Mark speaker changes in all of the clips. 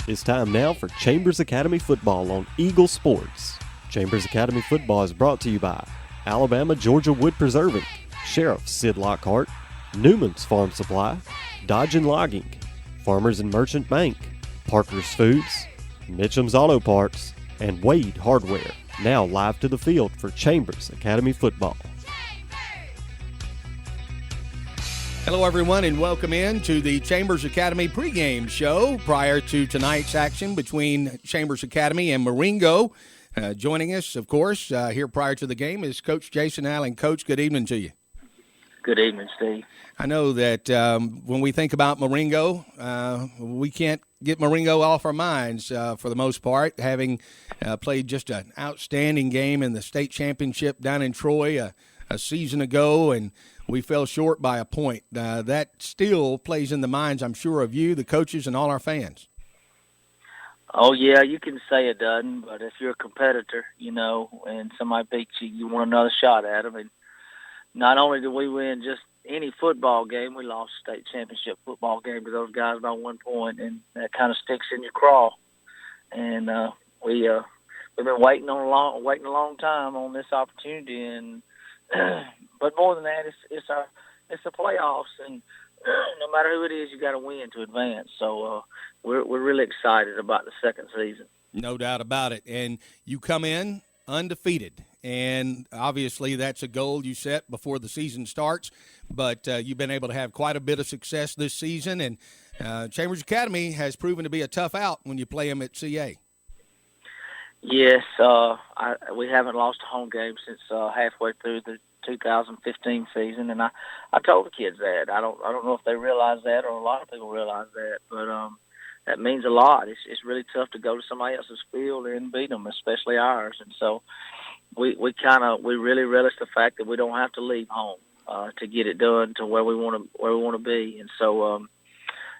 Speaker 1: It's time now for Chambers Academy Football on Eagle Sports. Chambers Academy Football is brought to you by Alabama Georgia Wood Preserving, Sheriff Sid Lockhart, Newman's Farm Supply, Dodge and Logging, Farmers and Merchant Bank, Parker's Foods, Mitchum's Auto Parts, and Wade Hardware. Now live to the field for Chambers Academy Football.
Speaker 2: Hello, everyone, and welcome in to the Chambers Academy pregame show prior to tonight's action between Chambers Academy and Marengo. Joining us, of course, here prior to the game is Coach Jason Allen. Coach, good evening to you.
Speaker 3: Good evening, Steve.
Speaker 2: I know that when we think about Marengo, we can't get Marengo off our minds for the most part, having played just an outstanding game in the state championship down in Troy a season ago, and we fell short by a point. That still plays in the minds, I'm sure, of you, the coaches, and all our fans.
Speaker 3: Oh, yeah, you can say it doesn't, but if you're a competitor, and somebody beats you, you want another shot at them. And not only did we win just any football game, we lost a state championship football game to those guys by 1 point, and that kind of sticks in your craw. And we've been waiting a long time on this opportunity, and but more than that, it's the playoffs, and no matter who it is, you got to win to advance. So we're really excited about the second season.
Speaker 2: No doubt about it. And you come in undefeated, and obviously that's a goal you set before the season starts. But you've been able to have quite a bit of success this season, and Chambers Academy has proven to be a tough out when you play them at CA.
Speaker 3: Yes, we haven't lost a home game since halfway through the 2015 season, and I told the kids that. I don't know if they realize that, or a lot of people realize that, but that means a lot. It's really tough to go to somebody else's field and beat them, especially ours. And so we really relish the fact that we don't have to leave home to get it done to where we want to be. And so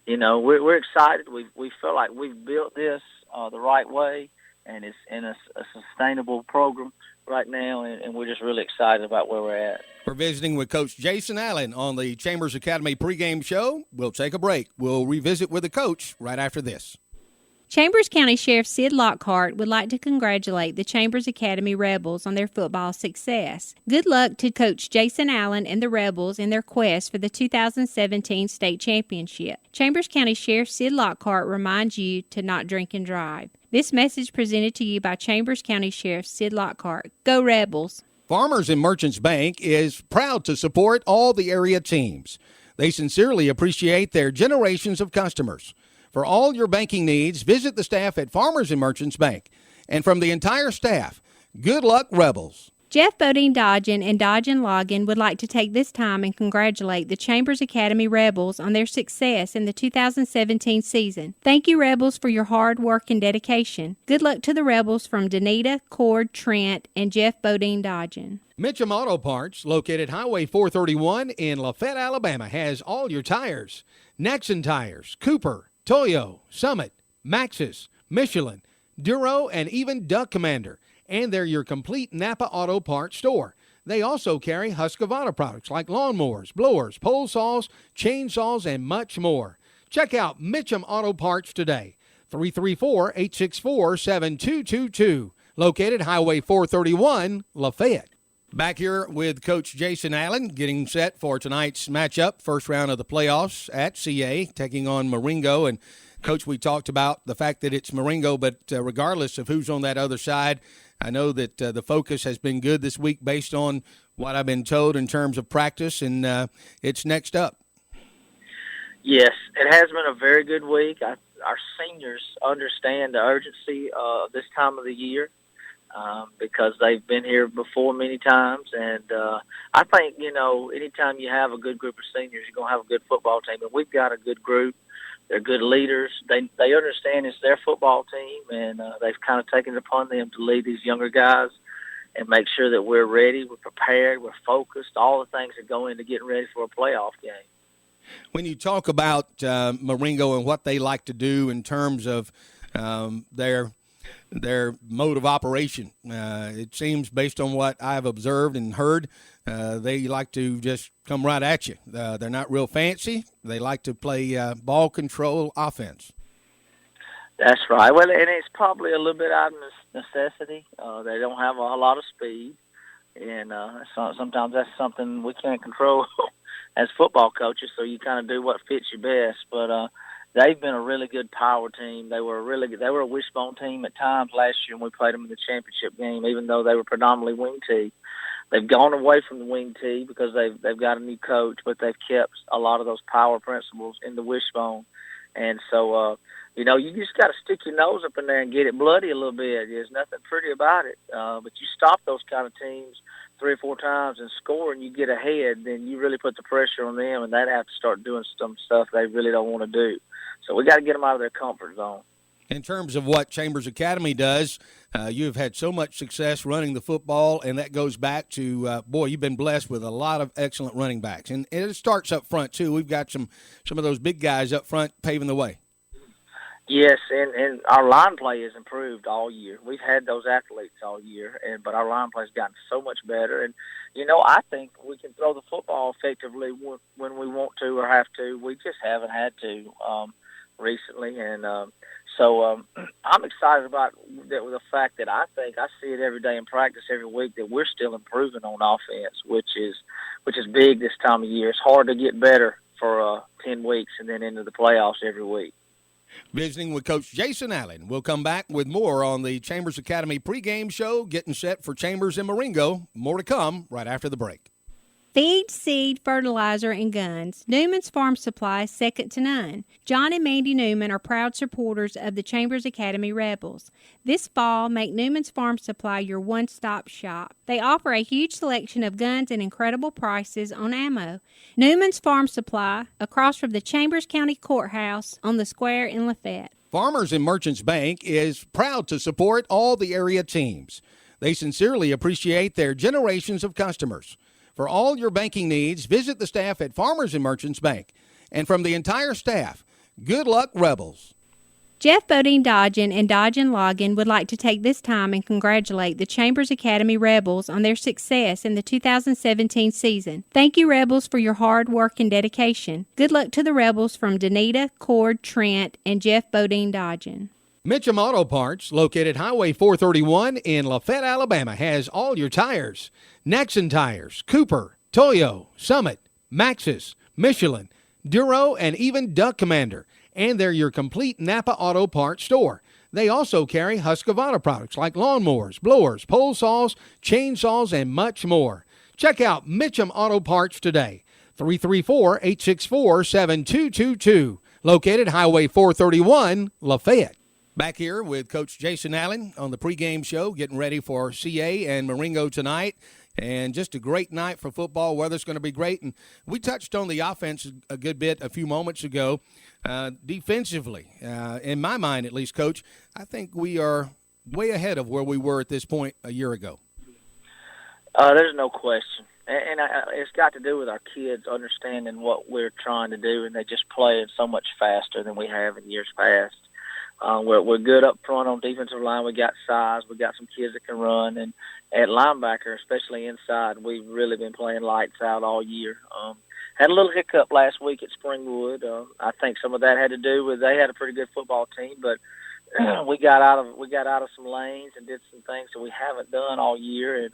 Speaker 3: we're excited. We feel like we've built this the right way, and it's in a sustainable program right now, and we're just really excited about where we're at.
Speaker 2: We're visiting with Coach Jason Allen on the Chambers Academy pregame show. We'll take a break. We'll revisit with the coach right after this.
Speaker 4: Chambers County Sheriff Sid Lockhart would like to congratulate the Chambers Academy Rebels on their football success. Good luck to Coach Jason Allen and the Rebels in their quest for the 2017 state championship. Chambers County Sheriff Sid Lockhart reminds you to not drink and drive. This message presented to you by Chambers County Sheriff Sid Lockhart. Go Rebels!
Speaker 2: Farmers and Merchants Bank is proud to support all the area teams. They sincerely appreciate their generations of customers. For all your banking needs, visit the staff at Farmers and Merchants Bank. And from the entire staff, good luck, Rebels.
Speaker 4: Jeff Bodine Dodgen and Dodgen Loggin would like to take this time and congratulate the Chambers Academy Rebels on their success in the 2017 season. Thank you, Rebels, for your hard work and dedication. Good luck to the Rebels from Danita, Cord, Trent, and Jeff Bodine Dodgen.
Speaker 2: Mitchum Auto Parts, located Highway 431 in Lafayette, Alabama, has all your tires. Nexon Tires, Cooper, Toyo, Summit, Maxxis, Michelin, Duro, and even Duck Commander. And they're your complete Napa Auto Parts store. They also carry Husqvarna products like lawnmowers, blowers, pole saws, chainsaws, and much more. Check out Mitchum Auto Parts today. 334-864-7222. Located Highway 431, Lafayette. Back here with Coach Jason Allen, getting set for tonight's matchup, first round of the playoffs at CA, taking on Marengo. And, Coach, we talked about the fact that it's Marengo, but regardless of who's on that other side, I know that the focus has been good this week based on what I've been told in terms of practice, and it's next up.
Speaker 3: Yes, it has been a very good week. Our seniors understand the urgency of this time of the year because they've been here before many times. And I think, anytime you have a good group of seniors, you're going to have a good football team. And we've got a good group. They're good leaders. They understand it's their football team, and they've kind of taken it upon them to lead these younger guys and make sure that we're ready, we're prepared, we're focused, all the things that go into getting ready for a playoff game.
Speaker 2: When you talk about Marengo and what they like to do in terms of their mode of operation, it seems based on what I've observed and heard, they like to just come right at you. They're not real fancy. They like to play ball control offense.
Speaker 3: That's right. Well, and it's probably a little bit out of necessity. They don't have a lot of speed, and sometimes that's something we can't control as football coaches. So you kind of do what fits you best. But they've been a really good power team. They were a wishbone team at times last year when we played them in the championship game. Even though they were predominantly wing tee, they've gone away from the wing tee because they've got a new coach, but they've kept a lot of those power principles in the wishbone, and so. You just got to stick your nose up in there and get it bloody a little bit. There's nothing pretty about it. But you stop those kind of teams 3 or 4 times and score, and you get ahead, then you really put the pressure on them, and they have to start doing some stuff they really don't want to do. So we got to get them out of their comfort zone.
Speaker 2: In terms of what Chambers Academy does, you have had so much success running the football, and that goes back to, you've been blessed with a lot of excellent running backs. And it starts up front, too. We've got some of those big guys up front paving the way.
Speaker 3: Yes, and our line play has improved all year. We've had those athletes all year, but our line play has gotten so much better. And, I think we can throw the football effectively when we want to or have to. We just haven't had to recently. And so I'm excited about the fact that I think I see it every day in practice every week that we're still improving on offense, which is big this time of year. It's hard to get better for 10 weeks and then into the playoffs every week.
Speaker 2: Visiting with Coach Jason Allen. We'll come back with more on the Chambers Academy pregame show, getting set for Chambers and Marengo. More to come right after the break.
Speaker 4: Feed, seed, fertilizer, and guns. Newman's Farm Supply is second to none. John and Mandy Newman are proud supporters of the Chambers Academy Rebels. This fall, make Newman's Farm Supply your one-stop shop. They offer a huge selection of guns and incredible prices on ammo. Newman's Farm Supply, across from the Chambers County Courthouse on the square in Lafayette.
Speaker 2: Farmers and Merchants Bank is proud to support all the area teams. They sincerely appreciate their generations of customers. For all your banking needs, visit the staff at Farmers and Merchants Bank. And from the entire staff, good luck, Rebels.
Speaker 4: Jeff Bodine Dodgen and Dodgen Loggin would like to take this time and congratulate the Chambers Academy Rebels on their success in the 2017 season. Thank you, Rebels, for your hard work and dedication. Good luck to the Rebels from Danita, Cord, Trent, and Jeff Bodine Dodgen.
Speaker 2: Mitchum Auto Parts, located Highway 431 in Lafayette, Alabama, has all your tires. Nexon Tires, Cooper, Toyo, Summit, Maxxis, Michelin, Duro, and even Duck Commander. And they're your complete Napa Auto Parts store. They also carry Husqvarna products like lawnmowers, blowers, pole saws, chainsaws, and much more. Check out Mitchum Auto Parts today. 334-864-7222. Located Highway 431, Lafayette. Back here with Coach Jason Allen on the pregame show, getting ready for CA and Marengo tonight. And just a great night for football. Weather's going to be great. And we touched on the offense a good bit a few moments ago. Defensively, in my mind at least, Coach, I think we are way ahead of where we were at this point a year ago.
Speaker 3: There's no question. And it's got to do with our kids understanding what we're trying to do, and they just play it so much faster than we have in years past. We're good up front on defensive line. We got size. We got some kids that can run. And at linebacker, especially inside, we've really been playing lights out all year. Had a little hiccup last week at Springwood. I think some of that had to do with they had a pretty good football team, but we got out of some lanes and did some things that we haven't done all year. And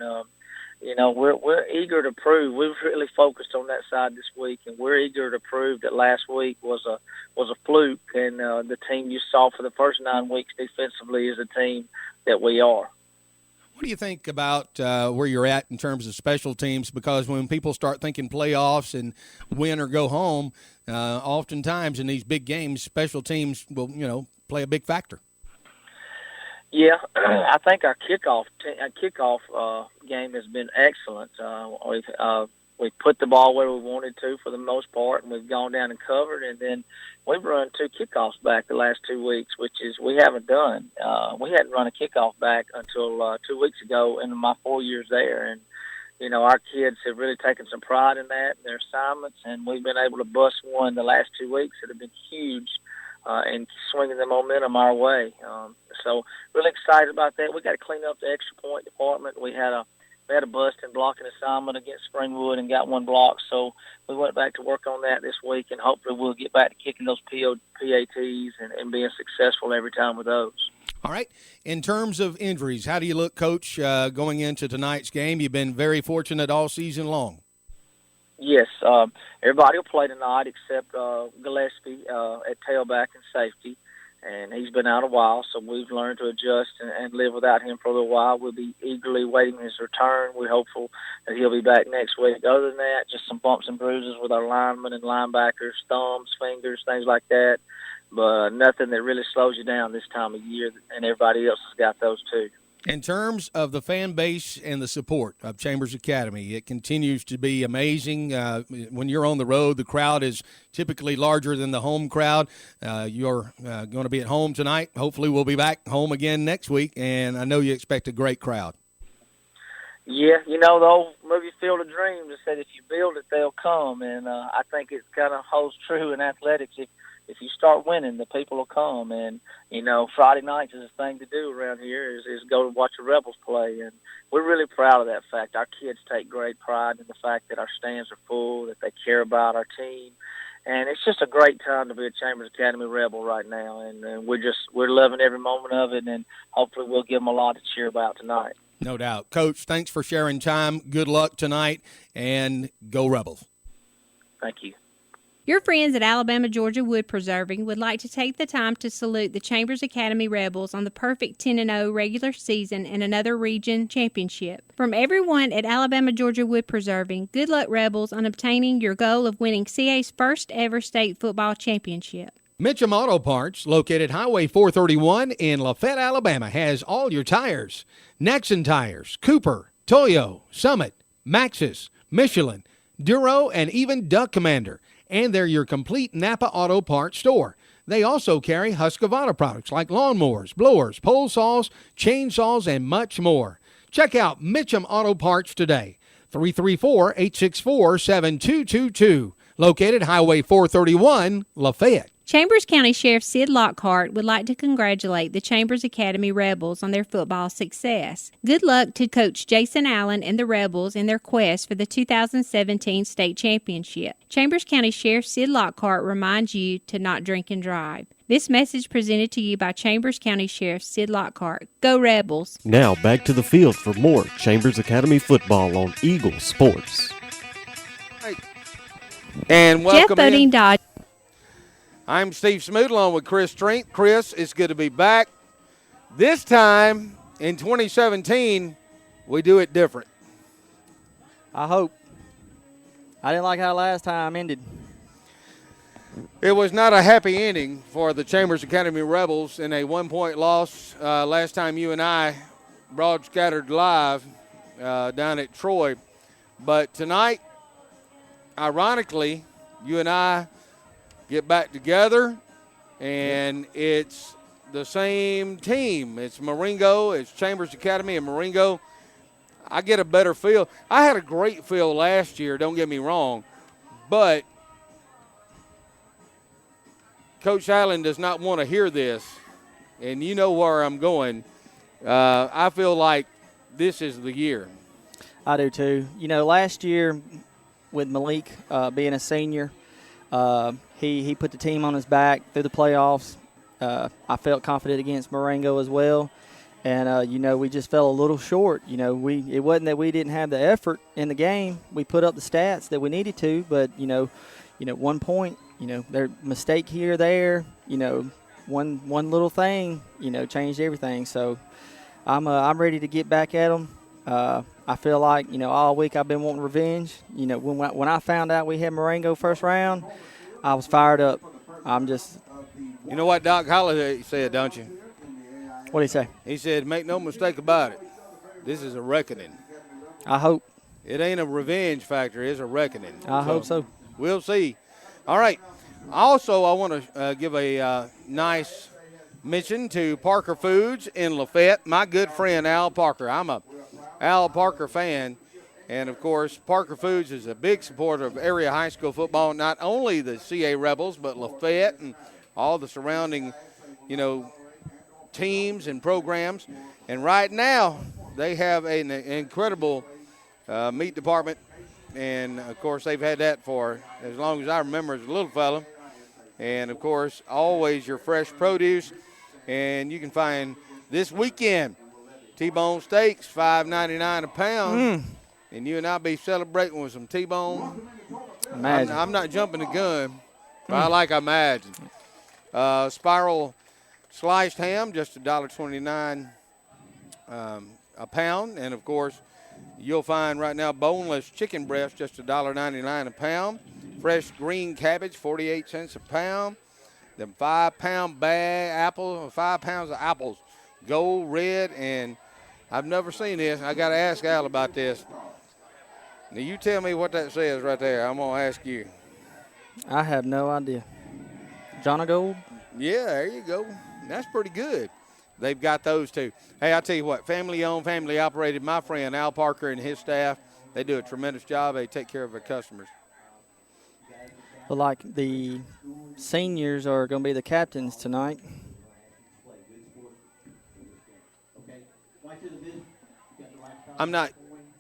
Speaker 3: we're eager to prove. We've really focused on that side this week, and we're eager to prove that last week was a fluke, and the team you saw for the first 9 weeks defensively is a team that we are.
Speaker 2: What do you think about where you're at in terms of special teams? Because when people start thinking playoffs and win or go home, oftentimes in these big games, special teams will, play a big factor.
Speaker 3: Yeah, I think our kickoff game has been excellent. We've put the ball where we wanted to for the most part, and we've gone down and covered, and then we've run 2 kickoffs back the last 2 weeks, which is we haven't done. We hadn't run a kickoff back until 2 weeks ago in my 4 years there, and our kids have really taken some pride in that, in their assignments, and we've been able to bust one the last 2 weeks that have been huge. And swinging the momentum our way. So really excited about that. We got to clean up the extra point department. We had a we had a busting blocking assignment against Springwood and got one block. So we went back to work on that this week, and hopefully we'll get back to kicking those PATs and being successful every time with those.
Speaker 2: All right. In terms of injuries, how do you look, Coach, going into tonight's game? You've been very fortunate all season long.
Speaker 3: Yes, everybody will play tonight except Gillespie at tailback and safety, and he's been out a while, so we've learned to adjust and live without him for a little while. We'll be eagerly waiting his return. We're hopeful that he'll be back next week. Other than that, just some bumps and bruises with our linemen and linebackers, thumbs, fingers, things like that, but nothing that really slows you down this time of year, and everybody else has got those too.
Speaker 2: In terms of the fan base and the support of Chambers Academy, it continues to be amazing. When you're on the road, the crowd is typically larger than the home crowd. You're going to be at home tonight. Hopefully we'll be back home again next week, and I know you expect a great crowd.
Speaker 3: Yeah, the old movie Field of Dreams said if you build it, they'll come, and I think it kind of holds true in athletics. If you start winning, the people will come. And, Friday nights is a thing to do around here is go to watch the Rebels play. And we're really proud of that fact. Our kids take great pride in the fact that our stands are full, that they care about our team. And it's just a great time to be a Chambers Academy Rebel right now. And we're loving every moment of it, and hopefully we'll give them a lot to cheer about tonight.
Speaker 2: No doubt. Coach, thanks for sharing time. Good luck tonight, and go Rebels.
Speaker 3: Thank you.
Speaker 4: Your friends at Alabama Georgia Wood Preserving would like to take the time to salute the Chambers Academy Rebels on the perfect 10-0 regular season and another region championship. From everyone at Alabama Georgia Wood Preserving, good luck, Rebels, on obtaining your goal of winning CA's first ever state football championship.
Speaker 2: Mitchum Auto Parts, located Highway 431 in Lafayette, Alabama, has all your tires. Nexon Tires, Cooper, Toyo, Summit, Maxxis, Michelin, Duro, and even Duck Commander. And they're your complete Napa Auto Parts store. They also carry Husqvarna products like lawnmowers, blowers, pole saws, chainsaws, and much more. Check out Mitchum Auto Parts today. 334-864-7222. Located Highway 431, Lafayette.
Speaker 4: Chambers County Sheriff Sid Lockhart would like to congratulate the Chambers Academy Rebels on their football success. Good luck to Coach Jason Allen and the Rebels in their quest for the 2017 state championship. Chambers County Sheriff Sid Lockhart reminds you to not drink and drive. This message presented to you by Chambers County Sheriff Sid Lockhart. Go Rebels!
Speaker 1: Now back to the field for more Chambers Academy football on Eagle Sports.
Speaker 2: And welcome
Speaker 4: Jeff Bodine
Speaker 2: in.
Speaker 4: Dodge.
Speaker 2: I'm Steve Smoot along with Chris Strink. Chris, it's good to be back. This time in 2017, we do it different.
Speaker 5: I hope. I didn't like how last time ended.
Speaker 2: It was not a happy ending for the Chambers Academy Rebels in a 1-point loss. Last time you and I broadcasted live down at Troy. But tonight, ironically, you and I get back together, and it's the same team. It's Marengo, it's Chambers Academy and Marengo. I get a better feel. I had a great feel last year, don't get me wrong, but Coach Allen does not want to hear this, and you know where I'm going. I feel like this is the year.
Speaker 5: I do too. Last year with Malik being a senior, he put the team on his back through the playoffs. I felt confident against Marengo as well. And, we just fell a little short. It wasn't that we didn't have the effort in the game. We put up the stats that we needed to, but, 1 point, their mistake here or there, one little thing, changed everything. So I'm ready to get back at them. I feel like, all week I've been wanting revenge. When I found out we had Marengo first round, I was fired up.
Speaker 2: You know what Doc Holliday said, don't you?
Speaker 5: What did he say?
Speaker 2: He said, make no mistake about it. This is a reckoning.
Speaker 5: I hope.
Speaker 2: It ain't a revenge factor. It's a reckoning.
Speaker 5: I hope so.
Speaker 2: We'll see. All right. Also, I want to give a nice mention to Parker Foods in Lafayette. My good friend, Al Parker. I'm a Al Parker fan. And, of course, Parker Foods is a big supporter of area high school football, not only the CA Rebels, but Lafayette and all the surrounding, teams and programs. And right now they have an incredible meat department. And, of course, they've had that for as long as I remember as a little fella. And, of course, always your fresh produce. And you can find this weekend T-bone steaks, $5.99 a pound. And you and I be celebrating with some T-bone. I'm not jumping the gun, but I like imagine. Spiral sliced ham, just $1.29 a pound. And, of course, you'll find right now boneless chicken breast, just $1.99 a pound. Fresh green cabbage, 48 cents a pound. Them 5-pound bag apples, 5 pounds of apples, gold, red, and I've never seen this. I got to ask Al about this. Now, you tell me what that says right there. I'm going to ask you.
Speaker 5: I have no idea. John Gold?
Speaker 2: Yeah, there you go. That's pretty good. They've got those too. Hey, I'll tell you what, family-owned, family-operated. My friend Al Parker and his staff, they do a tremendous job. They take care of their customers.
Speaker 5: Well, like the seniors are going to be the captains tonight.
Speaker 2: I'm not,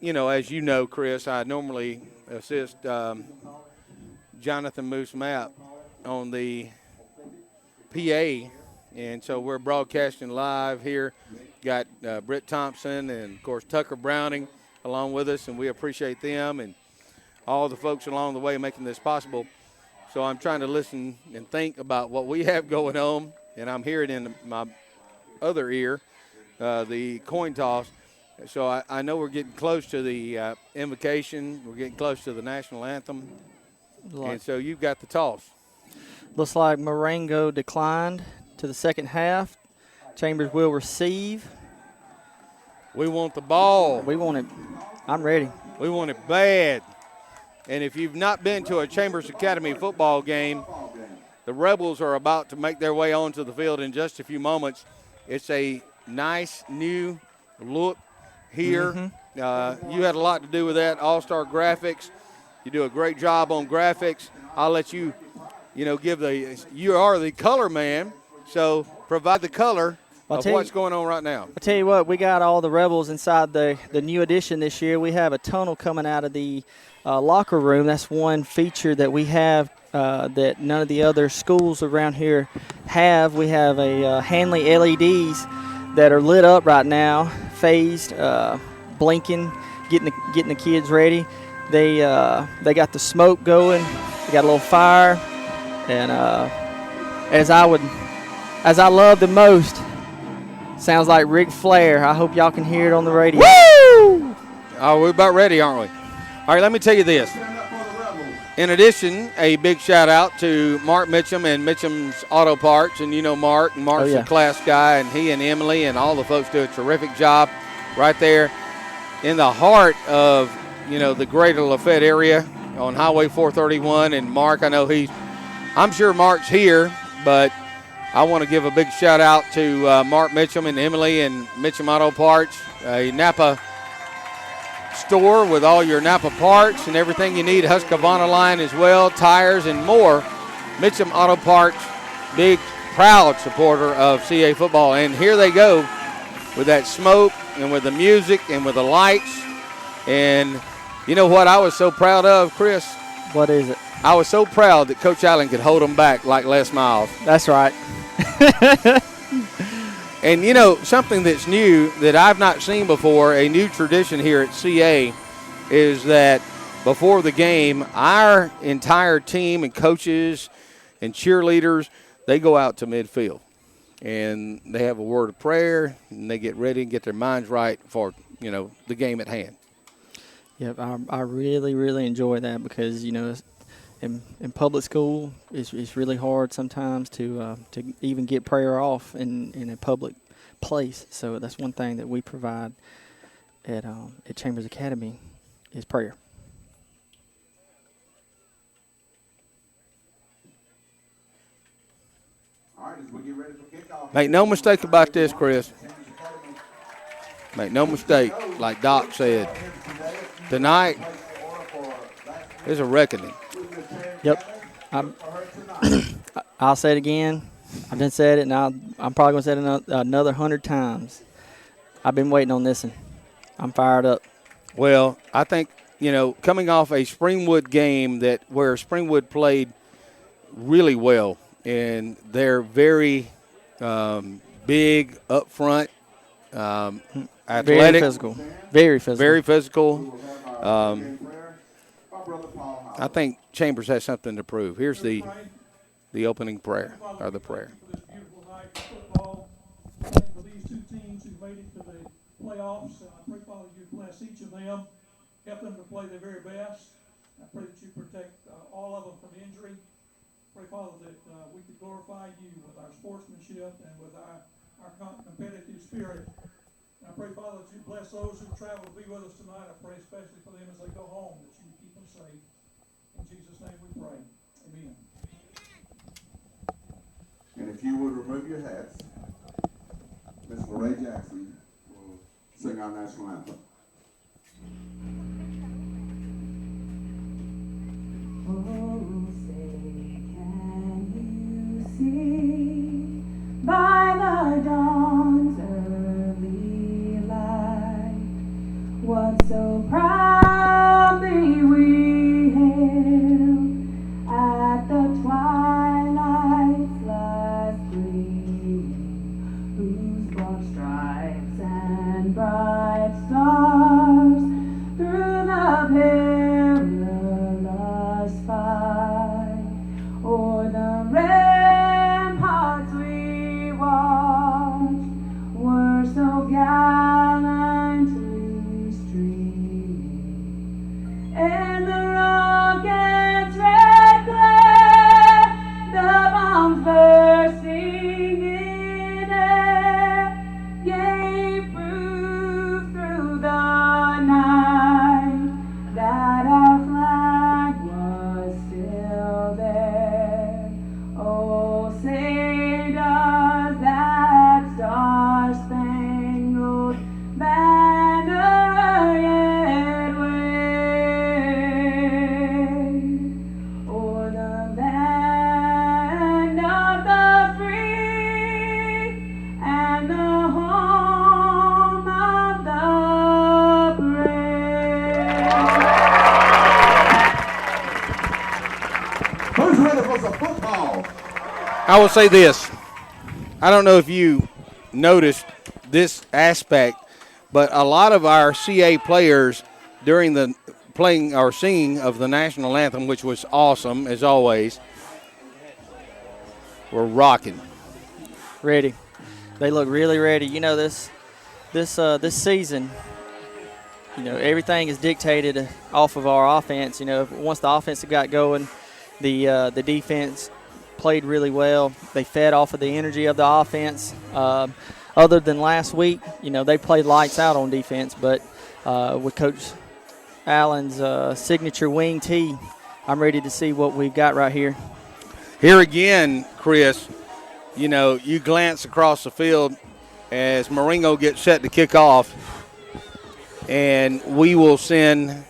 Speaker 2: as you know, Chris, I normally assist Jonathan Moose Mapp on the PA. And so we're broadcasting live here. Got Britt Thompson and, of course, Tucker Browning along with us, and we appreciate them and all the folks along the way making this possible. So I'm trying to listen and think about what we have going on, and I'm hearing in my other ear the coin toss. So I know we're getting close to the invocation. We're getting close to the national anthem. And so you've got the toss.
Speaker 5: Looks like Marengo declined to the second half. Chambers will receive.
Speaker 2: We want the ball.
Speaker 5: We want it. I'm ready.
Speaker 2: We want it bad. And if you've not been to a Chambers Academy football game, the Rebels are about to make their way onto the field in just a few moments. It's a nice new look here. You had a lot to do with that. All-Star Graphics. You do a great job on graphics. I'll let you, you are the color man. So provide the color of what's going on right now.
Speaker 5: I'll tell you what, we got all the Rebels inside the new edition this year. We have a tunnel coming out of the locker room. That's one feature that we have that none of the other schools around here have. We have a Hanley LEDs that are lit up right now, phased, blinking, getting the kids ready. They got the smoke going. They got a little fire, and as I love the most, sounds like Ric Flair. I hope y'all can hear it on the radio.
Speaker 2: Woo! Oh, we're about ready, aren't we? All right, let me tell you this. In addition, a big shout-out to Mark Mitchum and Mitchum's Auto Parts. And you know Mark. Mark's a class guy, and he and Emily and all the folks do a terrific job right there in the heart of, the greater Lafayette area on Highway 431. And Mark, I'm sure Mark's here, but I want to give a big shout-out to Mark Mitchum and Emily and Mitchum Auto Parts, a Napa store with all your Napa parts and everything you need. Husqvarna line as well, tires and more. Mitchum Auto Parts, big, proud supporter of CA football. And here they go with that smoke and with the music and with the lights. And you know what I was so proud of, Chris?
Speaker 5: What is it?
Speaker 2: I was so proud that Coach Allen could hold them back like Les Miles.
Speaker 5: That's right.
Speaker 2: And, something that's new that I've not seen before, a new tradition here at CA, is that before the game, our entire team and coaches and cheerleaders, they go out to midfield. And they have a word of prayer, and they get ready and get their minds right for, the game at hand.
Speaker 5: Yep, I really, really enjoy that because, in public school, it's really hard sometimes to even get prayer off in a public place. So that's one thing that we provide at Chambers Academy is prayer.
Speaker 2: Make no mistake about this, Chris. Make no mistake, like Doc said. Tonight is a reckoning.
Speaker 5: Yep. I'll say it again. I've done said it, and I'm probably going to say it another 100 times. I've been waiting on this one. I'm fired up.
Speaker 2: Well, I think, coming off a Springwood game where Springwood played really well, and they're very big up front, athletic.
Speaker 5: Very physical. Very physical.
Speaker 2: Very physical. I think Chambers has something to prove. Here's the opening prayer, or the prayer.
Speaker 6: For these two teams who made it to the playoffs, I pray, Father, you bless each of them, help them to play their very best. I pray that you protect all of them from injury. Pray, Father, that we could glorify you with our sportsmanship and with our competitive spirit. And I pray, Father, that you bless those who travel to be with us tonight. I pray especially for them as they go home, that you keep them safe. In Jesus' name we pray. Amen.
Speaker 7: And if you would remove your hats, Ms. Lorraine Jackson will sing our national anthem.
Speaker 8: Oh, say, can you see by the dawn's early light what so proudly we hailed at the twilight's last gleam, whose broad stripes and bright stars through the perilous fight o'er the ramparts we watched were so gallantly streaming, and the rocket's red glare, the bombs bursting in air, gave proof through the night that our flag was still there. Oh, say does that star-spangled banner yet wave o'er the land of the free and the home of the brave?
Speaker 7: Who's ready for some football?
Speaker 2: I will say this. I don't know if you noticed this aspect, but a lot of our CA players during the playing or singing of the national anthem, which was awesome as always, were rocking.
Speaker 5: Ready. They look really ready. This season, everything is dictated off of our offense. Once the offense got going, the defense played really well. They fed off of the energy of the offense. Other than last week, they played lights out on defense, but with Coach Allen's signature wing tee, I'm ready to see what we've got right here.
Speaker 2: Here again, Chris, you glance across the field as Marengo gets set to kick off, and we will send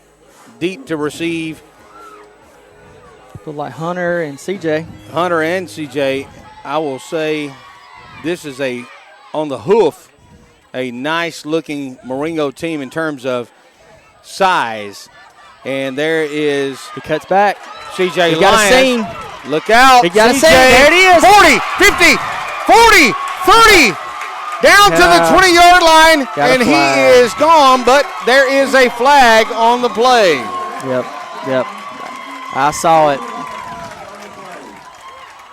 Speaker 2: deep to receive.
Speaker 5: Look like Hunter and CJ.
Speaker 2: Hunter and CJ, I will say this is on the hoof, a nice-looking Marengo team in terms of size. And there is
Speaker 5: He cuts back.
Speaker 2: CJ
Speaker 5: He got a
Speaker 2: Lyons.
Speaker 5: seam.
Speaker 2: Look out.
Speaker 5: He got a
Speaker 2: CJ.
Speaker 5: seam. There it is.
Speaker 2: 40, 50, 40, 30. Down to the 20-yard line,
Speaker 5: Got a
Speaker 2: and he
Speaker 5: flag.
Speaker 2: is gone, but there is a flag on the play.
Speaker 5: Yep. I saw it.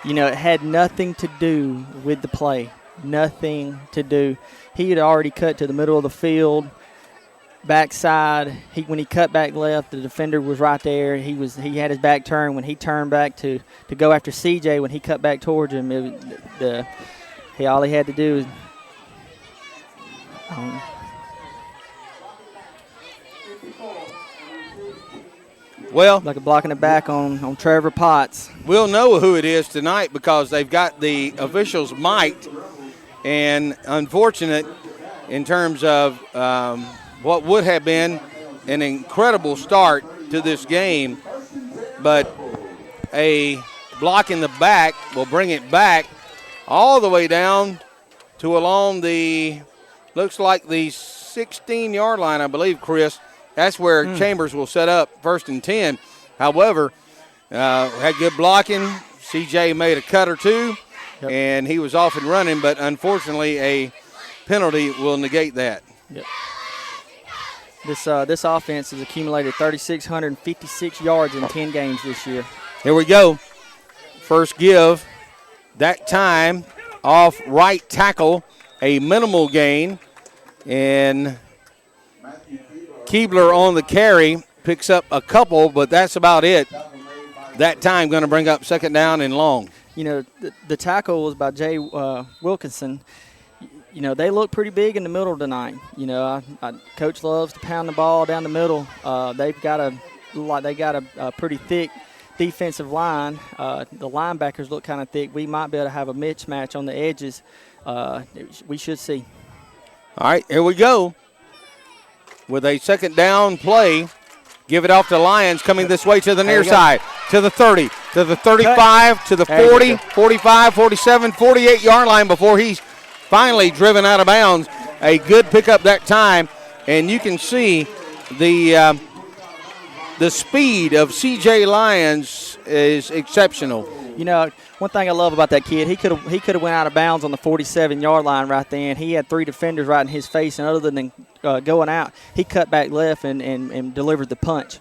Speaker 5: It had nothing to do with the play. Nothing to do. He had already cut to the middle of the field, backside. When he cut back left, the defender was right there. He had his back turned. When he turned back to go after CJ, when he cut back towards him, all he had to do is
Speaker 2: Well,
Speaker 5: like a block in the back on Trevor Potts.
Speaker 2: we'll know who it is tonight because they've got the officials mic'd, and unfortunate in terms of what would have been an incredible start to this game, but a block in the back will bring it back all the way down to along the, looks like the 16-yard line, I believe, Chris, That's where Chambers will set up 1st and 10. However, had good blocking. CJ made a cut or two, and he was off and running, but unfortunately a penalty will negate that.
Speaker 5: Yep. This offense has accumulated 3,656 yards in 10 games this year.
Speaker 2: Here we go. First give. That time off right tackle, a minimal gain. And Keebler on the carry picks up a couple, but that's about it. That time going to bring up 2nd down and long.
Speaker 5: You know, the tackle was by Jay Wilkinson. You know, they look pretty big in the middle tonight. You know, Coach loves to pound the ball down the middle. They've got a pretty thick defensive line. The linebackers look kind of thick. We might be able to have a mismatch on the edges. We should see.
Speaker 2: All right, here we go. With a 2nd down play, give it off to Lyons coming this way to the near side, to the 30, to the 35, to the 40, 45, 47, 48-yard line before he's finally driven out of bounds. A good pickup that time, and you can see the speed of C.J. Lyons is exceptional.
Speaker 5: You know, one thing I love about that kid, he could have went out of bounds on the 47-yard line right then. He had 3 defenders right in his face, and other than going out, he cut back left and delivered the punch.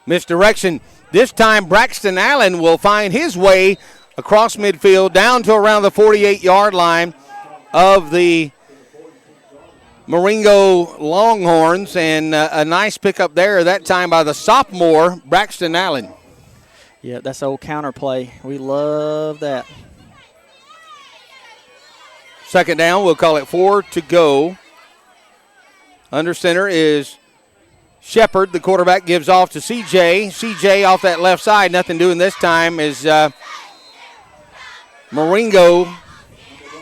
Speaker 2: Misdirection. This time Braxton Allen will find his way across midfield down to around the 48-yard line of the Marengo Longhorns, and a nice pickup there that time by the sophomore Braxton Allen.
Speaker 5: Yeah, that's old counter play. We love that.
Speaker 2: 2nd down, we'll call it 4 to go. Under center is Shepard. The quarterback gives off to CJ. CJ off that left side. Nothing doing this time as Marengo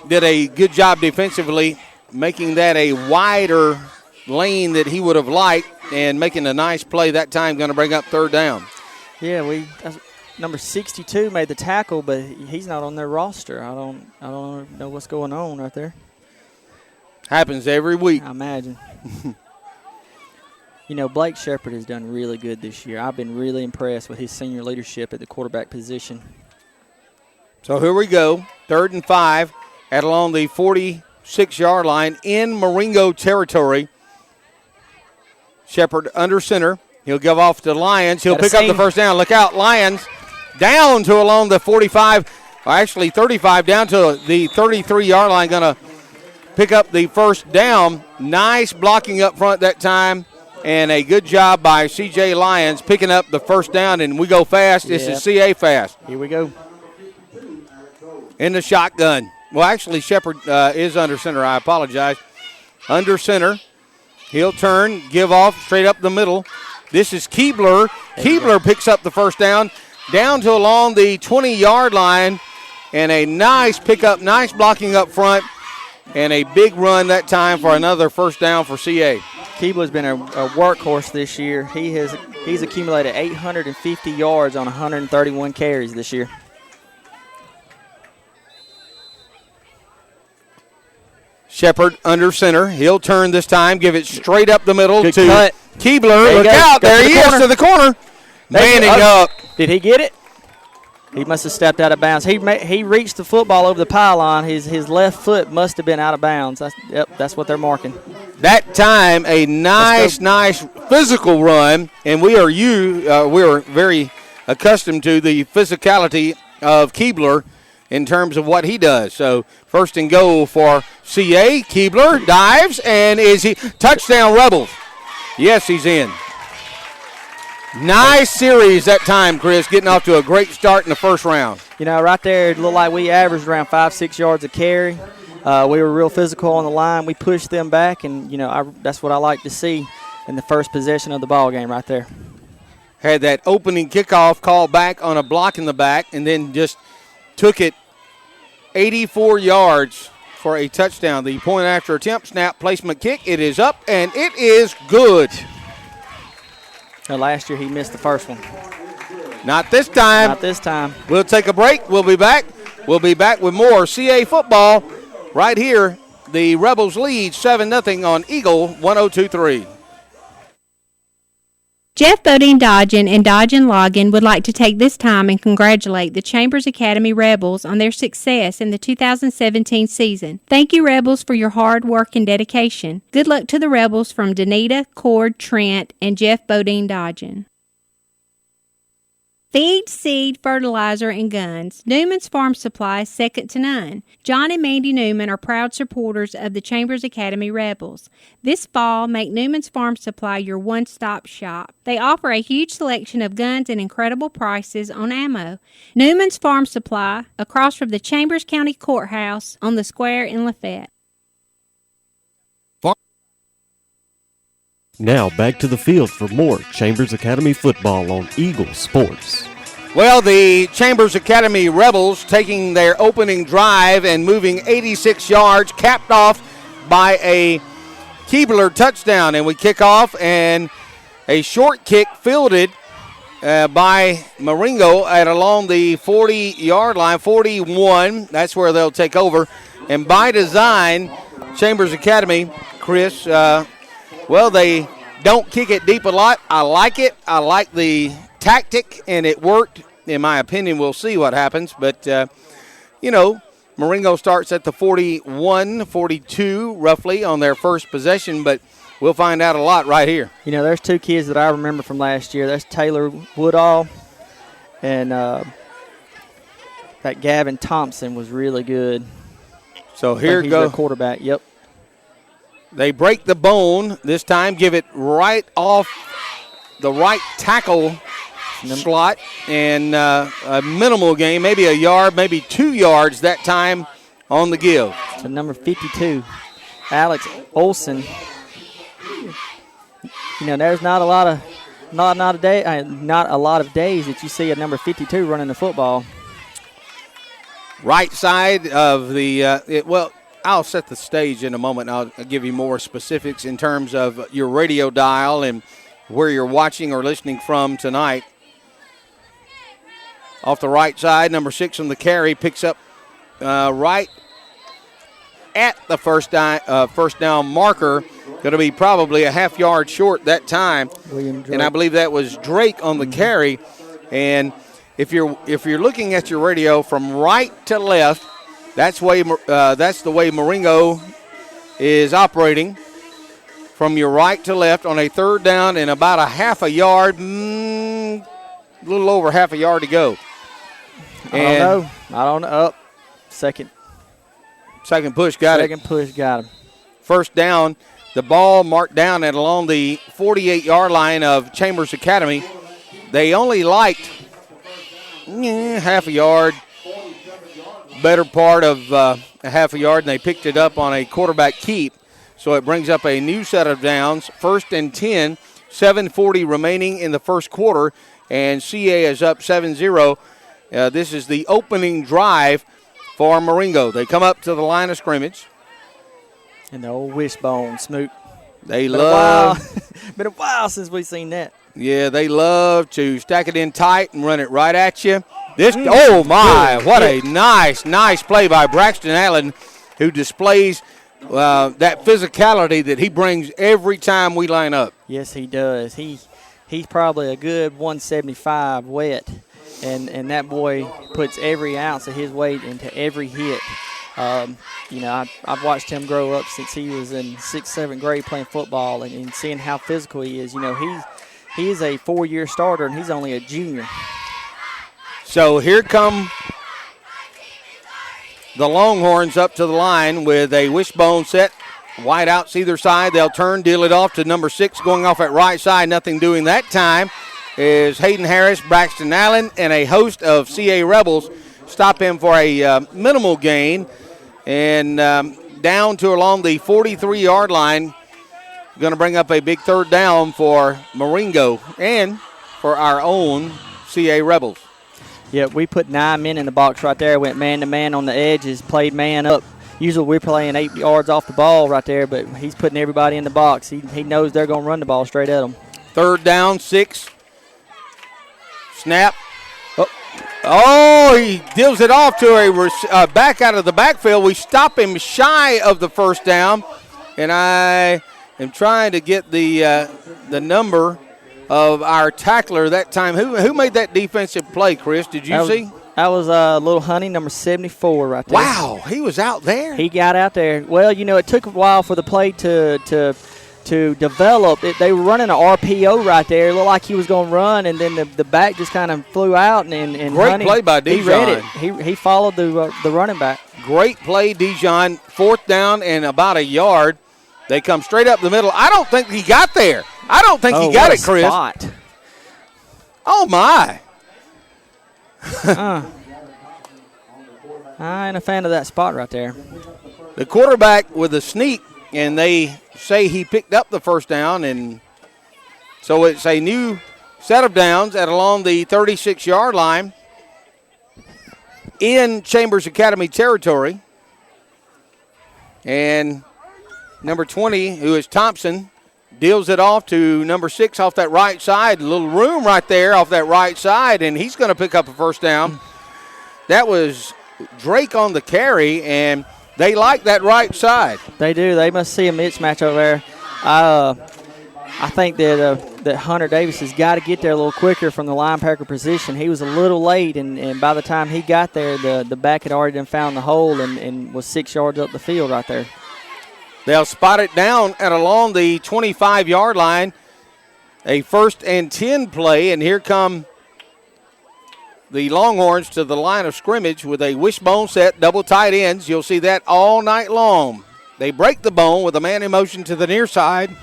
Speaker 2: did a good job defensively, making that a wider lane that he would have liked and making a nice play that time, going to bring up 3rd down.
Speaker 5: Yeah, number 62 made the tackle, but he's not on their roster. I don't know what's going on right there.
Speaker 2: Happens every week.
Speaker 5: I imagine. You know, Blake Shepard has done really good this year. I've been really impressed with his senior leadership at the quarterback position.
Speaker 2: So here we go, 3rd and 5 at along the 46-yard line in Marengo territory. Shepard under center. He'll give off to Lyons. He'll pick up the 1st down. Look out, Lyons down to along the 45, or actually 35, down to the 33-yard line. Going to pick up the 1st down. Nice blocking up front that time, and a good job by C.J. Lyons picking up the 1st down, and we go fast. This is CA fast.
Speaker 5: Here we go.
Speaker 2: In the shotgun. Well, actually, Shepard is under center. I apologize. Under center. He'll turn, give off straight up the middle. This is Keebler. Keebler picks up the 1st down to along the 20-yard line, and a nice pickup, nice blocking up front, and a big run that time for another 1st down for CA.
Speaker 5: Keebler's been a workhorse this year. He's accumulated 850 yards on 131 carries this year.
Speaker 2: Shepard under center. He'll turn this time, give it straight up the middle
Speaker 5: Good
Speaker 2: to
Speaker 5: cut.
Speaker 2: Keebler. Look out. There he is to the corner. Manning up.
Speaker 5: Did he get it? He must have stepped out of bounds. He reached the football over the pylon. His left foot must have been out of bounds. That's what they're marking.
Speaker 2: That time, a nice physical run, and we are very accustomed to the physicality of Keebler in terms of what he does. So 1st and goal for CA. Keebler dives, and is he touchdown Rebels? Yes, he's in. Nice series that time, Chris, getting off to a great start in the 1st round.
Speaker 5: You know, right there, it looked like we averaged around 5-6 yards a carry. We were real physical on the line. We pushed them back, and, you know, that's what I like to see in the first possession of the ball game right there.
Speaker 2: Had that opening kickoff call back on a block in the back, and then just took it 84 yards for a touchdown. The point after attempt, snap, placement kick. It is up, and it is good.
Speaker 5: Now, last year he missed the first one.
Speaker 2: Not this time.
Speaker 5: Not this time.
Speaker 2: We'll take a break. We'll be back. We'll be back with more CA football right here. The Rebels lead 7-0 on Eagle 102.3.
Speaker 4: Jeff Bodine Dodgen and Dodgen Logan would like to take this time and congratulate the Chambers Academy Rebels on their success in the 2017 season. Thank you, Rebels, for your hard work and dedication. Good luck to the Rebels from Danita, Cord, Trent, and Jeff Bodine Dodgen. Feed, seed, fertilizer, and guns. Newman's Farm Supply is second to none. John and Mandy Newman are proud supporters of the Chambers Academy Rebels. This fall, make Newman's Farm Supply your one-stop shop. They offer a huge selection of guns and incredible prices on ammo. Newman's Farm Supply, across from the Chambers County Courthouse on the square in Lafayette.
Speaker 1: Now back to the field for more Chambers Academy football on Eagle Sports.
Speaker 2: Well, the Chambers Academy Rebels taking their opening drive and moving 86 yards, capped off by a Keebler touchdown. And we kick off, and a short kick fielded by Marengo at along the 40-yard line, 41. That's where they'll take over. And by design, Chambers Academy, Chris, well, they don't kick it deep a lot. I like it. I like the tactic, and it worked, in my opinion. We'll see what happens. But, Marengo starts at the 41, 42, roughly, on their first possession. But we'll find out a lot right here.
Speaker 5: There's two kids that I remember from last year. That's Taylor Woodall, and that Gavin Thompson was really good.
Speaker 2: So here goes
Speaker 5: their quarterback. Yep.
Speaker 2: They break the bone this time, give it right off the right tackle slot, and a minimal gain, maybe a yard, maybe 2 yards that time on the give.
Speaker 5: To number 52, Alex Olson. There's not a lot of days that you see a number 52 running the football.
Speaker 2: Right side of the I'll set the stage in a moment. I'll give you more specifics in terms of your radio dial and where you're watching or listening from tonight. Off the right side, number 6 on the carry picks up right at the first down marker. Going to be probably a half yard short that time. And I believe that was Drake on the carry. And if you're looking at your radio from right to left, that's the way Marengo is operating, from your right to left on a third down and about a half a yard, a little over half a yard to go.
Speaker 5: I don't know. Second
Speaker 2: push got it.
Speaker 5: Second push got him.
Speaker 2: First down, the ball marked down at along the 48-yard line of Chambers Academy. They only liked half a yard. Better part of a half a yard, and they picked it up on a quarterback keep. So it brings up a new set of downs. 1st and 10, 7:40 remaining in the first quarter, and CA is up 7-0. This is the opening drive for Marengo. They come up to the line of scrimmage.
Speaker 5: And the old wishbone, Smoot.
Speaker 2: Been
Speaker 5: a while since we've seen that.
Speaker 2: Yeah, they love to stack it in tight and run it right at you. What a nice play by Braxton Allen, who displays that physicality that he brings every time we line up.
Speaker 5: Yes, he does. He's probably a good 175 wet, and that boy puts every ounce of his weight into every hit. I've watched him grow up since he was in 6th, 7th grade playing football, and seeing how physical he is. He is a 4-year starter, and he's only a junior.
Speaker 2: So here come the Longhorns up to the line with a wishbone set. Wide outs either side. They'll turn, deal it off to number 6, going off at right side. Nothing doing that time is Hayden Harris, Braxton Allen, and a host of CA Rebels stop him for a minimal gain. And down to along the 43-yard line. Going to bring up a big third down for Marengo and for our own CA Rebels.
Speaker 5: Yeah, we put 9 men in the box right there. Went man-to-man on the edges, played man up. Usually we're playing 8 yards off the ball right there, but he's putting everybody in the box. He knows they're going to run the ball straight at him.
Speaker 2: Third down, 6. Snap. He deals it off to a back out of the backfield. We stop him shy of the first down, and I am trying to get the number of our tackler that time. Who made that defensive play, Chris? Did you see?
Speaker 5: That was Little Honey, number 74 right there.
Speaker 2: Wow, he was out there.
Speaker 5: He got out there. Well, it took a while for the play to develop. They were running an RPO right there. It looked like he was going to run, and then the back just kind of flew out. And
Speaker 2: Great
Speaker 5: Honey,
Speaker 2: play by Dijon.
Speaker 5: He read it. He followed the running back.
Speaker 2: Great play, Dijon. 4th down and about a yard. They come straight up the middle. I don't think he got there. I don't think he got it, Chris.
Speaker 5: Spot.
Speaker 2: Oh, my.
Speaker 5: I ain't a fan of that spot right there.
Speaker 2: The quarterback with a sneak, and they say he picked up the first down, and so it's a new set of downs at along the 36-yard line in Chambers Academy territory. And number 20, who is Thompson, deals it off to number 6 off that right side. A little room right there off that right side, and he's going to pick up a first down. That was Drake on the carry, and they like that right side.
Speaker 5: They do. They must see a mismatch over there. I think that Hunter Davis has got to get there a little quicker from the linebacker position. He was a little late, and by the time he got there, the back had already done found the hole and was 6 yards up the field right there.
Speaker 2: They'll spot it down at along the 25-yard line. A 1st and 10 play, and here come the Longhorns to the line of scrimmage with a wishbone set, double tight ends. You'll see that all night long. They break the bone with a man in motion to the near side.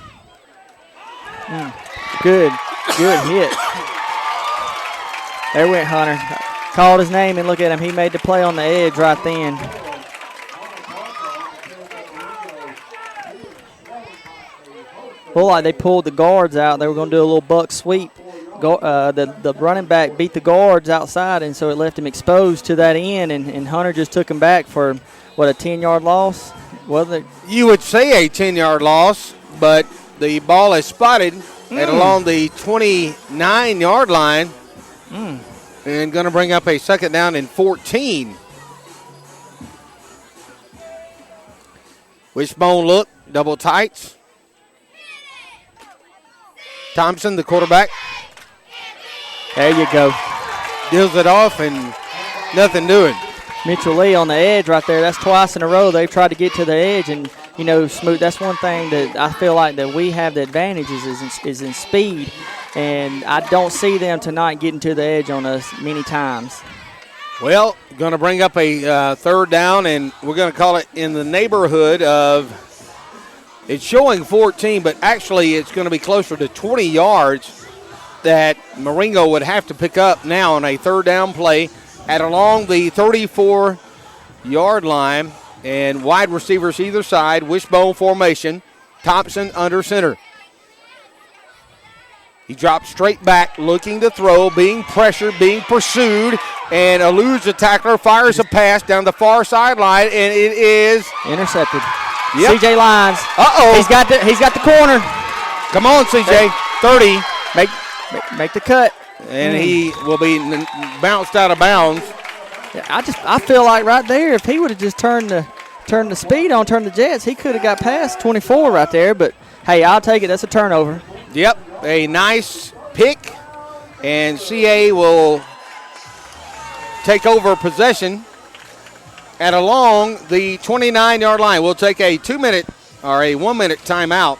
Speaker 5: Good hit. There went Hunter. Called his name, and look at him. He made the play on the edge right then. Well, like they pulled the guards out. They were going to do a little buck sweep. The running back beat the guards outside, and so it left him exposed to that end, and Hunter just took him back for, a 10-yard loss?
Speaker 2: You would say a 10-yard loss, but the ball is spotted at along the 29-yard line and going to bring up a 2nd down and 14. Wishbone look, double tights. Thompson, the quarterback.
Speaker 5: There you go.
Speaker 2: Deals it off and nothing doing.
Speaker 5: Mitchell Lee on the edge right there. That's twice in a row they've tried to get to the edge, and Smoot. That's one thing that I feel like that we have the advantage is in speed, and I don't see them tonight getting to the edge on us many times.
Speaker 2: Well, going to bring up a 3rd down, and we're going to call it in the neighborhood of. It's showing 14, but actually it's going to be closer to 20 yards that Marengo would have to pick up now on a 3rd down play at along the 34-yard line, and wide receivers either side, wishbone formation, Thompson under center. He drops straight back, looking to throw, being pressured, being pursued, and eludes the tackler, fires a pass down the far sideline, and it is
Speaker 5: intercepted.
Speaker 2: Yep.
Speaker 5: CJ Lyons.
Speaker 2: Uh-oh.
Speaker 5: He's got the corner.
Speaker 2: Come on, CJ. 30.
Speaker 5: Make the cut.
Speaker 2: And he will be bounced out of bounds.
Speaker 5: Yeah, I feel like right there, if he would have just turned the speed on, turned the jets, he could have got past 24 right there. But, hey, I'll take it. That's a turnover.
Speaker 2: Yep, a nice pick. And CA will take over possession at along the 29-yard line. We'll take a 2-minute or a 1-minute timeout.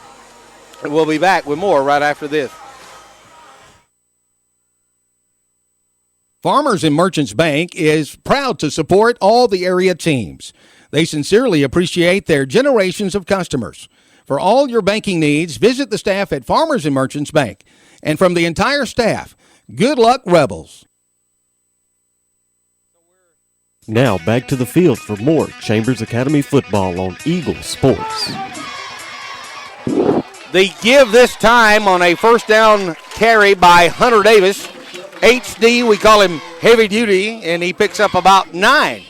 Speaker 2: We'll be back with more right after this. Farmers and Merchants Bank is proud to support all the area teams. They sincerely appreciate their generations of customers. For all your banking needs, visit the staff at Farmers and Merchants Bank. And from the entire staff, good luck, Rebels.
Speaker 1: Now back to the field for more Chambers Academy football on Eagle Sports.
Speaker 2: They give this time on a 1st down carry by Hunter Davis. HD, we call him heavy duty, and he picks up about 9.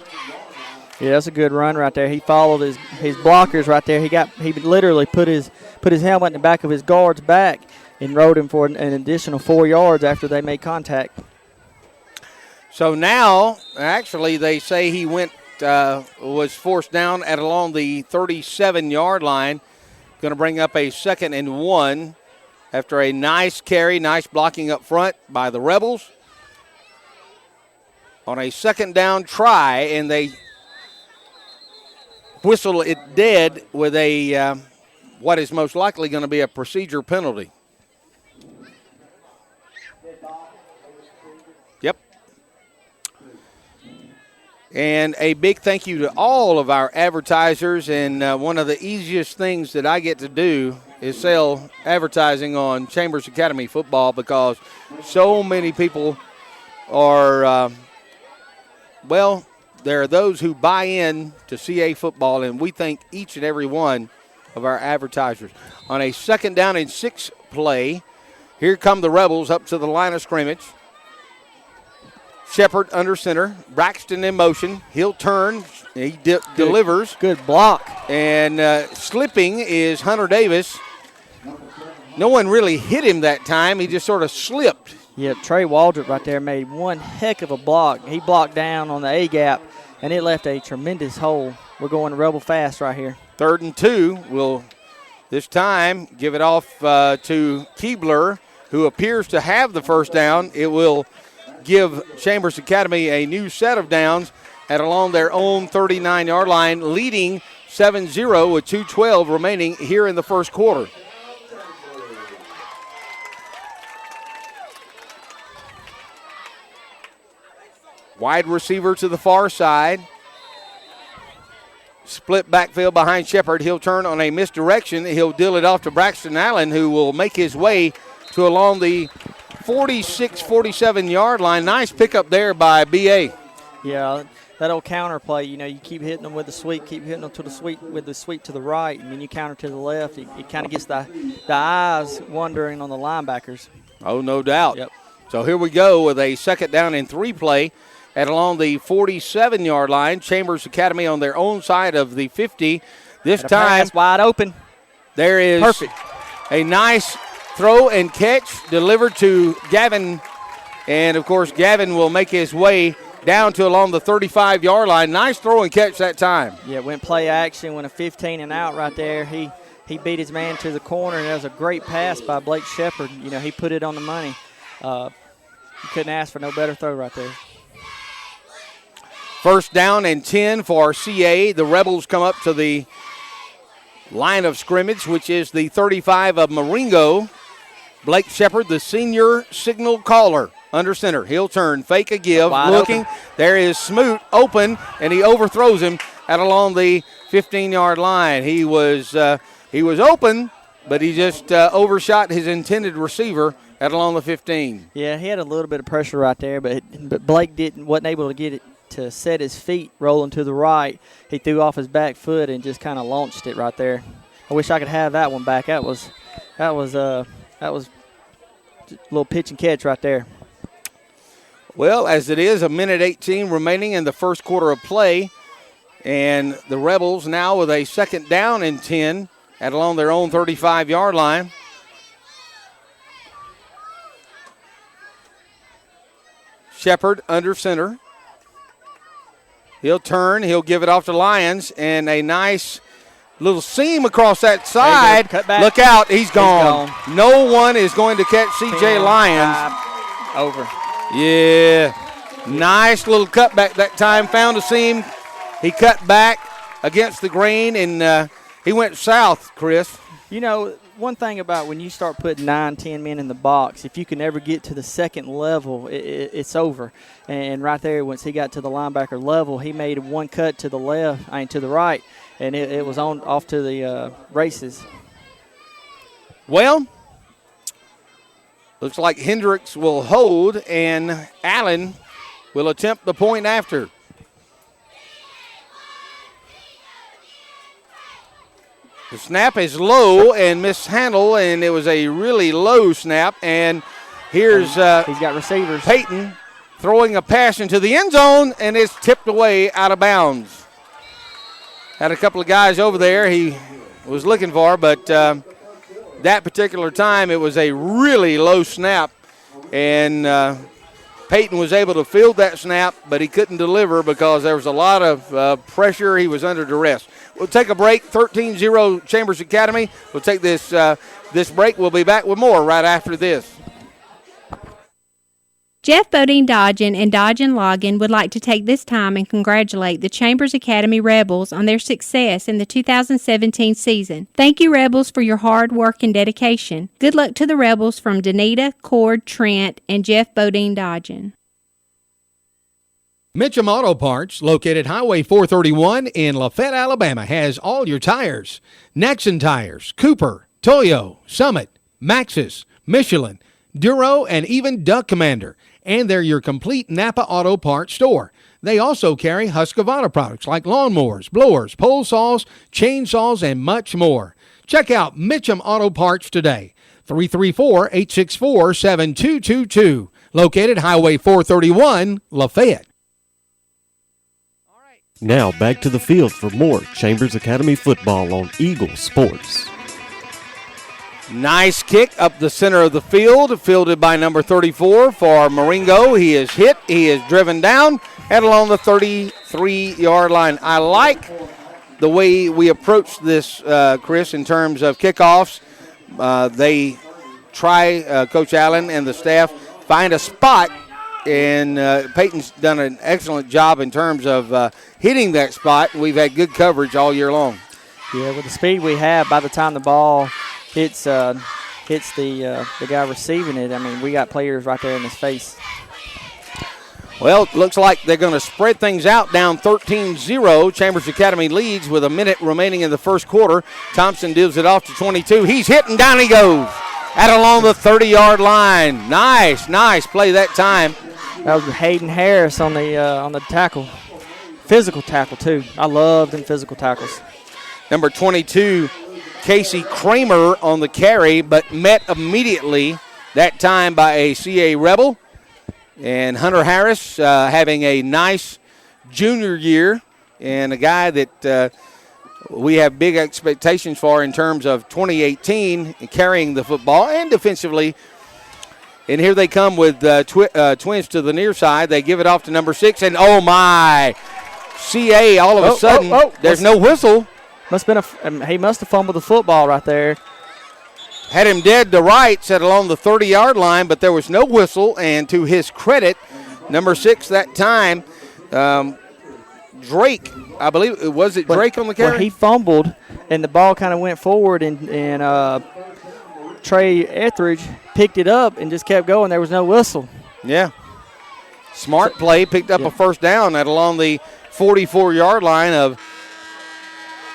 Speaker 5: Yeah, that's a good run right there. He followed his blockers right there. He literally put his helmet in the back of his guard's back and rode him for an additional 4 yards after they made contact.
Speaker 2: So now, actually, they say he was forced down at along the 37-yard line. Going to bring up a 2nd and 1 after a nice carry, nice blocking up front by the Rebels. On a second down try, and they whistle it dead with a what is most likely going to be a procedure penalty. Yep. And a big thank you to all of our advertisers. And one of the easiest things that I get to do is sell advertising on Chambers Academy football, because so many people are, there are those who buy in to CA football, and we thank each and every one of our advertisers. On a 2nd down and 6 play, here come the Rebels up to the line of scrimmage. Shepard under center. Braxton in motion. He'll turn. He delivers.
Speaker 5: Good block.
Speaker 2: And slipping is Hunter Davis. No one really hit him that time. He just sort of slipped.
Speaker 5: Yep, Trey Waldrop right there made one heck of a block. He blocked down on the A-gap, and it left a tremendous hole. We're going Rebel fast right here.
Speaker 2: 3rd and 2. We'll this time give it off to Keebler, who appears to have the first down. It will give Chambers Academy a new set of downs at along their own 39-yard line, leading 7-0 with 2:12 remaining here in the first quarter. Wide receiver to the far side. Split backfield behind Shepard. He'll turn on a misdirection. He'll deal it off to Braxton Allen, who will make his way to along the 46-47-yard line. Nice pickup there by B.A.
Speaker 5: Yeah, that old counter play, you keep hitting them with the sweep, keep hitting them to the sweep with the sweep to the right, and then you counter to the left. It kind of gets the eyes wandering on the linebackers.
Speaker 2: Oh, no doubt.
Speaker 5: Yep.
Speaker 2: So here we go with a 2nd down and 3 play at along the 47-yard line. Chambers Academy on their own side of the 50. This time,
Speaker 5: wide open.
Speaker 2: There is
Speaker 5: perfect.
Speaker 2: A nice throw and catch delivered to Gavin. And, of course, Gavin will make his way down to along the 35-yard line. Nice throw and catch that time.
Speaker 5: Yeah, went play action, went a 15 and out right there. He beat his man to the corner, and that was a great pass by Blake Shepard. He put it on the money. You couldn't ask for no better throw right there.
Speaker 2: 1st down and 10 for CA. The Rebels come up to the line of scrimmage, which is the 35 of Marengo. Blake Shepard, the senior signal caller, under center. He'll turn, fake a give,
Speaker 5: wide
Speaker 2: looking.
Speaker 5: Open.
Speaker 2: There is Smoot open, and he overthrows him at along the 15-yard line. He was open, but he just overshot his intended receiver at along the 15.
Speaker 5: Yeah, he had a little bit of pressure right there, but Blake wasn't able to get it to set his feet rolling to the right. He threw off his back foot and just kind of launched it right there. I wish I could have that one back. That was a little pitch and catch right there.
Speaker 2: Well, as it is, 1:18 remaining in the first quarter of play, and the Rebels now with a 2nd down and 10 at along their own 35-yard line. Shepard under center. He'll turn. He'll give it off to Lyons, and a nice little seam across that side. Look out. He's gone. No one is going to catch C.J. Lyons.
Speaker 5: Over.
Speaker 2: Yeah. Nice little cutback that time. Found a seam. He cut back against the grain, and he went south, Chris.
Speaker 5: One thing about when you start putting 9, 10 men in the box, if you can ever get to the second level, it's over. And right there, once he got to the linebacker level, he made one cut to the to the right, and it was off to the races.
Speaker 2: Well, looks like Hendricks will hold, and Allen will attempt the point after. The snap is low and mishandled, and it was a really low snap. And here's
Speaker 5: he's got receivers.
Speaker 2: Peyton throwing a pass into the end zone, and it's tipped away out of bounds. Had a couple of guys over there he was looking for, but that particular time it was a really low snap, and Peyton was able to field that snap, but he couldn't deliver because there was a lot of pressure. He was under duress. We'll take a break. 13-0 Chambers Academy. We'll take this break. We'll be back with more right after this.
Speaker 4: Jeff Bodine Dodgen and Dodgen Logan would like to take this time and congratulate the Chambers Academy Rebels on their success in the 2017 season. Thank you, Rebels, for your hard work and dedication. Good luck to the Rebels from Danita, Cord, Trent, and Jeff Bodine Dodgen.
Speaker 2: Mitchum Auto Parts, located Highway 431 in Lafayette, Alabama, has all your tires. Nexon Tires, Cooper, Toyo, Summit, Maxxis, Michelin, Duro, and even Duck Commander. And they're your complete Napa Auto Parts store. They also carry Husqvarna products like lawnmowers, blowers, pole saws, chainsaws, and much more. Check out Mitchum Auto Parts today. 334-864-7222. Located Highway 431, Lafayette.
Speaker 1: Now back to the field for more Chambers Academy football on Eagle Sports.
Speaker 2: Nice kick up the center of the field, fielded by number 34 for Marengo. He is hit. He is driven down at along the 33-yard line. I like the way we approach this, Chris, in terms of kickoffs. They try, Coach Allen and the staff, find a spot, and Peyton's done an excellent job in terms of hitting that spot. We've had good coverage all year long.
Speaker 5: Yeah, with the speed we have, by the time the ball hits the guy receiving it, I mean, we got players right there in his face.
Speaker 2: Well, it looks like they're going to spread things out, down 13-0. Chambers Academy leads with a minute remaining in the first quarter. Thompson deals it off to 22. He's hit and down he goes at along the 30-yard line. Nice play that time.
Speaker 5: That was Hayden Harris on the tackle. Physical tackle, too. I love them physical tackles.
Speaker 2: Number 22, Casey Kramer on the carry, but met immediately that time by a CA Rebel. And Hunter Harris having a nice junior year, and a guy that we have big expectations for in terms of 2018 carrying the football and defensively. And here they come with twins to the near side. They give it off to number 6, and oh my, CA all of a sudden, there's no whistle.
Speaker 5: He must have fumbled the football right there.
Speaker 2: Had him dead to rights at along the 30-yard line, but there was no whistle. And to his credit, number 6 that time, Drake, I believe, was it Drake on the carry?
Speaker 5: Well, he fumbled, and the ball kind of went forward, and Trey Etheridge picked it up and just kept going. There was no whistle.
Speaker 2: Yeah. Smart play, picked up a first down at along the 44-yard line of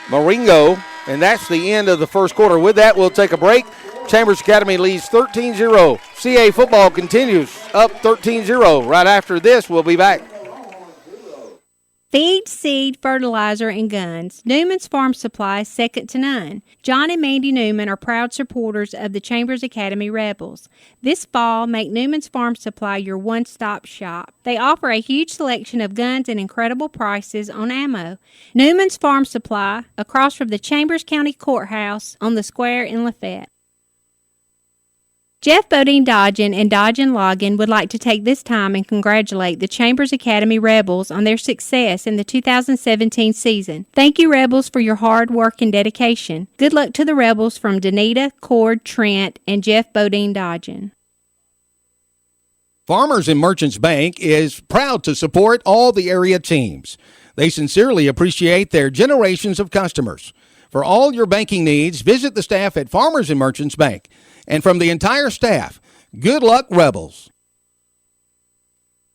Speaker 2: Marengo, and that's the end of the first quarter. With that, we'll take a break. Chambers Academy leads 13-0. CA football continues up 13-0. Right after this, we'll be back.
Speaker 4: Feed, seed, fertilizer, and guns. Newman's Farm Supply is second to none. John and Mandy Newman are proud supporters of the Chambers Academy Rebels. This fall, make Newman's Farm Supply your one-stop shop. They offer a huge selection of guns and incredible prices on ammo. Newman's Farm Supply, across from the Chambers County Courthouse on the square in Lafayette. Jeff Bodine Dodgen and Dodgen Logan would like to take this time and congratulate the Chambers Academy Rebels on their success in the 2017 season. Thank you, Rebels, for your hard work and dedication. Good luck to the Rebels from Danita, Cord, Trent, and Jeff Bodine Dodgen.
Speaker 2: Farmers and Merchants Bank is proud to support all the area teams. They sincerely appreciate their generations of customers. For all your banking needs, visit the staff at Farmers and Merchants Bank. And from the entire staff, good luck, Rebels.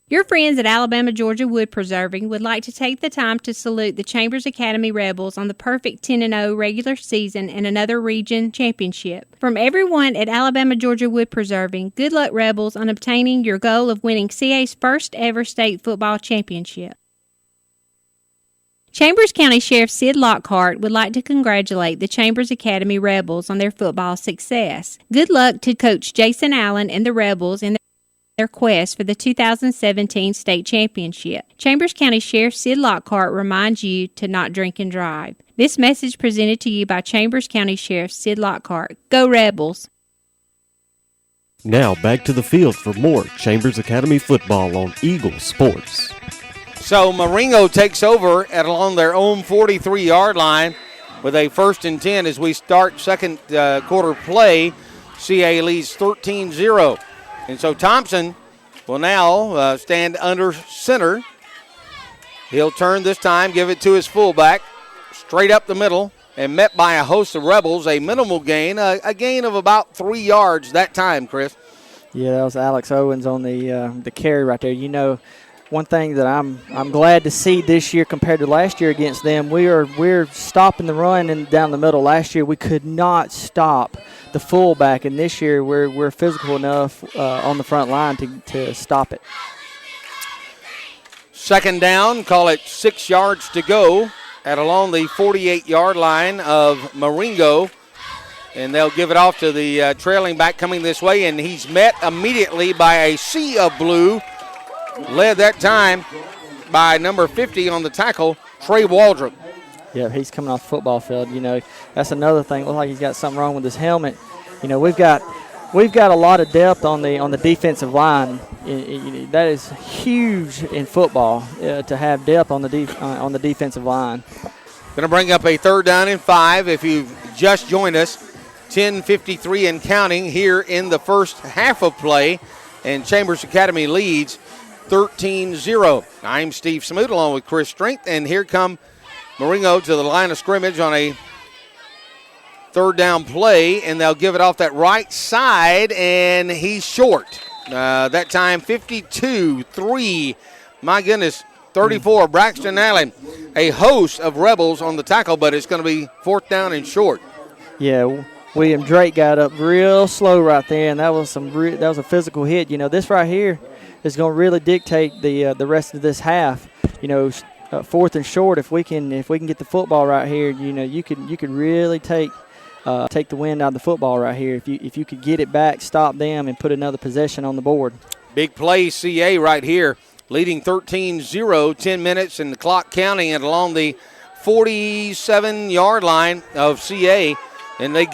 Speaker 4: Your friends at Alabama Georgia Wood Preserving would like to take the time to salute the Chambers Academy Rebels on the perfect 10-0 regular season and another region championship. From everyone at Alabama Georgia Wood Preserving, good luck, Rebels, on obtaining your goal of winning CA's first ever state football championship. Chambers County Sheriff Sid Lockhart would like to congratulate the Chambers Academy Rebels on their football success. Good luck to Coach Jason Allen and the Rebels in their quest for the 2017 state championship. Chambers County Sheriff Sid Lockhart reminds you to not drink and drive. This message presented to you by Chambers County Sheriff Sid Lockhart. Go Rebels!
Speaker 1: Now back to the field for more Chambers Academy football on Eagle Sports.
Speaker 2: So Marengo takes over along their own 43-yard line with a 1st and 10 as we start second quarter play. CA leads 13-0. And so Thompson will now stand under center. He'll turn this time, give it to his fullback, straight up the middle, and met by a host of Rebels. A minimal gain, a gain of about 3 yards that time, Chris.
Speaker 5: Yeah, that was Alex Owens on the carry right there. You know, one thing that I'm glad to see this year compared to last year against them, we're stopping the run and down the middle. Last year we could not stop the fullback, and this year we're physical enough on the front line to stop it.
Speaker 2: Second down, call it 6 yards to go at along the 48-yard line of Marengo. And they'll give it off to the trailing back coming this way, and he's met immediately by a sea of blue, led that time by number 50 on the tackle, Trey Waldrop.
Speaker 5: Yeah, he's coming off the football field. You know, that's another thing. Looks like he's got something wrong with his helmet. You know, we've got a lot of depth on the defensive line. That is huge in football to have depth on the defensive line.
Speaker 2: Going to bring up a 3rd down and 5 if you've just joined us. 10:53 and counting here in the first half of play, and Chambers Academy leads 13-0. I'm Steve Smoot along with Chris Strength, and here come Marengo to the line of scrimmage on a 3rd down play, and they'll give it off that right side, and he's short. That time 52-3. My goodness, 34. Braxton Allen, a host of Rebels on the tackle, but it's going to be 4th down and short.
Speaker 5: Yeah, William Drake got up real slow right there, and that was a physical hit. You know, this right here is going to really dictate the rest of this half. You know, 4th and short. If we can get the football right here, you know, you could really take the wind out of the football right here. If you could get it back, stop them, and put another possession on the board. Big
Speaker 2: play, CA right here, leading 13-0, 10 minutes and the clock counting, and along the 47-yard line of CA. And they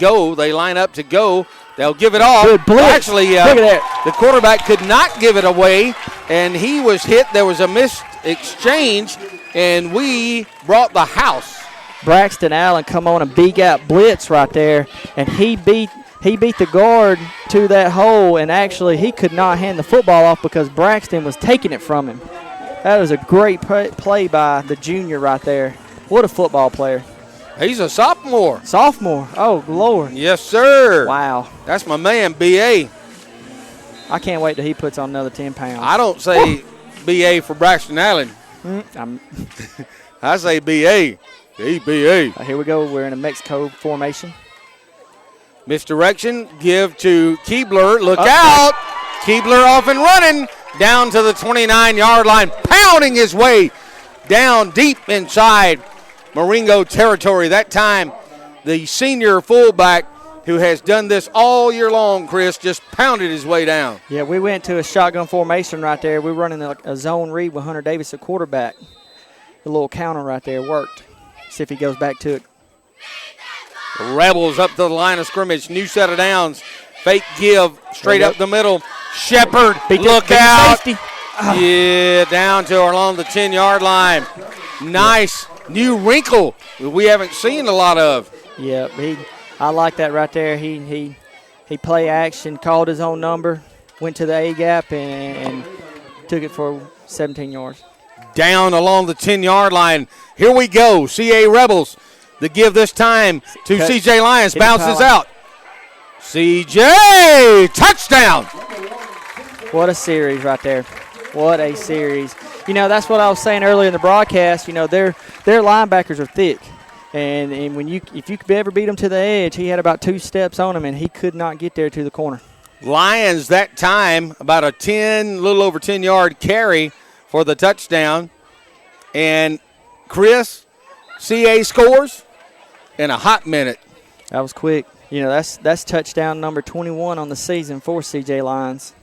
Speaker 2: line up to go. They'll give it off.
Speaker 5: Good blitz.
Speaker 2: Actually,
Speaker 5: look at that.
Speaker 2: The quarterback could not give it away, and he was hit. There was a missed exchange, and we brought the house.
Speaker 5: Braxton Allen come on a B-gap blitz right there, and he beat the guard to that hole, and actually he could not hand the football off because Braxton was taking it from him. That was a great play by the junior right there. What a football player.
Speaker 2: He's a sophomore.
Speaker 5: Oh, Lord.
Speaker 2: Yes, sir.
Speaker 5: Wow.
Speaker 2: That's my man, B.A.
Speaker 5: I can't wait till he puts on another 10 pounds.
Speaker 2: I don't say B.A. for Braxton Allen. I say B.A. He's B.A.
Speaker 5: Here we go. We're in a Mexico formation.
Speaker 2: Misdirection. Give to Keebler. Look out. Keebler off and running down to the 29-yard line, pounding his way down deep inside Marengo territory. That time, the senior fullback who has done this all year long, Chris, just pounded his way down.
Speaker 5: Yeah, we went to a shotgun formation right there. We're running a zone read with Hunter Davis at quarterback. The little counter right there worked. See if he goes back to it.
Speaker 2: The Rebels up to the line of scrimmage. New set of downs. Fake give straight up the middle. Shepard, look out. Yeah, down to along the 10-yard line. Nice new wrinkle we haven't seen a lot of.
Speaker 5: Yeah, I like that right there. He play action, called his own number, went to the A-gap, and took it for 17 yards.
Speaker 2: Down along the 10-yard line. Here we go. CA Rebels. The give this time to CJ Lyons. Bounces out. CJ, touchdown.
Speaker 5: What a series right there. What a series. You know, that's what I was saying earlier in the broadcast. You know, their linebackers are thick. And if you could ever beat him to the edge, he had about 2 steps on him, and he could not get there to the corner.
Speaker 2: Lions that time, about a little over 10-yard carry for the touchdown. And Chris, CA scores in a hot minute.
Speaker 5: That was quick. You know, that's touchdown number 21 on the season for CJ Lyons.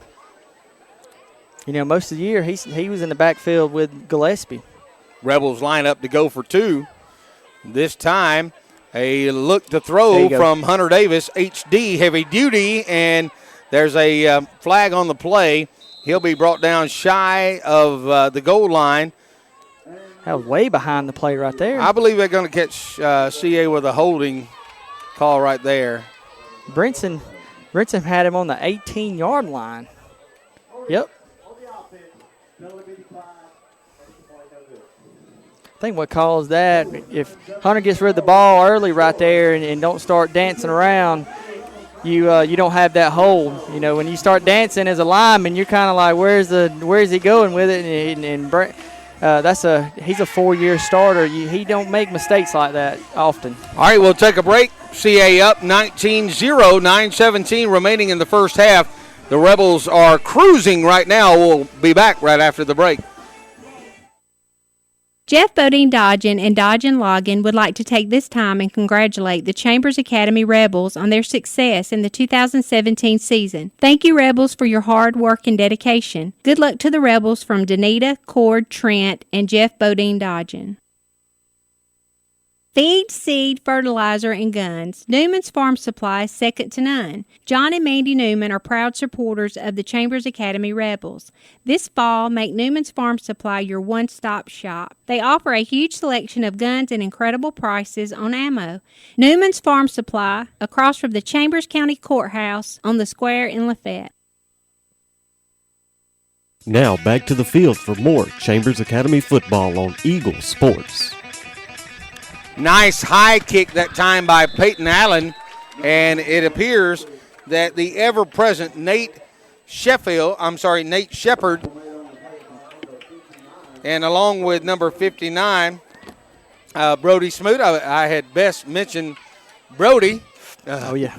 Speaker 5: You know, most of the year he was in the backfield with Gillespie.
Speaker 2: Rebels line up to go for 2. This time, a look to throw from Hunter Davis, HD, heavy duty, and There's a flag on the play. He'll be brought down shy of the goal line.
Speaker 5: That was way behind the play right there.
Speaker 2: I believe they're going to catch CA with a holding call right there.
Speaker 5: Brinson had him on the 18-yard line. Yep. I think what caused that, if Hunter gets rid of the ball early right there and don't start dancing around, you don't have that hold. You know, when you start dancing as a lineman, you're kind of like, where's he going with it? He's a 4-year starter. He don't make mistakes like that often.
Speaker 2: All right, we'll take a break. CA up 19-0, 9:17 remaining in the first half. The Rebels are cruising right now. We'll be back right after the break.
Speaker 4: Jeff Bodine Dodgen and Dodgen Logan would like to take this time and congratulate the Chambers Academy Rebels on their success in the 2017 season. Thank you, Rebels, for your hard work and dedication. Good luck to the Rebels from Danita, Cord, Trent, and Jeff Bodine Dodgen. Feed, seed, fertilizer, and guns. Newman's Farm Supply is second to none. John and Mandy Newman are proud supporters of the Chambers Academy Rebels. This fall, make Newman's Farm Supply your one-stop shop. They offer a huge selection of guns and incredible prices on ammo. Newman's Farm Supply, across from the Chambers County Courthouse on the square in Lafayette.
Speaker 1: Now back to the field for more Chambers Academy football on Eagle Sports.
Speaker 2: Nice high kick that time by Peyton Allen, and it appears that the ever-present Nate Shepard, and along with number 59, Brody Smoot. I had best mentioned Brody,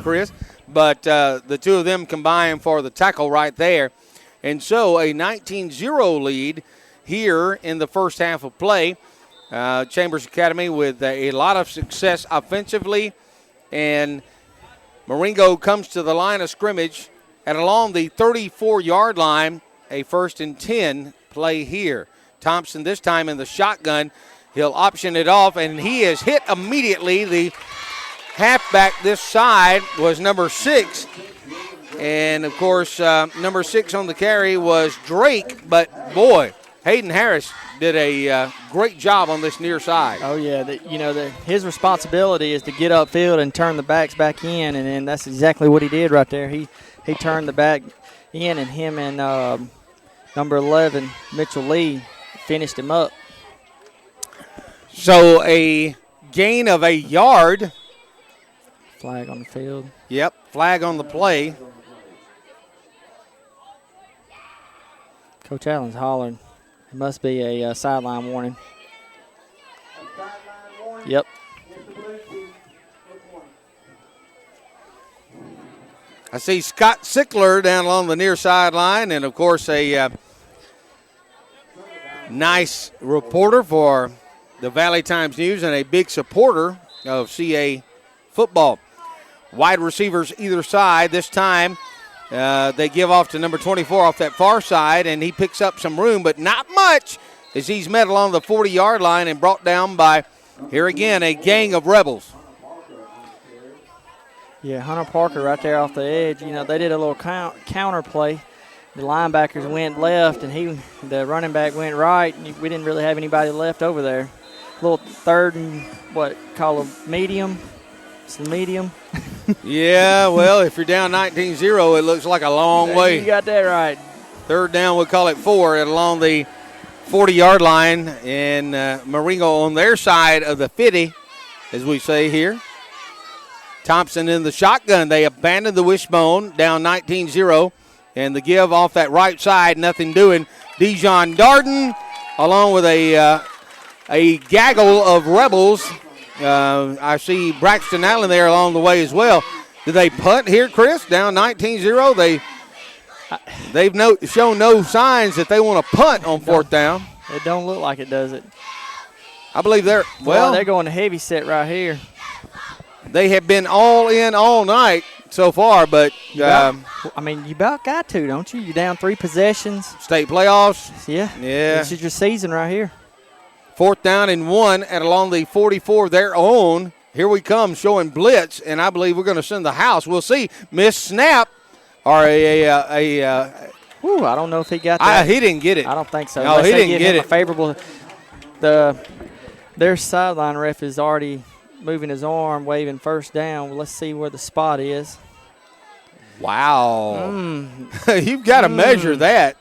Speaker 2: Chris, but the two of them combined for the tackle right there. And so a 19-0 lead here in the first half of play. Chambers Academy with a lot of success offensively, and Marengo comes to the line of scrimmage and along the 34-yard line, a 1st and 10 play here. Thompson this time in the shotgun. He'll option it off, and he is hit immediately. The halfback this side was number 6, and, of course, number 6 on the carry was Drake, but, boy, Hayden Harris did a great job on this near side.
Speaker 5: Oh, yeah. His responsibility is to get upfield and turn the backs back in, and that's exactly what he did right there. He turned the back in, and him and number 11, Mitchell Lee, finished him up.
Speaker 2: So a gain of a yard.
Speaker 5: Flag on the field.
Speaker 2: Yep, flag on the play.
Speaker 5: Coach Allen's hollering. It must be a sideline warning. Yep.
Speaker 2: I see Scott Sickler down along the near sideline, and, of course, a nice reporter for the Valley Times News and a big supporter of CA football. Wide receivers either side. This time they give off to number 24 off that far side, and he picks up some room, but not much as he's met along the 40-yard line and brought down by, here again, a gang of Rebels.
Speaker 5: Yeah, Hunter Parker right there off the edge. You know, they did a little counter play. The linebackers went left, and the running back went right. And we didn't really have anybody left over there. A little third and call a medium. It's the medium.
Speaker 2: Yeah, well, if you're down 19-0, it looks like a long way.
Speaker 5: You got that right.
Speaker 2: Third down, we'll call it 4 along the 40-yard line. And Marengo on their side of the 50, as we say here. Thompson in the shotgun. They abandoned the wishbone, down 19-0. And the give off that right side, nothing doing. Dijon Darden, along with a gaggle of Rebels. I see Braxton Allen there along the way as well. Did they punt here, Chris? Down 19-0. They've shown no signs that they want to punt on fourth down.
Speaker 5: It don't look like it, does it?
Speaker 2: I believe they're
Speaker 5: going to heavy set right here.
Speaker 2: They have been all in all night so far, but
Speaker 5: you about got to, don't you? You're down 3 possessions.
Speaker 2: State playoffs.
Speaker 5: Yeah. This is your season right here.
Speaker 2: 4th down and 1 at along the 44 their own. Here we come showing blitz, and I believe we're going to send the house. We'll see. Miss snap or
Speaker 5: Ooh, I don't know if he got that.
Speaker 2: he didn't get it.
Speaker 5: I don't think so.
Speaker 2: No,
Speaker 5: Unless
Speaker 2: he
Speaker 5: they
Speaker 2: didn't
Speaker 5: give
Speaker 2: get
Speaker 5: him
Speaker 2: it.
Speaker 5: A favorable. Their sideline ref is already moving his arm, waving first down. Well, let's see where the spot is.
Speaker 2: Wow. You've got to measure that.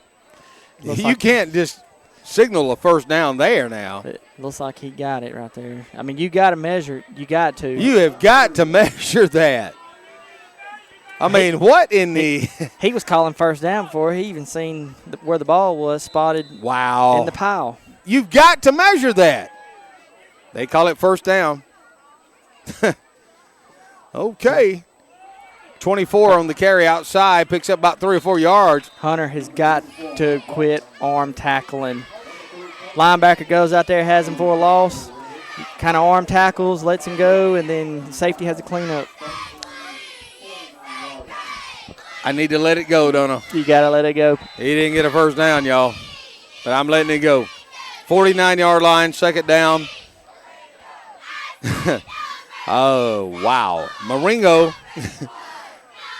Speaker 2: You can't just signal a first down there now.
Speaker 5: It looks like he got it right there. I mean, you got to measure it. You got to.
Speaker 2: You have got to measure that. I mean, what in the –
Speaker 5: He was calling first down before he even seen where the ball was spotted
Speaker 2: wow.
Speaker 5: in the pile.
Speaker 2: You've got to measure that. They call it first down. Okay. 24 on the carry outside, picks up about 3 or 4 yards.
Speaker 5: Hunter has got to quit arm tackling. Linebacker goes out there, has him for a loss, kind of arm tackles, lets him go, and then safety has to clean up.
Speaker 2: I need to let it go, don't I?
Speaker 5: You got to let it go.
Speaker 2: He didn't get a first down, y'all, but I'm letting it go. 49-yard line, second down. Oh, wow. Marengo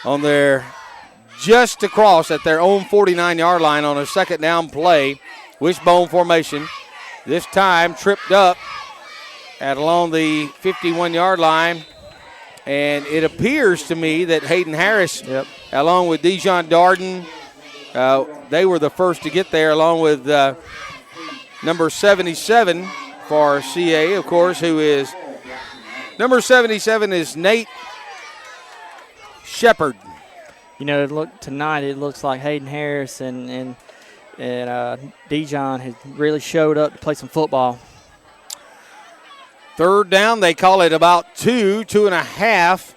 Speaker 2: on their just across at their own 49-yard line on a second down play. Wishbone formation. This time tripped up at along the 51-yard line. And it appears to me that Hayden Harris, along with Dijon Darden, they were the first to get there, along with number 77 for CA, of course, who is number 77 is Nate Shepard.
Speaker 5: You know, tonight it looks like Hayden Harris and Dijon has really showed up to play some football.
Speaker 2: Third down, they call it about 2.5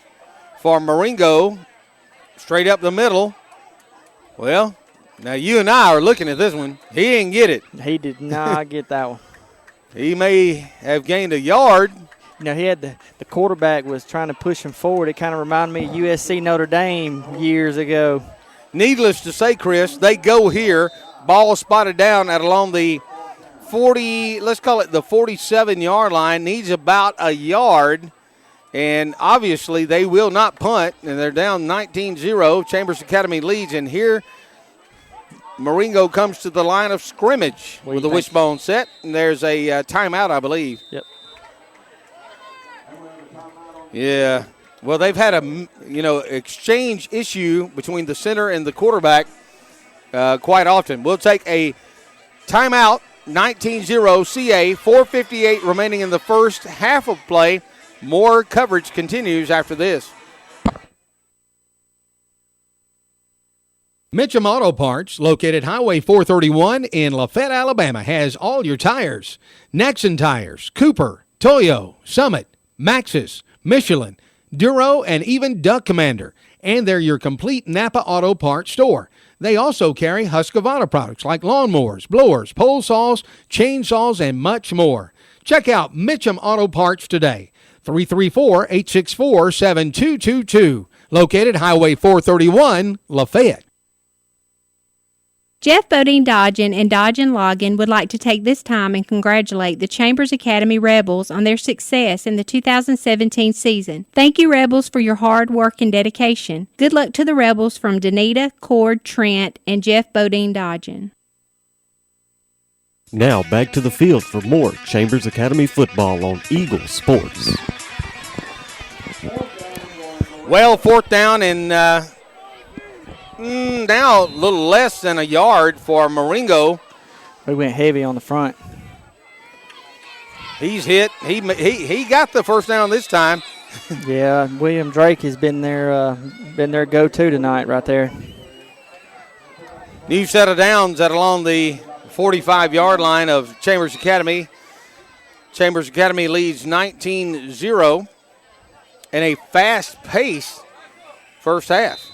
Speaker 2: for Marengo. Straight up the middle. Well, now you and I are looking at this one. He didn't get it.
Speaker 5: He did not get that one.
Speaker 2: He may have gained a yard.
Speaker 5: You know, he had the quarterback was trying to push him forward. It kind of reminded me of USC Notre Dame years ago.
Speaker 2: Needless to say, Chris, they go here. Ball spotted down at along the 40, let's call it the 47-yard line, needs about a yard, and obviously they will not punt, and they're down 19-0. Chambers Academy leads, and here Marengo comes to the line of scrimmage with the wishbone set, and there's a timeout, I believe.
Speaker 5: Yep.
Speaker 2: Yeah. Well, they've had a exchange issue between the center and the quarterback quite often. We'll take a timeout. 19-0 CA, 4:58 remaining in the first half of play. More coverage continues after this. Mitchum Auto Parts, located Highway 431 in Lafayette, Alabama, has all your tires. Nexon Tires, Cooper, Toyo, Summit, Maxxis, Michelin, Duro, and even Duck Commander. And they're your complete Napa Auto Parts store. They also carry Husqvarna products like lawnmowers, blowers, pole saws, chainsaws, and much more. Check out Mitchum Auto Parts today. 334-864-7222. Located Highway 431, Lafayette.
Speaker 4: Jeff Bodine Dodgen and Dodgen Loggin would like to take this time and congratulate the Chambers Academy Rebels on their success in the 2017 season. Thank you, Rebels, for your hard work and dedication. Good luck to the Rebels from Danita, Cord, Trent, and Jeff Bodine Dodgen.
Speaker 1: Now back to the field for more Chambers Academy football on Eagle Sports.
Speaker 2: Well, fourth down and now a little less than a yard for Marengo.
Speaker 5: We went heavy on the front.
Speaker 2: He's hit. He got the first down this time.
Speaker 5: Yeah, William Drake has been their go-to tonight right there.
Speaker 2: New set of downs at along the 45-yard line of Chambers Academy. Chambers Academy leads 19-0 in a fast-paced first half.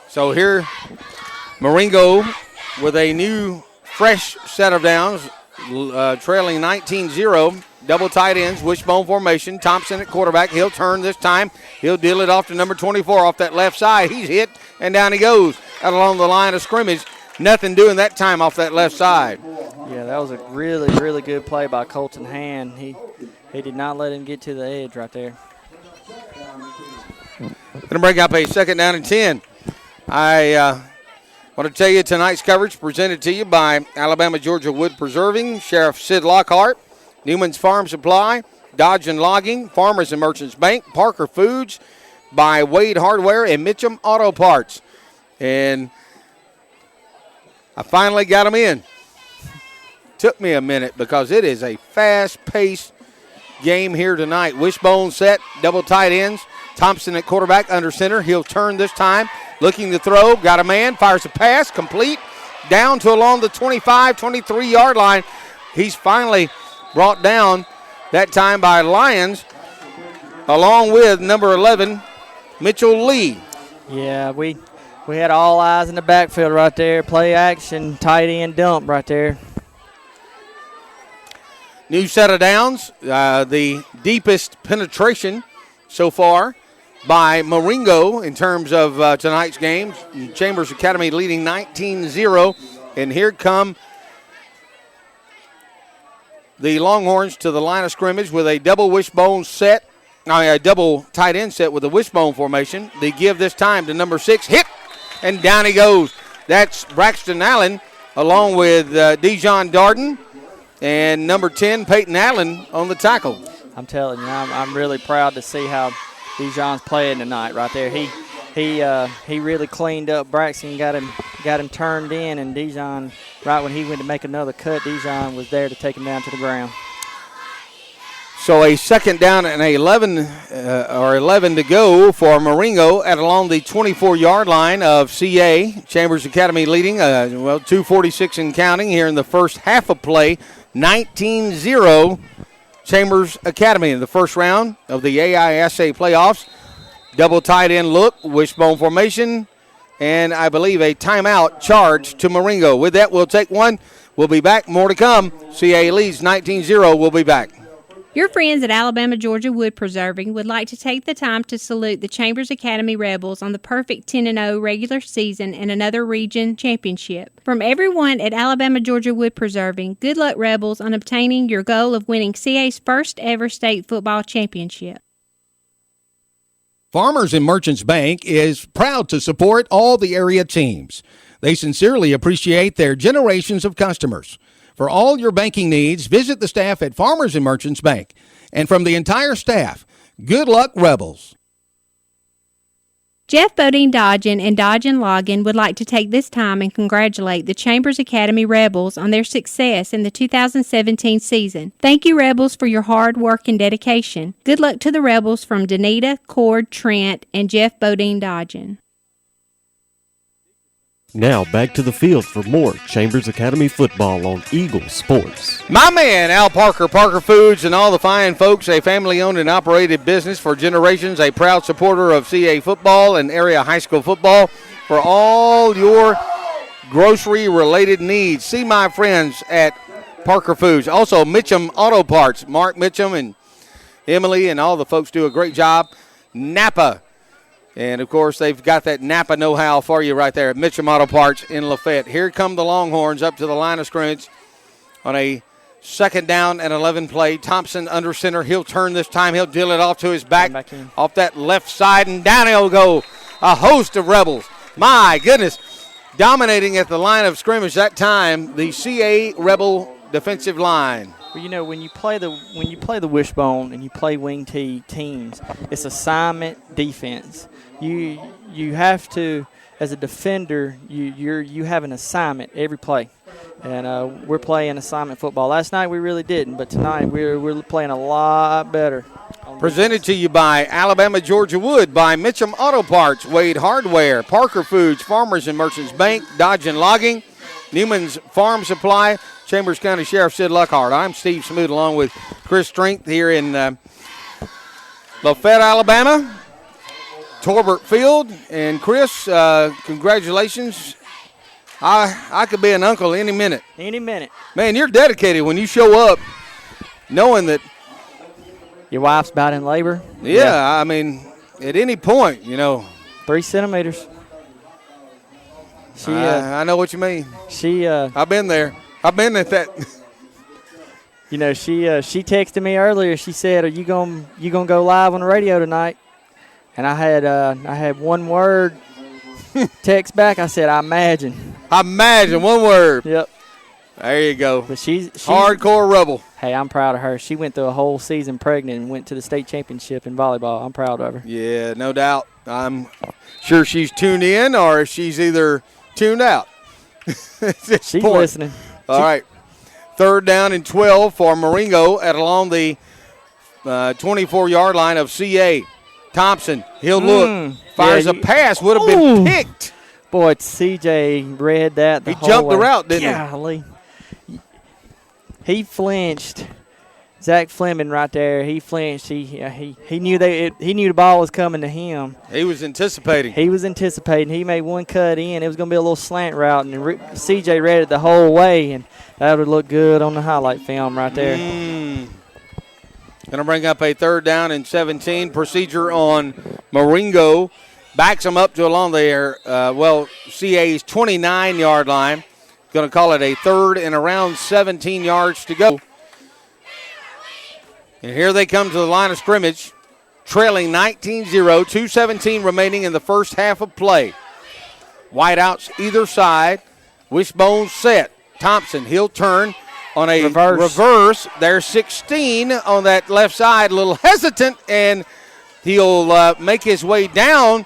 Speaker 2: So here, Marengo with a new, fresh set of downs, trailing 19-0. Double tight ends, wishbone formation. Thompson at quarterback. He'll turn this time. He'll deal it off to number 24 off that left side. He's hit, and down he goes out along the line of scrimmage. Nothing doing that time off that left side.
Speaker 5: Yeah, that was a really, really good play by Colton Hand. He did not let him get to the edge right there.
Speaker 2: to bring up a 2nd down and 10. I want to tell you tonight's coverage presented to you by Alabama Georgia Wood Preserving, Sheriff Sid Lockhart, Newman's Farm Supply, Dodge and Logging, Farmers and Merchants Bank, Parker Foods, by Wade Hardware, and Mitchum Auto Parts. And I finally got them in. Took me a minute because it is a fast-paced game here tonight. Wishbone set, double tight ends. Thompson at quarterback, under center. He'll turn this time. Looking to throw. Got a man. Fires a pass. Complete. Down to along the 25, 23-yard line. He's finally brought down that time by Lyons, along with number 11, Mitchell Lee.
Speaker 5: Yeah, we had all eyes in the backfield right there. Play action, tight end dump right there.
Speaker 2: New set of downs. The deepest penetration so far by Marengo in terms of tonight's game. Chambers Academy leading 19-0. And here come the Longhorns to the line of scrimmage with a double wishbone set. A double tight end set with a wishbone formation. They give this time to number 6. Hit, and down he goes. That's Braxton Allen along with Dijon Darden and number 10, Peyton Allen, on the tackle.
Speaker 5: I'm telling you, I'm really proud to see how Dijon's playing tonight right there. He really cleaned up Braxton, got him turned in, and Dijon, right when he went to make another cut, Dijon was there to take him down to the ground.
Speaker 2: So a 2nd down and 11 to go for Marengo at along the 24-yard line of CA. Chambers Academy leading, 2:46 and counting here in the first half of play. 19-0 Chambers Academy in the first round of the AISA playoffs. Double tight end look, wishbone formation, and I believe a timeout charge to Marengo. With that, we'll take one. We'll be back. More to come. CA leads 19-0. We'll be back.
Speaker 4: Your friends at Alabama Georgia Wood Preserving would like to take the time to salute the Chambers Academy Rebels on the perfect 10-0 regular season and another region championship. From everyone at Alabama Georgia Wood Preserving, good luck, Rebels, on obtaining your goal of winning CA's first ever state football championship.
Speaker 2: Farmers and Merchants Bank is proud to support all the area teams. They sincerely appreciate their generations of customers. For all your banking needs, visit the staff at Farmers and Merchants Bank. And from the entire staff, good luck, Rebels.
Speaker 4: Jeff Bodine Dodgen and Dodgen Loggin would like to take this time and congratulate the Chambers Academy Rebels on their success in the 2017 season. Thank you, Rebels, for your hard work and dedication. Good luck to the Rebels from Danita, Cord, Trent, and Jeff Bodine Dodgen.
Speaker 1: Now back to the field for more Chambers Academy football on Eagle Sports.
Speaker 2: My man, Al Parker, Parker Foods, and all the fine folks, a family-owned and operated business for generations, a proud supporter of CA football and area high school football for all your grocery-related needs. See my friends at Parker Foods. Also, Mitchum Auto Parts. Mark Mitchum and Emily and all the folks do a great job. Napa. And, of course, they've got that Napa know-how for you right there at Mitchum Auto Parts in Lafayette. Here come the Longhorns up to the line of scrimmage on a 2nd down and 11 play. Thompson under center. He'll turn this time. He'll deal it off to his back off that left side, and down he'll go. A host of Rebels. My goodness. Dominating at the line of scrimmage that time, the CA Rebel defensive line.
Speaker 5: Well, you know, when you play the wishbone and you play wing T teams, it's assignment defense. You have to, as a defender, you have an assignment every play, and we're playing assignment football. Last night we really didn't, but tonight we're playing a lot better.
Speaker 2: Presented to you by Alabama Georgia Wood, by Mitchum Auto Parts, Wade Hardware, Parker Foods, Farmers and Merchants Bank, Dodge and Logging, Newman's Farm Supply, Chambers County Sheriff Sid Lockhart. I'm Steve Smoot along with Chris Strength here in Lafayette, Alabama. Torbert Field. And Chris, congratulations. I could be an uncle any minute.
Speaker 5: Any minute.
Speaker 2: Man, you're dedicated when you show up knowing that
Speaker 5: your wife's about in labor.
Speaker 2: Yeah, I mean, at any point,
Speaker 5: 3 centimeters.
Speaker 2: I know what you mean. I've been there. I've been at that.
Speaker 5: She texted me earlier. She said, "Are you gonna go live on the radio tonight?" And I had one word text back. I said, I imagine.
Speaker 2: Imagine, one word.
Speaker 5: Yep.
Speaker 2: There you go.
Speaker 5: But she's
Speaker 2: hardcore rebel.
Speaker 5: Hey, I'm proud of her. She went through a whole season pregnant and went to the state championship in volleyball. I'm proud of her.
Speaker 2: Yeah, no doubt. I'm sure she's tuned in or she's either tuned out.
Speaker 5: She's listening.
Speaker 2: All right. 3rd down and 12 for Marengo at along the 24-yard line of CA. Thompson, he'll look. Fires a pass, would have been picked.
Speaker 5: Boy, CJ read that the whole
Speaker 2: jumped
Speaker 5: way.
Speaker 2: the route, didn't
Speaker 5: Golly. He flinched. Zach Fleming right there. He flinched. He knew he knew the ball was coming to him.
Speaker 2: He was anticipating.
Speaker 5: He made one cut in. It was going to be a little slant route, and CJ read it the whole way, and that would look good on the highlight film right there.
Speaker 2: Going to bring up a 3rd down and 17. Procedure on Marengo. Backs him up to along their, CA's 29-yard line. Going to call it a 3rd and around 17 yards to go. And here they come to the line of scrimmage, trailing 19-0, 2:17 remaining in the first half of play. Wideouts either side, wishbone set. Thompson, he'll turn on a reverse. There's 16 on that left side, a little hesitant, and he'll make his way down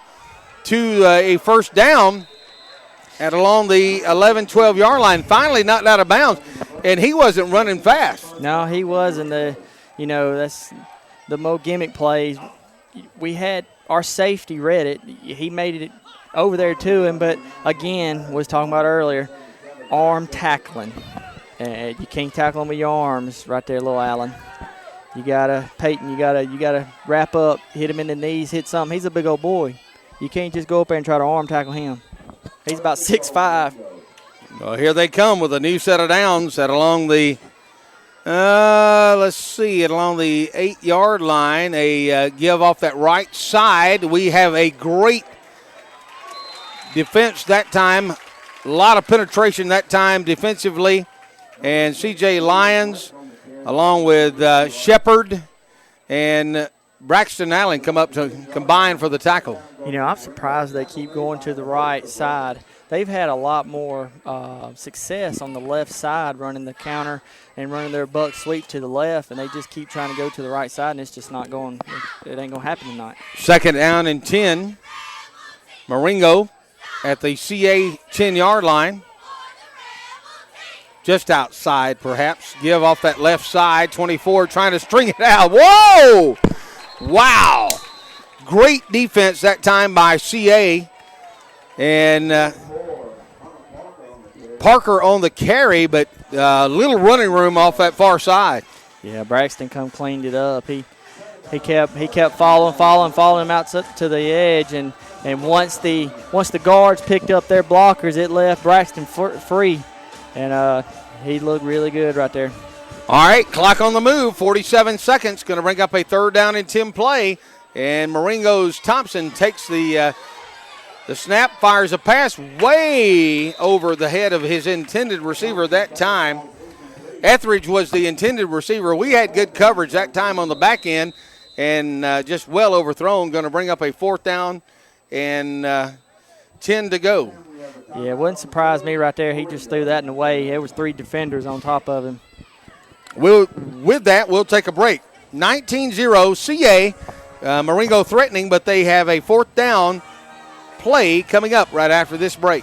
Speaker 2: to a first down at along the 11, 12-yard line. Finally knocked out of bounds, and he wasn't running fast.
Speaker 5: No, he wasn't. That's the Mo gimmick plays. We had our safety read it. He made it over there to him, but again, was talking about earlier, arm tackling. You can't tackle him with your arms right there, little Allen. You gotta, Peyton, you gotta wrap up, hit him in the knees, hit something. He's a big old boy. You can't just go up there and try to arm tackle him. He's about 6'5".
Speaker 2: Well, here they come with a new set of downs at along the, along the 8-yard line. A give off that right side. We have a great defense that time. A lot of penetration that time defensively. And C.J. Lyons, along with Shepard and Braxton Allen, come up to combine for the tackle.
Speaker 5: I'm surprised they keep going to the right side. They've had a lot more success on the left side running the counter and running their buck sweep to the left, and they just keep trying to go to the right side, and it's just not going – it ain't going to happen tonight.
Speaker 2: 2nd down and 10. Marengo at the CA 10-yard line. Just outside, perhaps. Give off that left side. 24 trying to string it out. Whoa! Wow. Great defense that time by CA. And Parker on the carry, but little running room off that far side.
Speaker 5: Yeah, Braxton cleaned it up. He kept following him out to the edge, and once the guards picked up their blockers, it left Braxton free. And he looked really good right there.
Speaker 2: All right, clock on the move, 47 seconds. Going to bring up a 3rd down and 10 play. And Marengo's Thompson takes the snap, fires a pass way over the head of his intended receiver that time. Etheridge was the intended receiver. We had good coverage that time on the back end and just well overthrown. Going to bring up a 4th down and 10 to go.
Speaker 5: Yeah, it wouldn't surprise me right there. He just threw that in the way. There was 3 defenders on top of him.
Speaker 2: With that, we'll take a break. 19-0 CA. Marengo threatening, but they have a 4th down play coming up right after this break.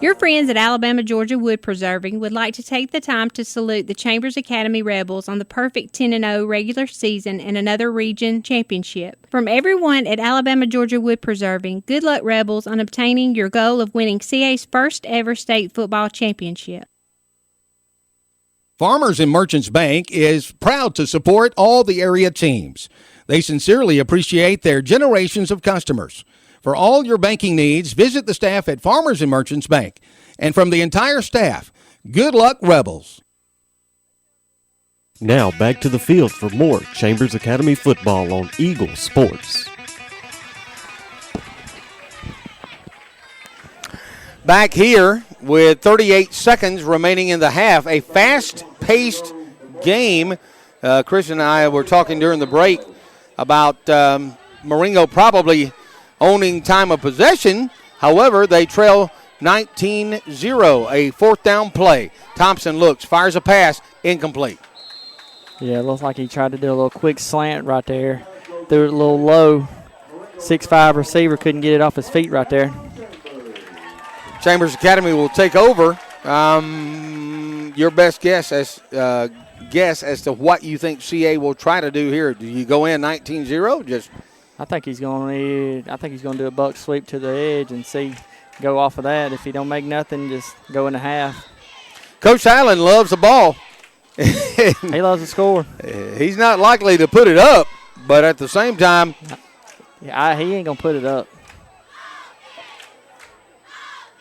Speaker 4: Your friends at Alabama Georgia Wood Preserving would like to take the time to salute the Chambers Academy Rebels on the perfect 10-0 regular season and another region championship. From everyone at Alabama Georgia Wood Preserving, good luck Rebels on obtaining your goal of winning CA's first ever state football championship.
Speaker 2: Farmers and Merchants Bank is proud to support all the area teams. They sincerely appreciate their generations of customers. For all your banking needs, visit the staff at Farmers and Merchants Bank. And from the entire staff, good luck, Rebels.
Speaker 1: Now back to the field for more Chambers Academy football on Eagle Sports.
Speaker 2: Back here with 38 seconds remaining in the half, a fast-paced game. Chris and I were talking during the break about Marengo probably owning time of possession. However, they trail 19-0, a fourth down play. Thompson looks, fires a pass, incomplete.
Speaker 5: Yeah, it looks like he tried to do a little quick slant right there. Threw it a little low. 6'5" receiver couldn't get it off his feet right there.
Speaker 2: Chambers Academy will take over. Your best guess as to what you think CA will try to do here. Do you go in 19-0?
Speaker 5: I think he's going to do a buck sweep to the edge and go off of that. If he don't make nothing, just go in the half.
Speaker 2: Coach Allen loves the ball.
Speaker 5: He loves to score.
Speaker 2: He's not likely to put it up, but at the same time,
Speaker 5: yeah, he ain't gonna put it up.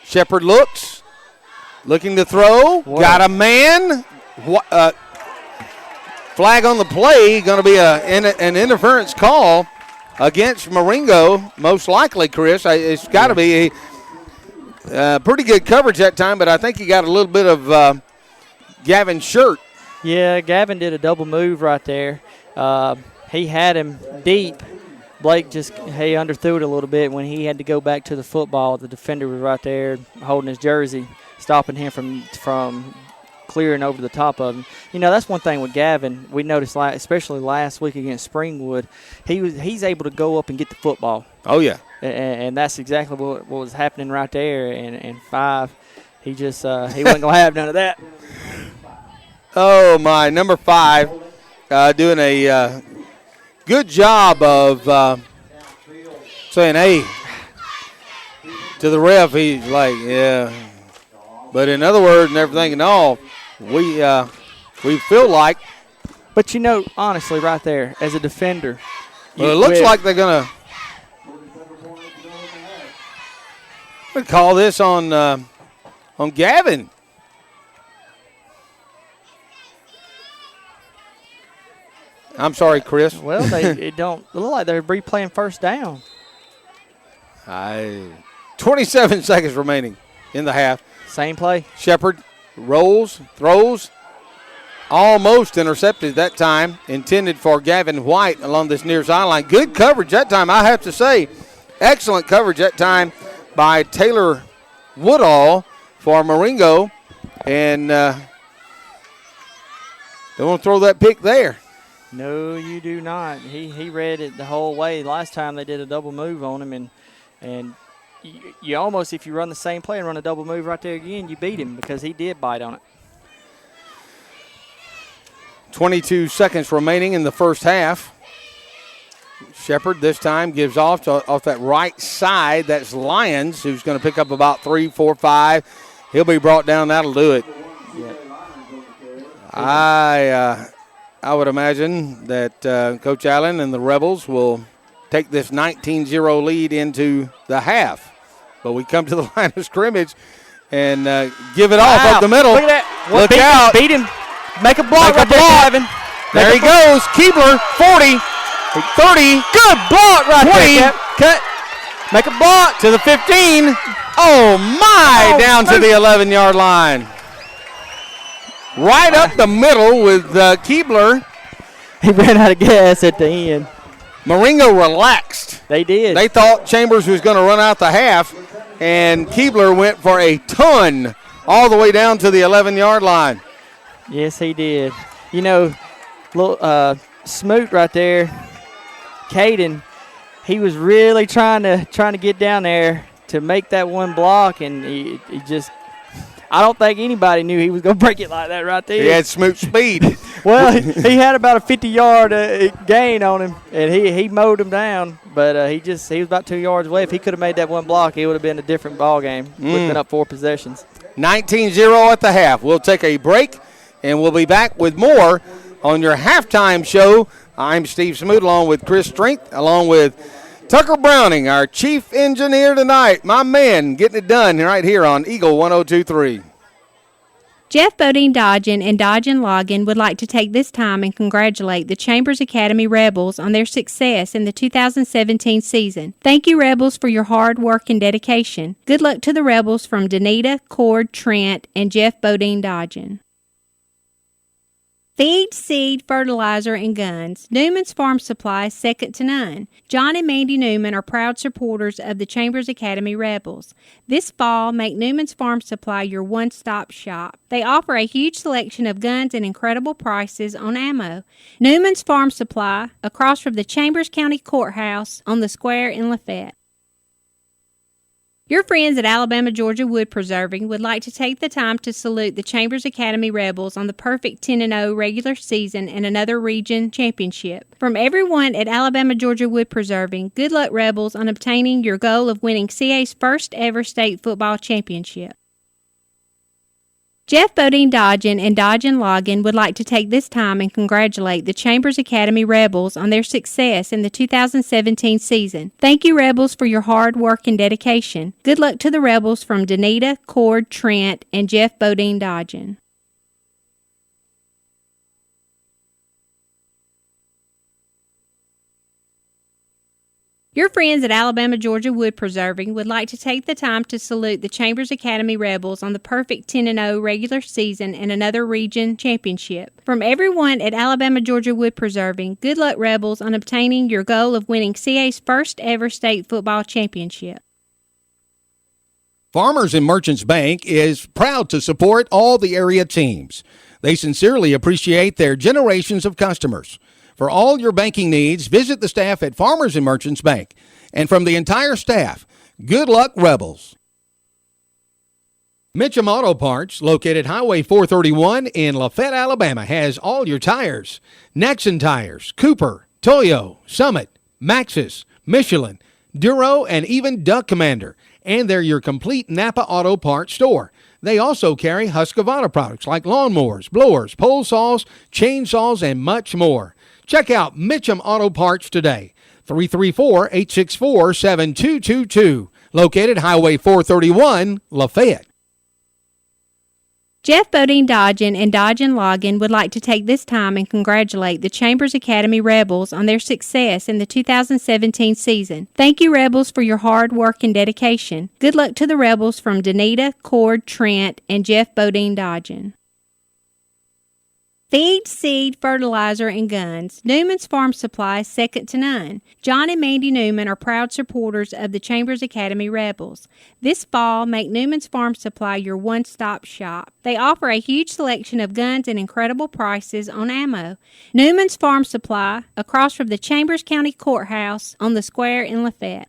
Speaker 2: Shepard looking to throw. Whoa. Got a man. Flag on the play. Going to be an interference call against Marengo, most likely, Chris. It's got to be a pretty good coverage that time, but I think he got a little bit of Gavin's shirt.
Speaker 5: Yeah, Gavin did a double move right there. He had him deep. Blake he underthrew it a little bit when he had to go back to the football. The defender was right there holding his jersey, stopping him from clearing over the top of him. You know, that's one thing with Gavin. We noticed, especially last week against Springwood, he's able to go up and get the football.
Speaker 2: Oh, yeah.
Speaker 5: And that's exactly what was happening right there. And 5, he just he wasn't going to have none of that.
Speaker 2: Oh, my. Number 5 doing a good job of saying, hey, to the ref. He's like, yeah. But in other words and everything and all, we feel like.
Speaker 5: But, you know, honestly, right there, as a defender.
Speaker 2: Well, it looks like they're going to call this on Gavin. I'm sorry, Chris.
Speaker 5: Well, it don't look like they're replaying first down.
Speaker 2: 27 seconds remaining in the half.
Speaker 5: Same play.
Speaker 2: Shepard rolls, throws, almost intercepted that time. Intended for Gavin White along this near sideline. Good coverage that time, I have to say. Excellent coverage that time by Taylor Woodall for Marengo. And they won't throw that pick there.
Speaker 5: No, you do not. He read it the whole way. Last time they did a double move on him, and you almost, if you run the same play and run a double move right there again, you beat him because he did bite on it.
Speaker 2: 22 seconds remaining in the first half. Shepard this time gives off that right side. That's Lyons, who's going to pick up about 3, 4, 5. He'll be brought down. That'll do it. Yeah. I would imagine that Coach Allen and the Rebels will take this 19-0 lead into the half. But we come to the line of scrimmage and give it off up the middle.
Speaker 5: Look at that.
Speaker 2: Look out.
Speaker 5: Beat him. Make a block right there, Gavin.
Speaker 2: There he goes. Keebler, 40, 30.
Speaker 5: Good block right
Speaker 2: 20.
Speaker 5: there. Cut. Make a block.
Speaker 2: To the 15. Oh, my. Down to the 11-yard line. Right up the middle with Keebler.
Speaker 5: He ran out of gas at the end.
Speaker 2: Marengo relaxed.
Speaker 5: They did.
Speaker 2: They thought Chambers was going to run out the half, and Keebler went for a ton all the way down to the 11-yard line.
Speaker 5: Yes, he did. You know, little Smoot right there, Caden, he was really trying to get down there to make that one block, and he just – I don't think anybody knew he was going to break it like that right there.
Speaker 2: He had Smoot speed.
Speaker 5: Well, he had about a 50-yard gain on him, and he mowed him down. But he was about 2 yards away. If he could have made that one block, it would have been a different ball game. Would have been up 4 possessions.
Speaker 2: 19-0 at the half. We'll take a break, and we'll be back with more on your halftime show. I'm Steve Smoot along with Chris Strength, along with Tucker Browning, our chief engineer tonight. My man getting it done right here on Eagle 102.3.
Speaker 4: Jeff Bodine Dodgen and Dodgen Loggin would like to take this time and congratulate the Chambers Academy Rebels on their success in the 2017 season. Thank you, Rebels, for your hard work and dedication. Good luck to the Rebels from Danita, Cord, Trent, and Jeff Bodine Dodgen. Feed, seed, fertilizer, and guns. Newman's Farm Supply is second to none. John and Mandy Newman are proud supporters of the Chambers Academy Rebels. This fall, make Newman's Farm Supply your one-stop shop. They offer a huge selection of guns and incredible prices on ammo. Newman's Farm Supply, across from the Chambers County Courthouse on the square in Lafayette. Your friends at Alabama Georgia Wood Preserving would like to take the time to salute the Chambers Academy Rebels on the perfect 10-0 regular season and another region championship. From everyone at Alabama Georgia Wood Preserving, good luck Rebels on obtaining your goal of winning CA's first ever state football championship. Jeff Bodine Dodgen and Dodgen Loggin would like to take this time and congratulate the Chambers Academy Rebels on their success in the 2017 season. Thank you, Rebels, for your hard work and dedication. Good luck to the Rebels from Danita, Cord, Trent, and Jeff Bodine Dodgen. Your friends at Alabama Georgia Wood Preserving would like to take the time to salute the Chambers Academy Rebels on the perfect 10-0 regular season and another region championship. From everyone at Alabama Georgia Wood Preserving, good luck Rebels on obtaining your goal of winning CA's first ever state football championship.
Speaker 2: Farmers and Merchants Bank is proud to support all the area teams. They sincerely appreciate their generations of customers. For all your banking needs, visit the staff at Farmers and Merchants Bank. And from the entire staff, good luck, Rebels. Mitchum Auto Parts, located Highway 431 in Lafayette, Alabama, has all your tires. Nexon Tires, Cooper, Toyo, Summit, Maxxis, Michelin, Duro, and even Duck Commander. And they're your complete Napa Auto Parts store. They also carry Husqvarna products like lawnmowers, blowers, pole saws, chainsaws, and much more. Check out Mitchum Auto Parts today. 334-864-7222. Located Highway 431, Lafayette.
Speaker 4: Jeff Bodine Dodgen and Dodgen Loggin would like to take this time and congratulate the Chambers Academy Rebels on their success in the 2017 season. Thank you, Rebels, for your hard work and dedication. Good luck to the Rebels from Danita, Cord, Trent, and Jeff Bodine Dodgen. Feed, seed, fertilizer, and guns. Newman's Farm Supply is second to none. John and Mandy Newman are proud supporters of the Chambers Academy Rebels. This fall, make Newman's Farm Supply your one-stop shop. They offer a huge selection of guns and incredible prices on ammo. Newman's Farm Supply, across from the Chambers County Courthouse on the square in Lafayette.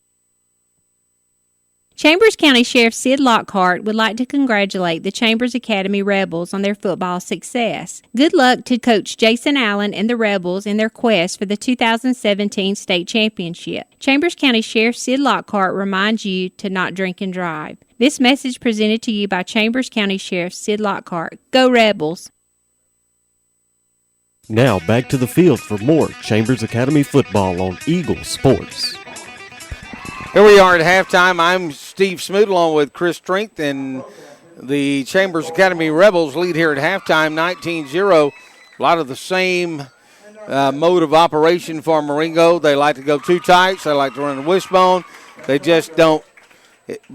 Speaker 4: Chambers County Sheriff Sid Lockhart would like to congratulate the Chambers Academy Rebels on their football success. Good luck to Coach Jason Allen and the Rebels in their quest for the 2017 state championship. Chambers County Sheriff Sid Lockhart reminds you to not drink and drive. This message presented to you by Chambers County Sheriff Sid Lockhart. Go Rebels!
Speaker 1: Now back to the field for more Chambers Academy football on Eagle Sports.
Speaker 2: Here we are at halftime. I'm Steve Smoot along with Chris Strength, and the Chambers Academy Rebels lead here at halftime 19-0. A lot of the same mode of operation for Marengo. They like to go too tight. They like to run the wishbone. They just don't,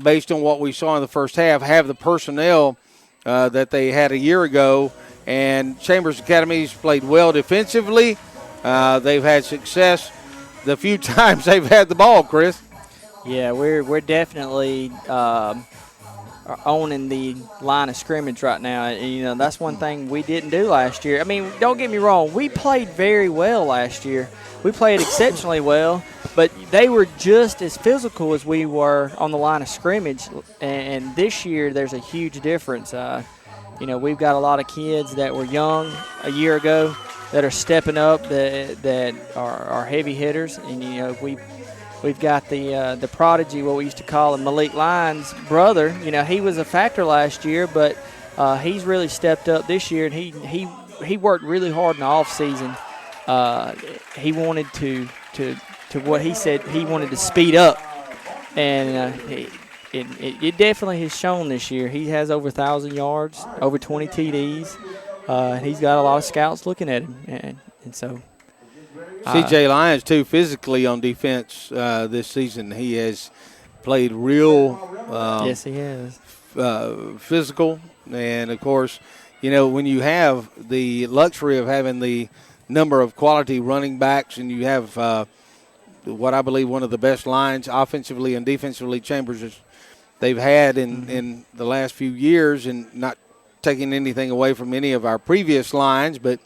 Speaker 2: based on what we saw in the first half, have the personnel that they had a year ago. And Chambers Academy's played well defensively. They've had success the few times they've had the ball, Chris.
Speaker 5: Yeah, we're definitely owning the line of scrimmage right now. And, you know, that's one thing we didn't do last year. I mean, don't get me wrong. We played very well last year. We played exceptionally well, but they were just as physical as we were on the line of scrimmage. And this year there's a huge difference. You know, we've got a lot of kids that were young a year ago that are stepping up that are heavy hitters. And, you know, We've got the prodigy, what we used to call him, Malik Lyons' brother. You know, he was a factor last year, but he's really stepped up this year, and he worked really hard in the off season. He wanted to what he said, he wanted to speed up, and it definitely has shown this year. He has over 1,000 yards, over 20 TDs. And he's got a lot of scouts looking at him, and so.
Speaker 2: C.J. Lyons, too, physically on defense this season. He has played real
Speaker 5: yes, he has.
Speaker 2: Physical. And, of course, when you have the luxury of having the number of quality running backs and you have what I believe one of the best lines offensively and defensively Chambers they've had in the last few years, and not taking anything away from any of our previous lines, but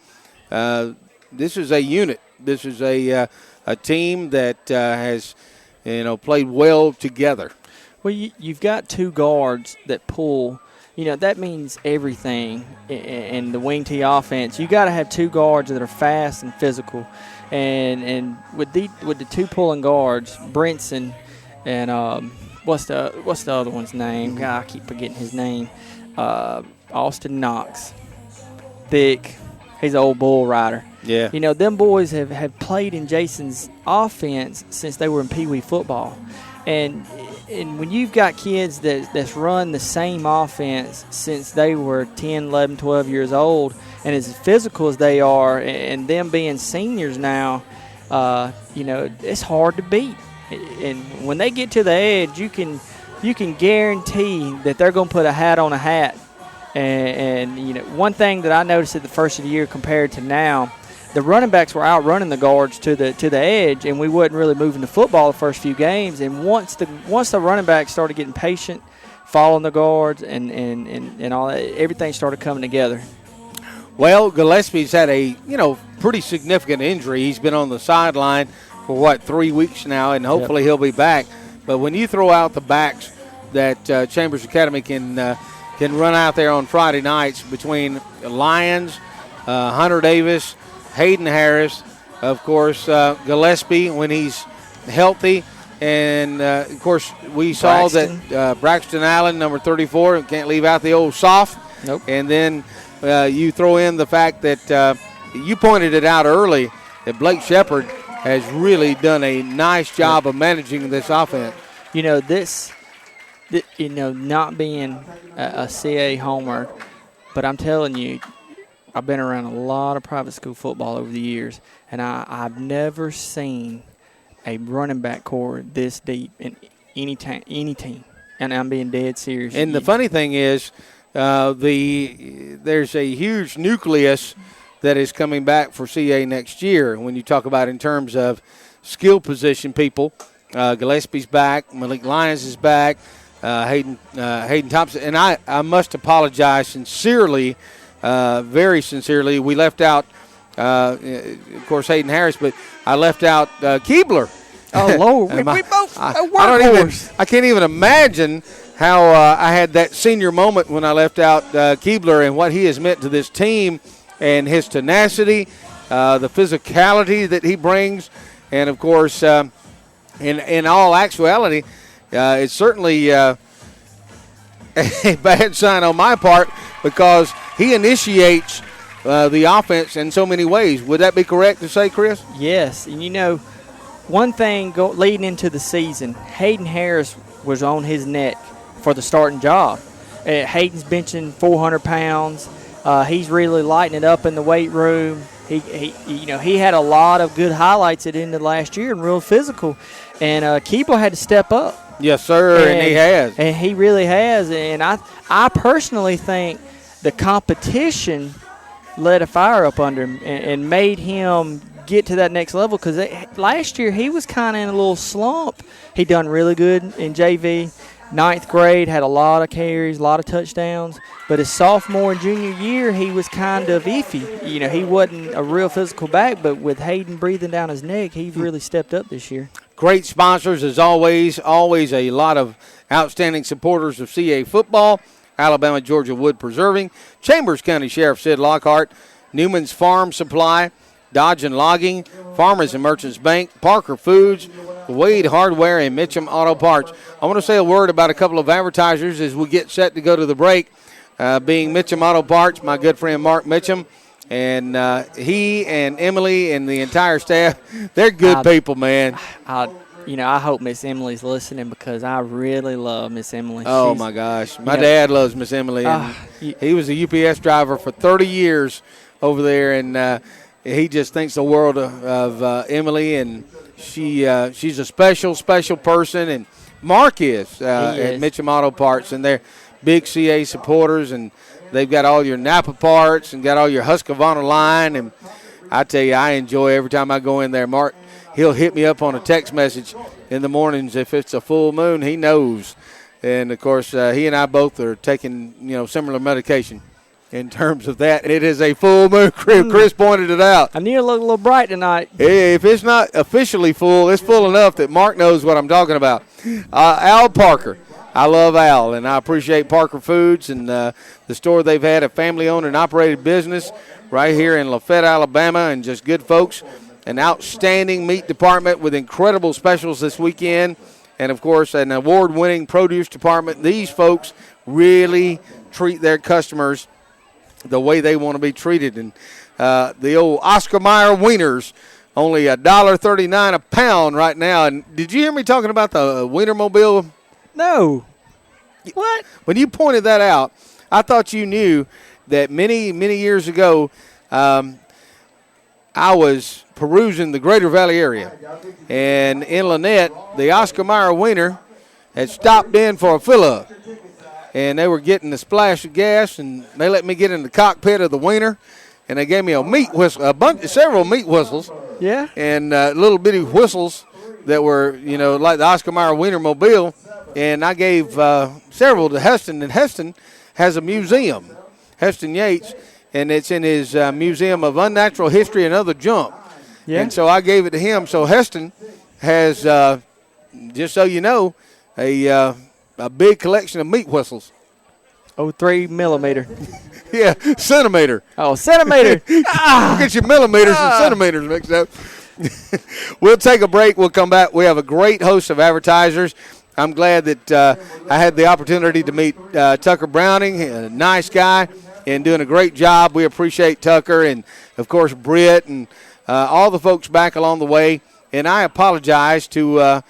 Speaker 2: this is a unit. This is a team that has played well together.
Speaker 5: Well, you've got two guards that pull. That means everything in the wing T offense. You got to have two guards that are fast and physical, and with the two pulling guards, Brinson and what's the other one's name? God, I keep forgetting his name. Austin Knox, thick. He's an old bull rider.
Speaker 2: Yeah.
Speaker 5: Them boys have played in Jason's offense since they were in Pee Wee football, and when you've got kids that's run the same offense since they were 10, 11, 12 years old, and as physical as they are, and them being seniors now, it's hard to beat. And when they get to the edge, you can guarantee that they're going to put a hat on a hat. And one thing that I noticed at the first of the year compared to now, the running backs were outrunning the guards to the edge, and we wasn't really moving the football the first few games. And once the running backs started getting patient, following the guards, and all that, everything started coming together.
Speaker 2: Well, Gillespie's had a pretty significant injury. He's been on the sideline for 3 weeks now, and hopefully he'll be back. But when you throw out the backs that Chambers Academy can run out there on Friday nights between Lyons, Hunter Davis, Hayden Harris, of course, Gillespie when he's healthy. And, of course, we saw that Braxton Allen, number 34, can't leave out the old soft.
Speaker 5: Nope.
Speaker 2: And then you throw in the fact that you pointed it out early that Blake Shepard has really done a nice job of managing this offense.
Speaker 5: Not being a CA homer, but I'm telling you, I've been around a lot of private school football over the years, and I've never seen a running back core this deep in any team. And I'm being dead serious.
Speaker 2: And the funny thing is, there's a huge nucleus that is coming back for CA next year. When you talk about in terms of skill position people, Gillespie's back, Malik Lyons is back, Hayden Thompson. And I must apologize sincerely, very sincerely. We left out, of course, Hayden Harris, but I left out Keebler.
Speaker 5: Oh, Lord. we both
Speaker 2: I can't even imagine how I had that senior moment when I left out Keebler and what he has meant to this team and his tenacity, the physicality that he brings. And, of course, in all actuality, it's certainly a bad sign on my part because he initiates the offense in so many ways. Would that be correct to say, Chris?
Speaker 5: Yes. And, one thing leading into the season, Hayden Harris was on his neck for the starting job. Hayden's benching 400 pounds. He's really lighting it up in the weight room. He had a lot of good highlights at the end of last year and real physical. And Keebler had to step up.
Speaker 2: Yes, sir, and he has.
Speaker 5: And he really has. And I personally think the competition lit a fire up under him and made him get to that next level because last year he was kind of in a little slump. He done really good in JV. 9th grade, had a lot of carries, a lot of touchdowns. But his sophomore and junior year, he was kind of iffy. He wasn't a real physical back, but with Hayden breathing down his neck, he really stepped up this year.
Speaker 2: Great sponsors as always a lot of outstanding supporters of CA football. Alabama, Georgia Wood Preserving, Chambers County Sheriff Sid Lockhart, Newman's Farm Supply, Dodge and Logging, Farmers and Merchants Bank, Parker Foods, Wade Hardware, and Mitchum Auto Parts. I want to say a word about a couple of advertisers as we get set to go to the break, being Mitchum Auto Parts, my good friend Mark Mitchum, and he and Emily and the entire staff, they're good people, man.
Speaker 5: I hope Miss Emily's listening because I really love Miss Emily.
Speaker 2: Oh, my gosh. My dad loves Miss Emily. And he was a UPS driver for 30 years over there, and he just thinks the world of Emily, and she's a special person. And Mark is at Mitchum Auto Parts, and they're big CA supporters. And They've got all your Napa parts and got all your Husqvarna line. And I tell you, I enjoy every time I go in there. Mark, he'll hit me up on a text message in the mornings if it's a full moon. He knows. And, of course, he and I both are taking, similar medication in terms of that. It is a full moon. Chris pointed it out.
Speaker 5: I need to look a little bright tonight.
Speaker 2: If it's not officially full, it's full enough that Mark knows what I'm talking about. Al Parker. I love Al, and I appreciate Parker Foods and the store they've had, a family-owned and operated business right here in Lafayette, Alabama, and just good folks. An outstanding meat department with incredible specials this weekend. And, of course, an award-winning produce department. These folks really treat their customers the way they want to be treated. And the old Oscar Mayer wieners, only $1.39 a pound right now. And did you hear me talking about the Wienermobile?
Speaker 5: No. What?
Speaker 2: When you pointed that out, I thought you knew that many, many years ago I was perusing the Greater Valley area. And in Lynette, the Oscar Mayer wiener had stopped in for a fill-up. And they were getting a splash of gas, and they let me get in the cockpit of the wiener, and they gave me a meat whistle, several meat whistles.
Speaker 5: Yeah.
Speaker 2: And little bitty whistles that were, like the Oscar Mayer Wienermobile. And I gave several to Heston, and Heston has a museum, Heston Yates, and it's in his Museum of Unnatural History and Other Junk.
Speaker 5: Yeah.
Speaker 2: And so I gave it to him. So Heston has, just so you know, a big collection of meat whistles.
Speaker 5: 3 millimeter.
Speaker 2: Yeah, centimeter.
Speaker 5: Oh, centimeter.
Speaker 2: Get your millimeters and centimeters mixed up. We'll take a break. We'll come back. We have a great host of advertisers. I'm glad that I had the opportunity to meet Tucker Browning, a nice guy, and doing a great job. We appreciate Tucker and, of course, Britt and all the folks back along the way. And I apologize to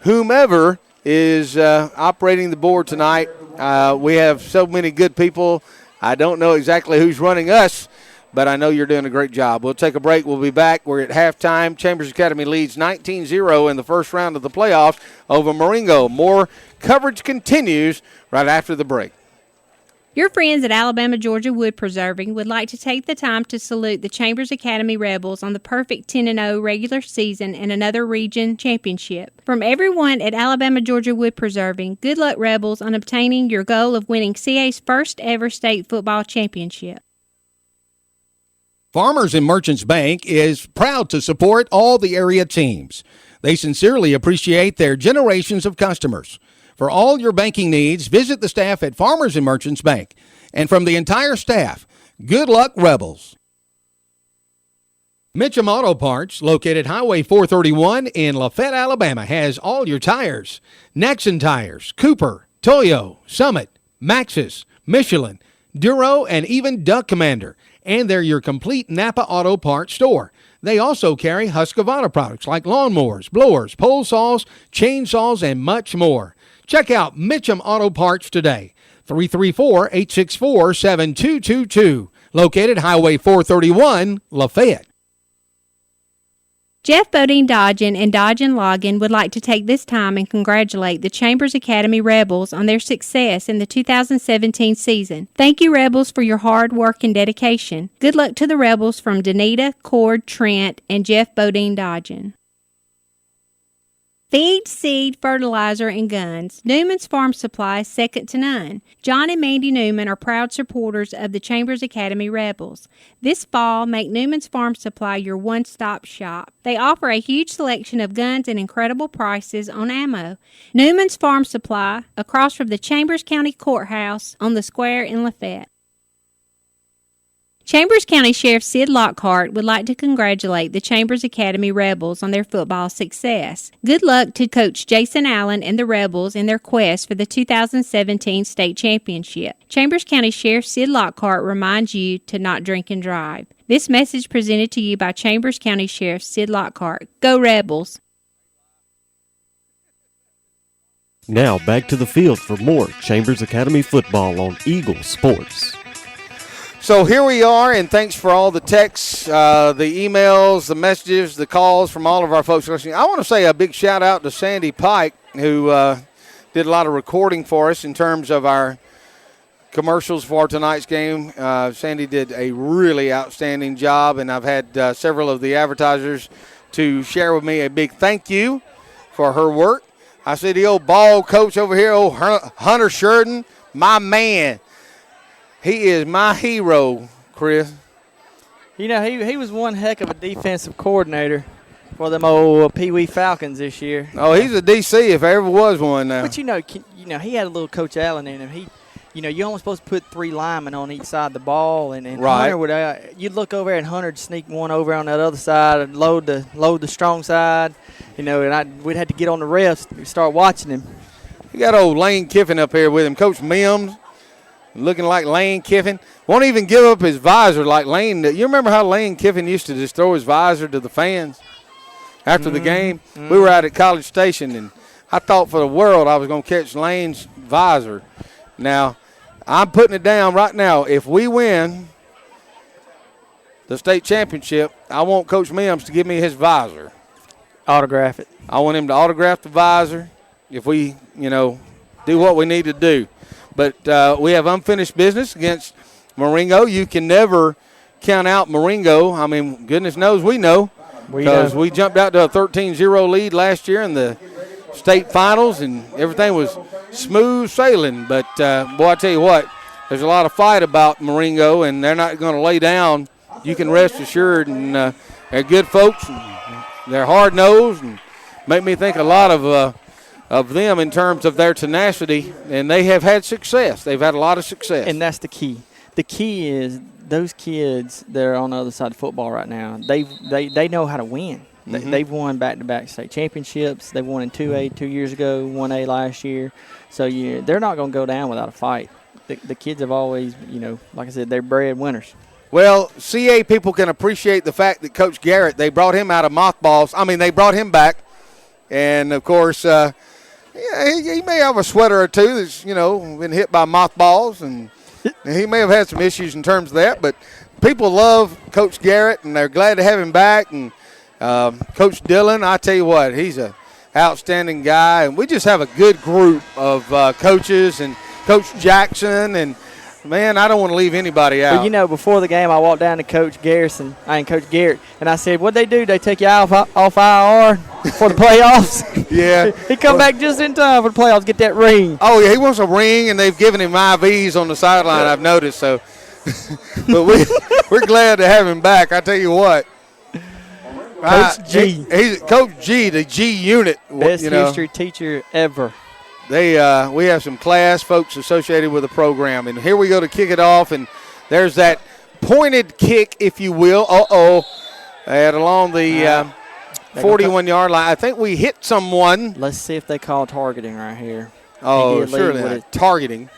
Speaker 2: whomever is operating the board tonight. We have so many good people. I don't know exactly who's running us, but I know you're doing a great job. We'll take a break. We'll be back. We're at halftime. Chambers Academy leads 19-0 in the first round of the playoffs over Marengo. More coverage continues right after the break.
Speaker 4: Your friends at Alabama Georgia Wood Preserving would like to take the time to salute the Chambers Academy Rebels on the perfect 10-0 regular season and another region championship. From everyone at Alabama Georgia Wood Preserving, good luck, Rebels, on obtaining your goal of winning CA's first ever state football championship.
Speaker 2: Farmers and Merchants Bank is proud to support all the area teams. They sincerely appreciate their generations of customers. For all your banking needs, visit the staff at Farmers and Merchants Bank. And from the entire staff, good luck, Rebels. Mitchum Auto Parts, located Highway 431 in Lafayette, Alabama, has all your tires. Nexon Tires, Cooper, Toyo, Summit, Maxxis, Michelin, Duro, and even Duck Commander. And they're your complete Napa Auto Parts store. They also carry Husqvarna products like lawnmowers, blowers, pole saws, chainsaws, and much more. Check out Mitchum Auto Parts today, 334-864-7222, located Highway 431, Lafayette.
Speaker 4: Jeff Bodine Dodgen and Dodgen Loggin would like to take this time and congratulate the Chambers Academy Rebels on their success in the 2017 season. Thank you, Rebels, for your hard work and dedication. Good luck to the Rebels from Danita, Cord, Trent, and Jeff Bodine Dodgen. Feed, seed, fertilizer, and guns. Newman's Farm Supply is second to none. John and Mandy Newman are proud supporters of the Chambers Academy Rebels. This fall, make Newman's Farm Supply your one-stop shop. They offer a huge selection of guns and incredible prices on ammo. Newman's Farm Supply, across from the Chambers County Courthouse on the square in Lafayette. Chambers County Sheriff Sid Lockhart would like to congratulate the Chambers Academy Rebels on their football success. Good luck to Coach Jason Allen and the Rebels in their quest for the 2017 state championship. Chambers County Sheriff Sid Lockhart reminds you to not drink and drive. This message presented to you by Chambers County Sheriff Sid Lockhart. Go Rebels!
Speaker 1: Now back to the field for more Chambers Academy football on Eagle Sports.
Speaker 2: So here we are, and thanks for all the texts, the emails, the messages, the calls from all of our folks listening. I want to say a big shout-out to Sandy Pike, who did a lot of recording for us in terms of our commercials for tonight's game. Sandy did a really outstanding job, and I've had several of the advertisers to share with me a big thank you for her work. I see the old ball coach over here, old Hunter Sheridan, my man. He is my hero, Chris.
Speaker 5: You know, he was one heck of a defensive coordinator for them old Pee Wee Falcons this year.
Speaker 2: Oh, he's a DC if there ever was one now.
Speaker 5: But he had a little Coach Allen in him. You're only supposed to put 3 linemen on each side of the ball, and
Speaker 2: right.
Speaker 5: Hunter would. You'd look over there, and Hunter'd sneak one over on that other side and load the strong side. And we'd have to get on the refs and start watching him.
Speaker 2: You got old Lane Kiffin up here with him, Coach Mims, looking like Lane Kiffin. Won't even give up his visor like Lane. You remember how Lane Kiffin used to just throw his visor to the fans after the game? Mm-hmm. We were out at College Station, and I thought for the world I was going to catch Lane's visor. Now, I'm putting it down right now. If we win the state championship, I want Coach Mims to give me his visor.
Speaker 5: Autograph it.
Speaker 2: I want him to autograph the visor if we, do what we need to do. But we have unfinished business against Marengo. You can never count out Marengo. I mean, goodness knows we know. Because we jumped out to a 13-0 lead last year in the state finals, and everything was smooth sailing. But, boy, I tell you what, there's a lot of fight about Marengo, and they're not going to lay down. You can rest assured, and they're good folks. And they're hard-nosed and make me think a lot of them in terms of their tenacity, and they have had success. They've had a lot of success.
Speaker 5: And that's the key. The key is those kids that are on the other side of football right now, they know how to win. Mm-hmm. They've won back-to-back state championships. They won in 2A 2 years ago, 1A last year. So they're not going to go down without a fight. The kids have always, like I said, they're bred winners.
Speaker 2: Well, CA people can appreciate the fact that Coach Garrett, they brought him out of mothballs. I mean, they brought him back. And, of course, he may have a sweater or two that's, been hit by mothballs, and he may have had some issues in terms of that. But people love Coach Garrett, and they're glad to have him back. And Coach Dillon, I tell you what, he's an outstanding guy. And we just have a good group of coaches, and Coach Jackson, and man, I don't want to leave anybody out.
Speaker 5: But, before the game, I walked down to Coach Garrett, and I said, what'd they do? They take you off IR for the playoffs?
Speaker 2: Yeah.
Speaker 5: He come back just in time for the playoffs, get that ring.
Speaker 2: Oh, yeah, he wants a ring, and they've given him IVs on the sideline, I've noticed. So, but we're glad to have him back, I tell you what.
Speaker 5: Coach G.
Speaker 2: He's Coach G, the G unit.
Speaker 5: Best history teacher ever.
Speaker 2: We have some class folks associated with the program. And here we go to kick it off, and there's that pointed kick, if you will. At along the 41-yard line. I think we hit someone.
Speaker 5: Let's see if they call targeting right here.
Speaker 2: Oh, surely targeting.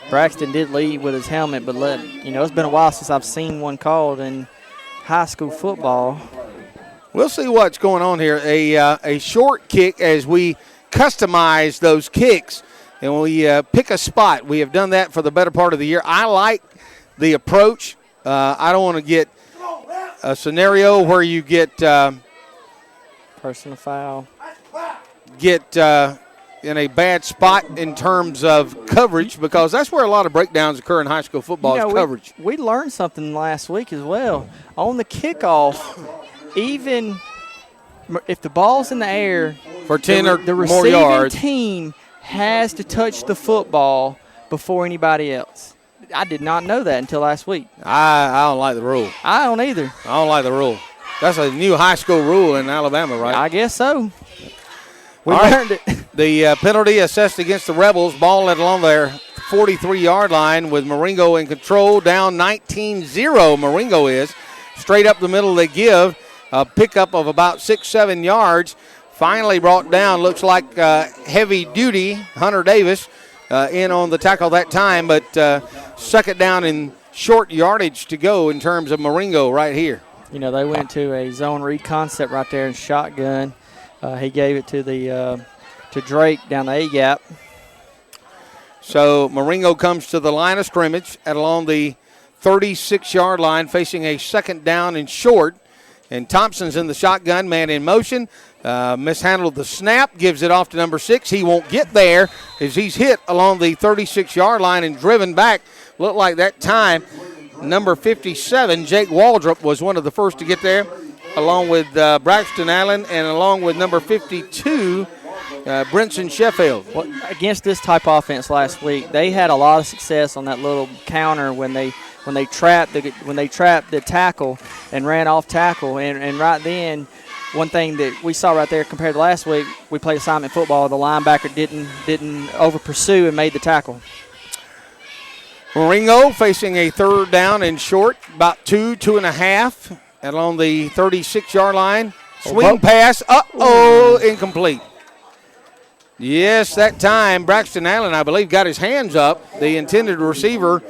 Speaker 5: Braxton did lead with his helmet, but it's been a while since I've seen one called in high school football.
Speaker 2: We'll see what's going on here. A short kick as we customize those kicks, and we pick a spot. We have done that for the better part of the year. I like the approach. I don't want to get a scenario where you get
Speaker 5: personal foul,
Speaker 2: get in a bad spot in terms of coverage, because that's where a lot of breakdowns occur in high school football is coverage.
Speaker 5: We learned something last week as well. On the kickoff, even if the ball's in the air
Speaker 2: for 10 or
Speaker 5: the
Speaker 2: more yards,
Speaker 5: the receiving team has to touch the football before anybody else. I did not know that until last week.
Speaker 2: I don't like the rule.
Speaker 5: I don't either.
Speaker 2: I don't like the rule. That's a new high school rule in Alabama, right?
Speaker 5: I guess so. We
Speaker 2: learned
Speaker 5: it.
Speaker 2: The penalty assessed against the Rebels. Ball led along their 43-yard line with Marengo in control. Down 19-0, Marengo is. Straight up the middle they give. A pickup of about 6-7 yards. Finally brought down, looks like heavy duty, Hunter Davis in on the tackle that time, but second down in short yardage to go in terms of Marengo right here.
Speaker 5: They went to a zone read concept right there in shotgun. He gave it to Drake down the A-gap.
Speaker 2: So Marengo comes to the line of scrimmage at along the 36-yard line, facing a second down and short. And Thompson's in the shotgun, man in motion. Mishandled the snap, gives it off to number 6. He won't get there as he's hit along the 36-yard line and driven back. Looked like that time number 57, Jake Waldrop, was one of the first to get there, along with Braxton Allen and along with number 52, Brinson Sheffield.
Speaker 5: Well, against this type of offense last week, they had a lot of success on that little counter when they trapped the tackle and ran off tackle, and right then, one thing that we saw right there compared to last week, we played assignment football. The linebacker didn't over pursue and made the tackle.
Speaker 2: Marengo facing a third down and short, about 2.5 along the 36-yard line. Swing pass, incomplete. Yes, that time Braxton Allen, I believe, got his hands up. The intended receiver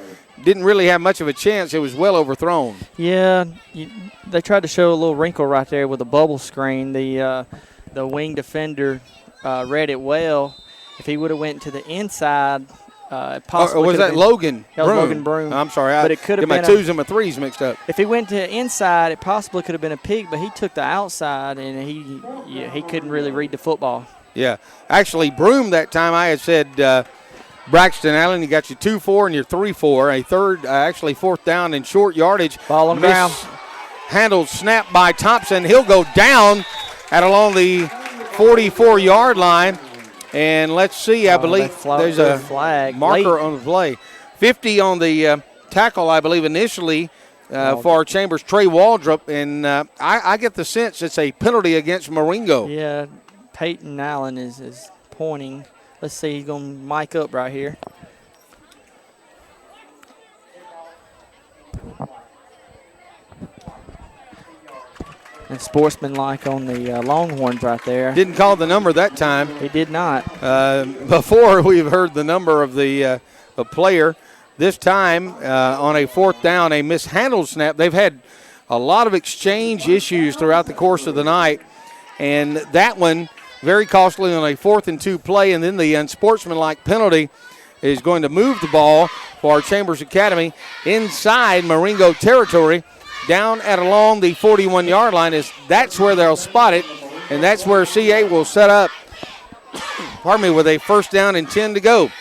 Speaker 2: didn't really have much of a chance. It was well overthrown.
Speaker 5: Yeah, they tried to show a little wrinkle right there with a bubble screen. The wing defender read it well. If he would have went to the inside, possibly.
Speaker 2: Or was that Logan
Speaker 5: Broom? That was Logan Broom.
Speaker 2: I'm sorry.
Speaker 5: But it could have
Speaker 2: been
Speaker 5: my
Speaker 2: 2s and my 3s mixed up.
Speaker 5: If he went to inside, it possibly could have been a pick, but he took the outside, and he couldn't really read the football.
Speaker 2: Yeah. Actually, Broom that time I had said Braxton Allen, you got your 2-4 and your 3-4. A third, actually fourth down and short yardage.
Speaker 5: Ball on the ground.
Speaker 2: Handled snap by Thompson. He'll go down at along the 44-yard line. And let's see, I believe there's a
Speaker 5: flag
Speaker 2: marker on the play. 50 on the tackle, I believe, initially for Chambers, Trey Waldrop. And I get the sense it's a penalty against Marengo.
Speaker 5: Yeah, Peyton Allen is pointing. Let's see, he's going to mic up right here. And sportsmanlike on the Longhorns right there.
Speaker 2: Didn't call the number that time.
Speaker 5: He did not.
Speaker 2: Before we've heard the number of the player. This time on a fourth down, a mishandled snap. They've had a lot of exchange issues throughout the course of the night. And that one, very costly on a 4th and 2 play. And then the unsportsmanlike penalty is going to move the ball for Chambers Academy inside Marengo territory. Down at along the 41-yard line, that's where they'll spot it, and that's where CA will set up, with a first down and 10 to go.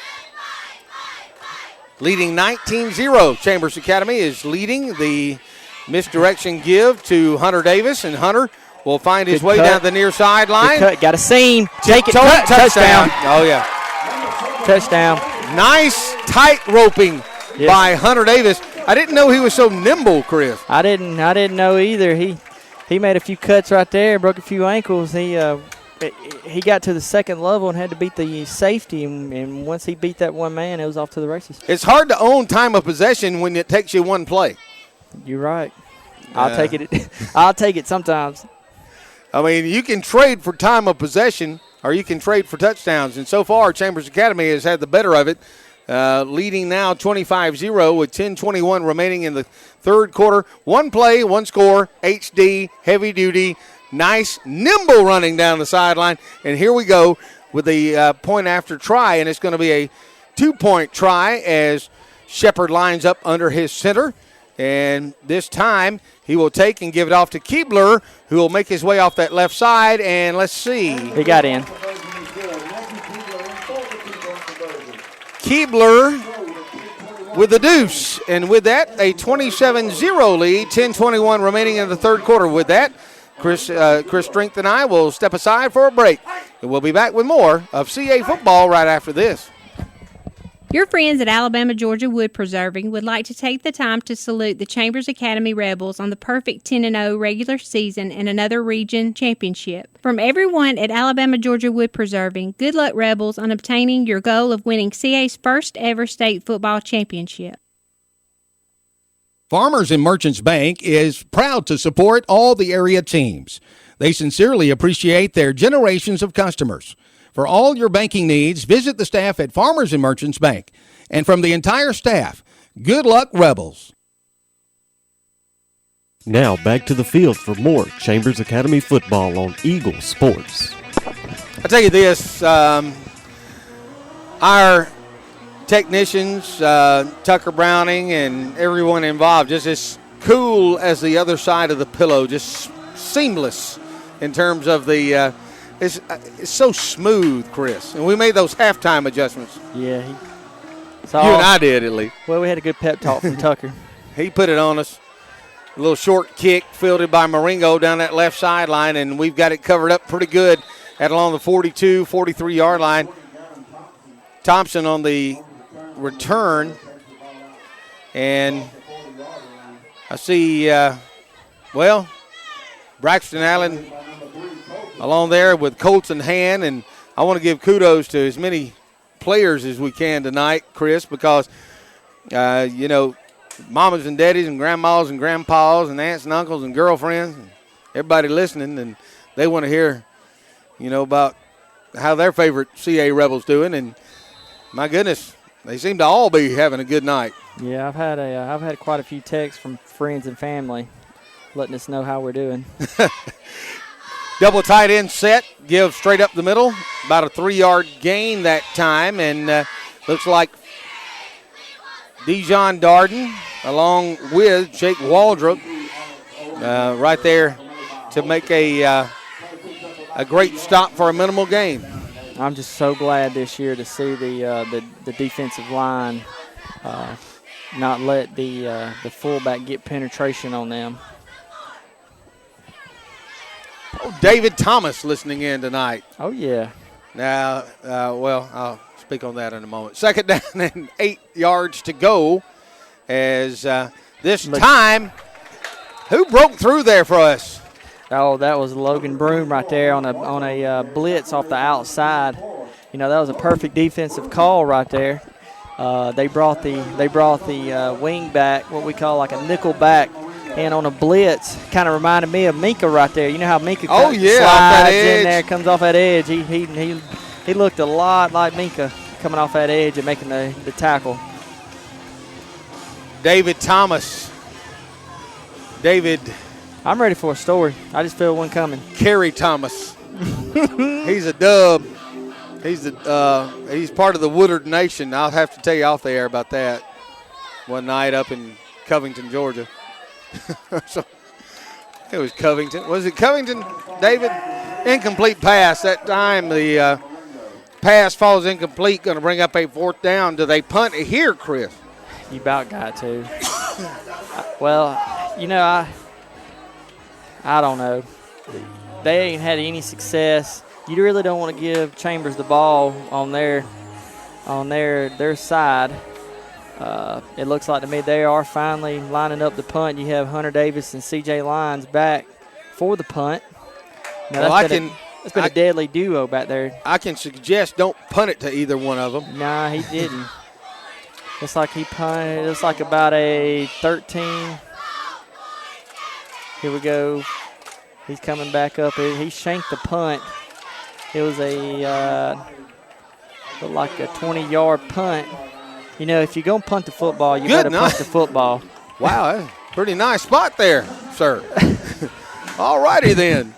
Speaker 2: Leading 19-0, Chambers Academy is leading. The misdirection give to Hunter Davis, and Hunter will find his way down the near sideline.
Speaker 5: Got a seam. Take it. Touchdown.
Speaker 2: Oh, yeah.
Speaker 5: Touchdown.
Speaker 2: Nice tight roping by Hunter Davis. I didn't know he was so nimble, Chris.
Speaker 5: I didn't know either. He made a few cuts right there, broke a few ankles. He got to the second level and had to beat the safety, and once he beat that one man, it was off to the races.
Speaker 2: It's hard to own time of possession when it takes you one play.
Speaker 5: You're right. I'll take it. I'll take it sometimes.
Speaker 2: I mean, you can trade for time of possession, or you can trade for touchdowns. And so far, Chambers Academy has had the better of it. Leading now 25-0 with 10:21 remaining in the third quarter. One play, one score, HD, heavy duty, nice, nimble running down the sideline. And here we go with the point after try, and it's going to be a 2-point try as Shepard lines up under his center. And this time he will take and give it off to Keebler, who will make his way off that left side. And let's see.
Speaker 5: He got in.
Speaker 2: Keebler with the deuce. And with that, a 27-0 lead, 10:21 remaining in the third quarter. With that, Chris Strength and I will step aside for a break. And we'll be back with more of CA football right after this.
Speaker 4: Your friends at Alabama Georgia Wood Preserving would like to take the time to salute the Chambers Academy Rebels on the perfect 10-0 regular season and another region championship. From everyone at Alabama Georgia Wood Preserving, good luck Rebels on obtaining your goal of winning CA's first ever state football championship.
Speaker 2: Farmers and Merchants Bank is proud to support all the area teams. They sincerely appreciate their generations of customers. For all your banking needs, visit the staff at Farmers and Merchants Bank. And from the entire staff, good luck, Rebels.
Speaker 1: Now back to the field for more Chambers Academy football on Eagle Sports.
Speaker 2: I'll tell you this, our technicians, Tucker Browning and everyone involved, just as cool as the other side of the pillow, just seamless in terms of the it's so smooth, Chris. And we made those halftime adjustments.
Speaker 5: Yeah. You
Speaker 2: and I did, at least.
Speaker 5: Well, we had a good pep talk from Tucker.
Speaker 2: He put it on us. A little short kick fielded by Marengo down that left sideline, and we've got it covered up pretty good at along the 42, 43-yard line. Thompson on the return. And I see, Braxton Allen along there with Colts in hand, and I want to give kudos to as many players as we can tonight, Chris, because, mamas and daddies and grandmas and grandpas and aunts and uncles and girlfriends and everybody listening, and they want to hear, about how their favorite CA Rebels doing, and my goodness, they seem to all be having a good night.
Speaker 5: Yeah, I've had quite a few texts from friends and family letting us know how we're doing.
Speaker 2: Double tight end set, give straight up the middle, about a 3-yard gain that time, and looks like Dijon Darden along with Jake Waldrop right there to make a great stop for a minimal gain.
Speaker 5: I'm just so glad this year to see the defensive line not let the fullback get penetration on them.
Speaker 2: Oh, David Thomas listening in tonight.
Speaker 5: Oh, yeah.
Speaker 2: Now, I'll speak on that in a moment. Second down and 8 yards to go as this time, who broke through there for us?
Speaker 5: Oh, that was Logan Broom right there on a blitz off the outside. That was a perfect defensive call right there. They brought the wing back, what we call like a nickel back, and on a blitz, kind of reminded me of Minka right there. You know how Minka slides in there, comes off that edge. He looked a lot like Minka coming off that edge and making the tackle.
Speaker 2: David Thomas. David.
Speaker 5: I'm ready for a story. I just feel one coming.
Speaker 2: Kerry Thomas. He's a dub. He's part of the Woodard Nation. I'll have to tell you off the air about that one night up in Covington, Georgia. So it was Covington. Was it Covington, David? Incomplete pass. That time the pass falls incomplete, going to bring up a 4th down. Do they punt it here, Chris?
Speaker 5: You about got to. Well, I don't know. They ain't had any success. You really don't want to give Chambers the ball on their side. It looks like to me they are finally lining up the punt. You have Hunter Davis and C.J. Lyons back for the punt. Now, it's been a deadly duo back there.
Speaker 2: I can suggest don't punt it to either one of them.
Speaker 5: Nah, he didn't. Looks like he punted. Looks like about a 13. Here we go. He's coming back up. He shanked the punt. It was looked like a 20-yard punt. If you're going to punt the football, you got to punt the football.
Speaker 2: Wow, that's a pretty nice spot there, sir. All righty then.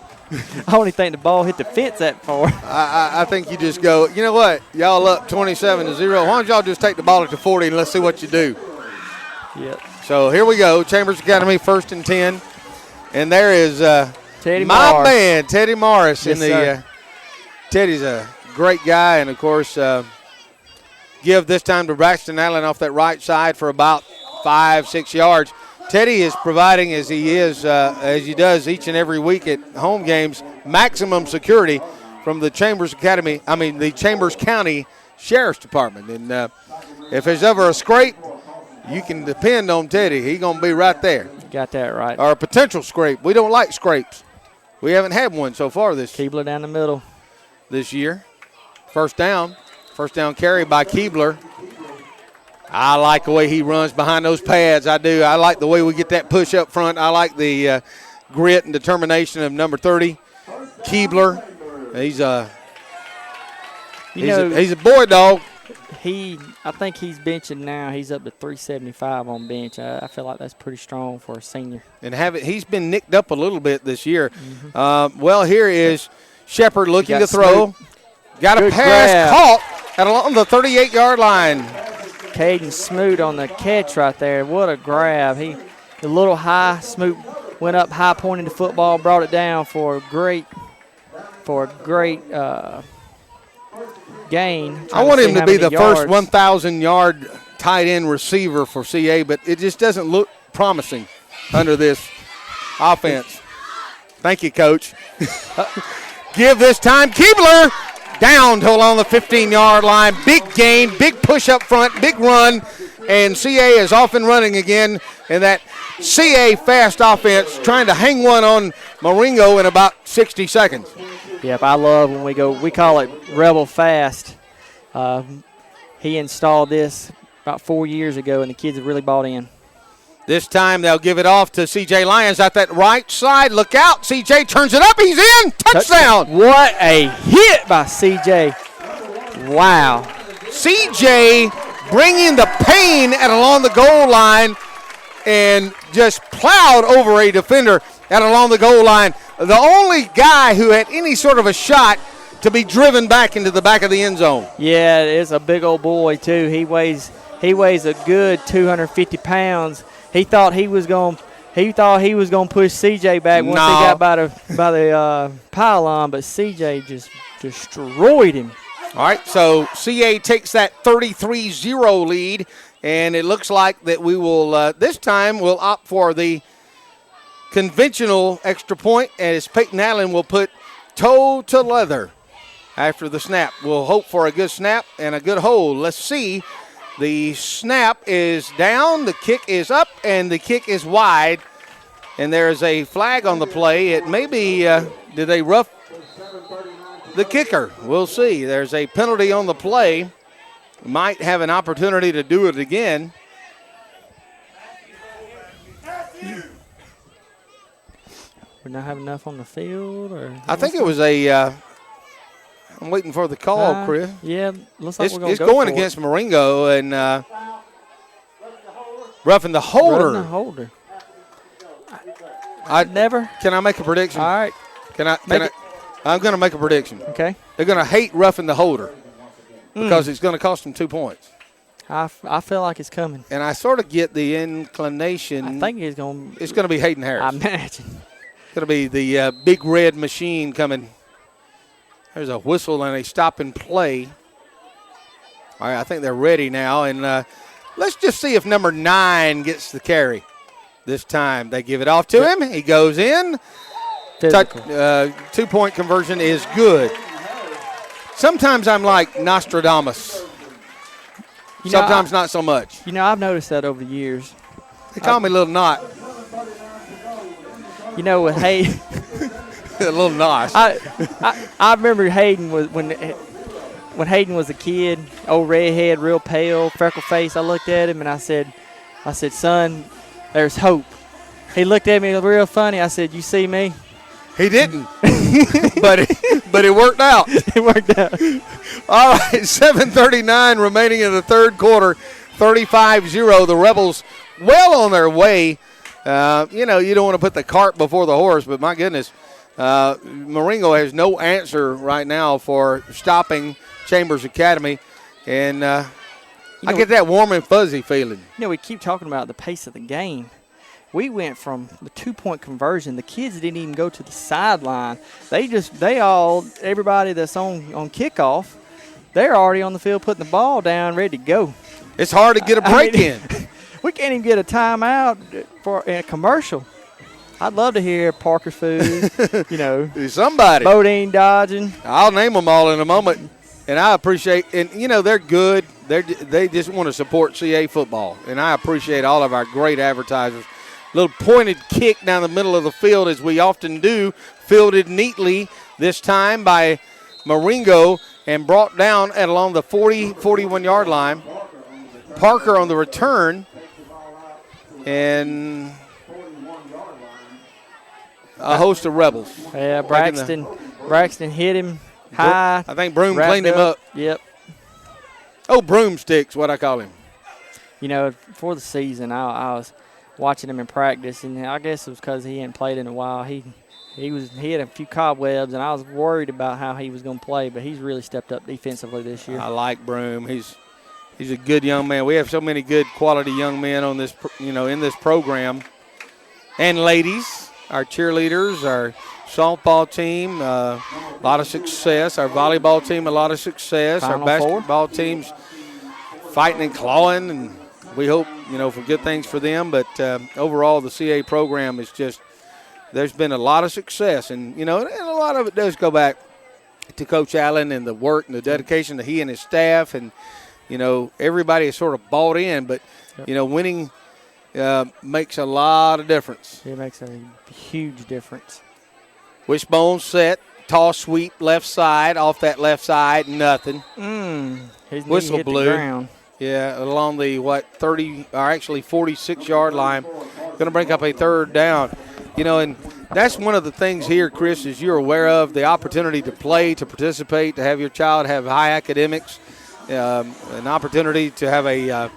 Speaker 5: I only think the ball hit the fence that far.
Speaker 2: I think you just go, you know what, y'all up 27-0. Why don't y'all just take the ball at the 40 and let's see what you do.
Speaker 5: Yep.
Speaker 2: So here we go, Chambers Academy 1st and 10. And there is my man, Teddy Morris.
Speaker 5: Yes,
Speaker 2: Teddy's a great guy, and, of course, give this time to Braxton Allen off that right side for about 5-6 yards. Teddy is providing, as he does each and every week at home games, maximum security from the Chambers County Sheriff's Department. And if there's ever a scrape, you can depend on Teddy. He's going to be right there.
Speaker 5: Got that right.
Speaker 2: Or a potential scrape. We don't like scrapes. We haven't had one so far
Speaker 5: Keebler down the middle
Speaker 2: this year. First down carry by Keebler. I like the way he runs behind those pads. I do. I like the way we get that push up front. I like the grit and determination of number 30, Keebler. He's a boy dog.
Speaker 5: I think he's benching now. He's up to 375 on bench. I feel like that's pretty strong for a senior.
Speaker 2: And he's been nicked up a little bit this year. Mm-hmm. Here is Shepard looking to throw. Got a pass caught along the 38-yard line.
Speaker 5: Caden Smoot on the catch right there. What a grab. A little high. Smoot went up high point into football, brought it down for a great gain.
Speaker 2: I want him to be the first
Speaker 5: yards.
Speaker 2: 1,000-yard tight end receiver for CA, but it just doesn't look promising under this offense. Thank you, Coach. Give this time. Keebler down to along the 15-yard line. Big gain, big push up front, big run, and CA is off and running again. And that CA fast offense trying to hang one on Marengo in about 60 seconds.
Speaker 5: Yep, I love when we call it Rebel Fast. He installed this about 4 years ago, and the kids have really bought in.
Speaker 2: This time they'll give it off to C.J. Lyons at that right side. Look out. C.J. turns it up. He's in. Touchdown.
Speaker 5: What a hit by C.J. Wow.
Speaker 2: C.J. bringing the pain at along the goal line and just plowed over a defender at along the goal line. The only guy who had any sort of a shot to be driven back into the back of the end zone.
Speaker 5: Yeah, it's a big old boy, too. He weighs a good 250 pounds. He thought he was going to push CJ back once he got by the pylon, but CJ just destroyed him.
Speaker 2: All right, so CA takes that 33-0 lead, and it looks like that we will this time we'll opt for the conventional extra point, as Peyton Allen will put toe to leather after the snap. We'll hope for a good snap and a good hold. Let's see. The snap is down, the kick is up, and the kick is wide. And there is a flag on the play. It may be, did they rough the kicker? We'll see. There's a penalty on the play. Might have an opportunity to do it again.
Speaker 5: We not have enough on the field?
Speaker 2: I think it was a I'm waiting for the call, Chris.
Speaker 5: Yeah, looks like
Speaker 2: it's going against Marengo and roughing the holder.
Speaker 5: Roughing the holder.
Speaker 2: Can I make a prediction?
Speaker 5: All right.
Speaker 2: I'm going to make a prediction.
Speaker 5: Okay.
Speaker 2: They're going to hate roughing the holder because it's going to cost them 2 points.
Speaker 5: I feel like it's coming.
Speaker 2: And I sort of get the inclination.
Speaker 5: I think it's going
Speaker 2: to be Hayden Harris.
Speaker 5: I imagine.
Speaker 2: It's going to be the big red machine coming. There's a whistle and a stop and play. All right, I think they're ready now. And let's just see if number 9 gets the carry this time. They give it off to him. He goes in. 2-point conversion is good. Sometimes I'm like Nostradamus. Sometimes not so much.
Speaker 5: I've noticed that over the years.
Speaker 2: They call me Little Knot.
Speaker 5: With Hayden.
Speaker 2: A little Nos.
Speaker 5: I remember Hayden was when Hayden was a kid, old redhead, real pale, freckle face. I looked at him and I said, son, there's hope. He looked at me real funny. I said, you see me?
Speaker 2: He didn't, but it worked out.
Speaker 5: It worked out.
Speaker 2: All right, 7:39 remaining in the third quarter, 35-0. The Rebels well on their way. You don't want to put the cart before the horse, but my goodness. Marengo has no answer right now for stopping Chambers Academy, and I get that warm and fuzzy feeling.
Speaker 5: We keep talking about the pace of the game. We went from the 2-point conversion. The kids didn't even go to the sideline. Everybody that's on kickoff, they're already on the field putting the ball down, ready to go.
Speaker 2: It's hard to get a break in.
Speaker 5: We can't even get a timeout for a commercial. I'd love to hear Parker Food,
Speaker 2: somebody.
Speaker 5: Bodine dodging.
Speaker 2: I'll name them all in a moment. And I appreciate, and they're good. They just want to support CA football. And I appreciate all of our great advertisers. Little pointed kick down the middle of the field, as we often do, fielded neatly this time by Marengo and brought down at along the 41-yard line. Parker on the return. And a host of Rebels.
Speaker 5: Yeah, Braxton hit him high.
Speaker 2: I think Broom cleaned him up.
Speaker 5: Yep.
Speaker 2: Oh, Broomsticks, what I call him.
Speaker 5: For the season, I was watching him in practice, and I guess it was because he hadn't played in a while. He had a few cobwebs, and I was worried about how he was going to play, but he's really stepped up defensively this year.
Speaker 2: I like Broom. He's a good young man. We have so many good quality young men on this, in this program. and ladies, our cheerleaders, our softball team, a lot of success. Our volleyball team, a lot of success.
Speaker 5: Final
Speaker 2: our basketball team's fighting and clawing, and we hope, for good things for them. But overall, the CA program is just, there's been a lot of success. And, and a lot of it does go back to Coach Allen and the work and the dedication that he and his staff. And, everybody is sort of bought in. But, winning makes a lot of difference.
Speaker 5: It makes a huge difference.
Speaker 2: Wishbone set, toss sweep left side, off that left side, nothing.
Speaker 5: His
Speaker 2: Whistle
Speaker 5: hit
Speaker 2: blew.
Speaker 5: the ground.
Speaker 2: Yeah, along the 46-yard line. Going to bring up a third down. And that's one of the things here, Chris, is you're aware of the opportunity to play, to participate, to have your child have high academics, an opportunity to have a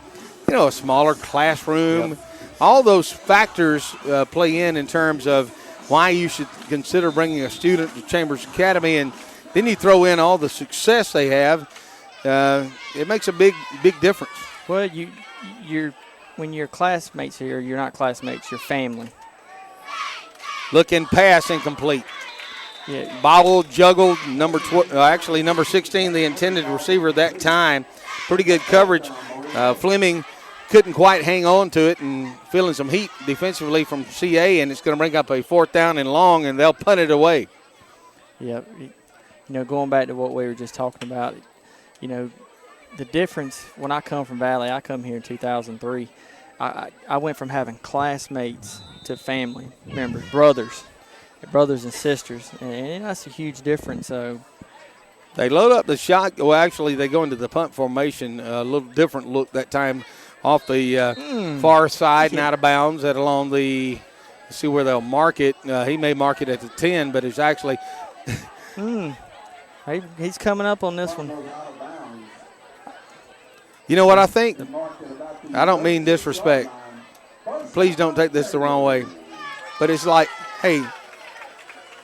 Speaker 2: smaller classroom. Yep. All those factors play in terms of why you should consider bringing a student to Chambers Academy, and then you throw in all the success they have. It makes a big difference.
Speaker 5: Well, when your classmates here, you're not classmates, you're family.
Speaker 2: Looking pass incomplete.
Speaker 5: Yeah.
Speaker 2: Bobbled, juggled, number 16, the intended receiver that time. Pretty good coverage. Fleming couldn't quite hang on to it and feeling some heat defensively from CA, and it's going to bring up a fourth down and long, and they'll punt it away.
Speaker 5: Yeah, going back to what we were just talking about, the difference when I come from Valley, I come here in 2003. I went from having classmates to family members, brothers and sisters, and that's a huge difference. So
Speaker 2: they load up the shot. Well, actually, they go into the punt formation, a little different look that time off the far side and out of bounds at along the – see where they'll mark it. He may mark it at the 10, but it's actually
Speaker 5: he's coming up on this one.
Speaker 2: You know what I think? I don't mean disrespect. Please don't take this the wrong way. But it's like, hey,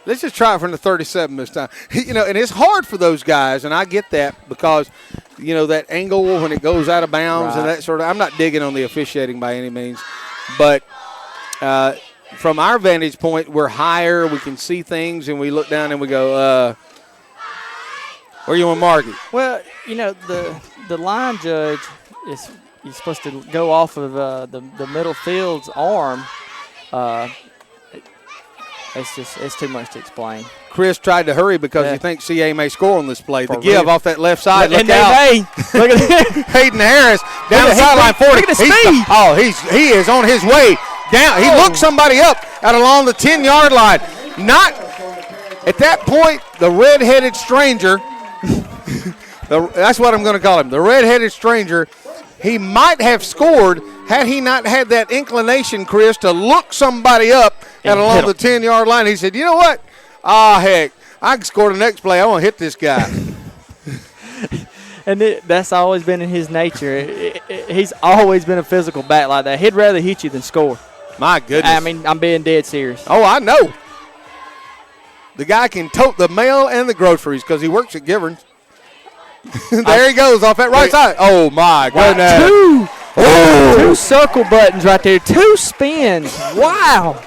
Speaker 2: let's just try it from the 37 this time. And it's hard for those guys, and I get that because, that angle when it goes out of bounds and that sort of – I'm not digging on the officiating by any means. But from our vantage point, we're higher. We can see things, and we look down and we go, where you want to mark it?
Speaker 5: Well, the line judge is supposed to go off of the middle field's arm. It's too much to explain.
Speaker 2: Chris tried to hurry because he thinks CA may score on this play. The give off that left side.
Speaker 5: Look
Speaker 2: out.
Speaker 5: Look at that.
Speaker 2: Hayden Harris down the sideline 40.
Speaker 5: Look at the speed.
Speaker 2: He is on his way down. He looked somebody up out along the 10-yard line. Not at that point, the red-headed stranger. That's what I'm going to call him. The red-headed stranger. He might have scored had he not had that inclination, Chris, to look somebody up and along the 10-yard line. He said, you know what? Heck, I can score the next play. I want to hit this guy.
Speaker 5: And that's always been in his nature. He's always been a physical back like that. He'd rather hit you than score.
Speaker 2: My goodness.
Speaker 5: I mean, I'm being dead serious.
Speaker 2: Oh, I know. The guy can tote the mail and the groceries because he works at Givern's. There he goes off that right side. Oh, my goodness.
Speaker 5: Two circle buttons right there. Two spins. Wow.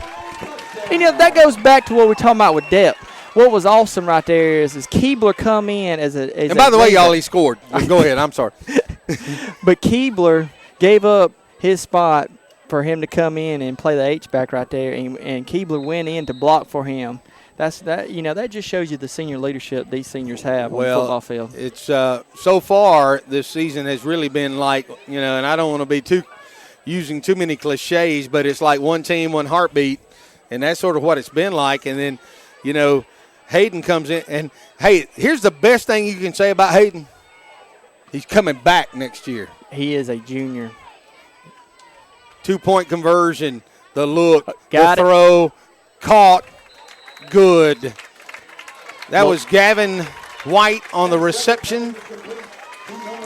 Speaker 5: That goes back to what we're talking about with depth. What was awesome right there is Keebler come in as a –
Speaker 2: and by the way, y'all, he scored. Go ahead. I'm sorry.
Speaker 5: But Keebler gave up his spot for him to come in and play the H-back right there, and Keebler went in to block for him. That just shows you the senior leadership these seniors have on the football field.
Speaker 2: It's so far this season has really been like, and I don't want to be using too many cliches, but it's like one team, one heartbeat, and that's sort of what it's been like. And then, Hayden comes in, and, hey, here's the best thing you can say about Hayden. He's coming back next year.
Speaker 5: He is a junior.
Speaker 2: 2-point conversion, the look,
Speaker 5: the
Speaker 2: throw, caught. Good. That was Gavin White on the reception.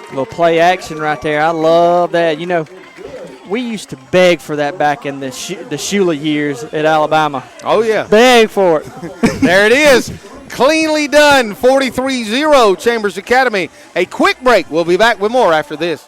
Speaker 5: Little play action right there. I love that. We used to beg for that back in the Shula years at Alabama.
Speaker 2: Oh, yeah.
Speaker 5: Beg for it.
Speaker 2: There it is. Cleanly done. 43-0 Chambers Academy. A quick break. We'll be back with more after this.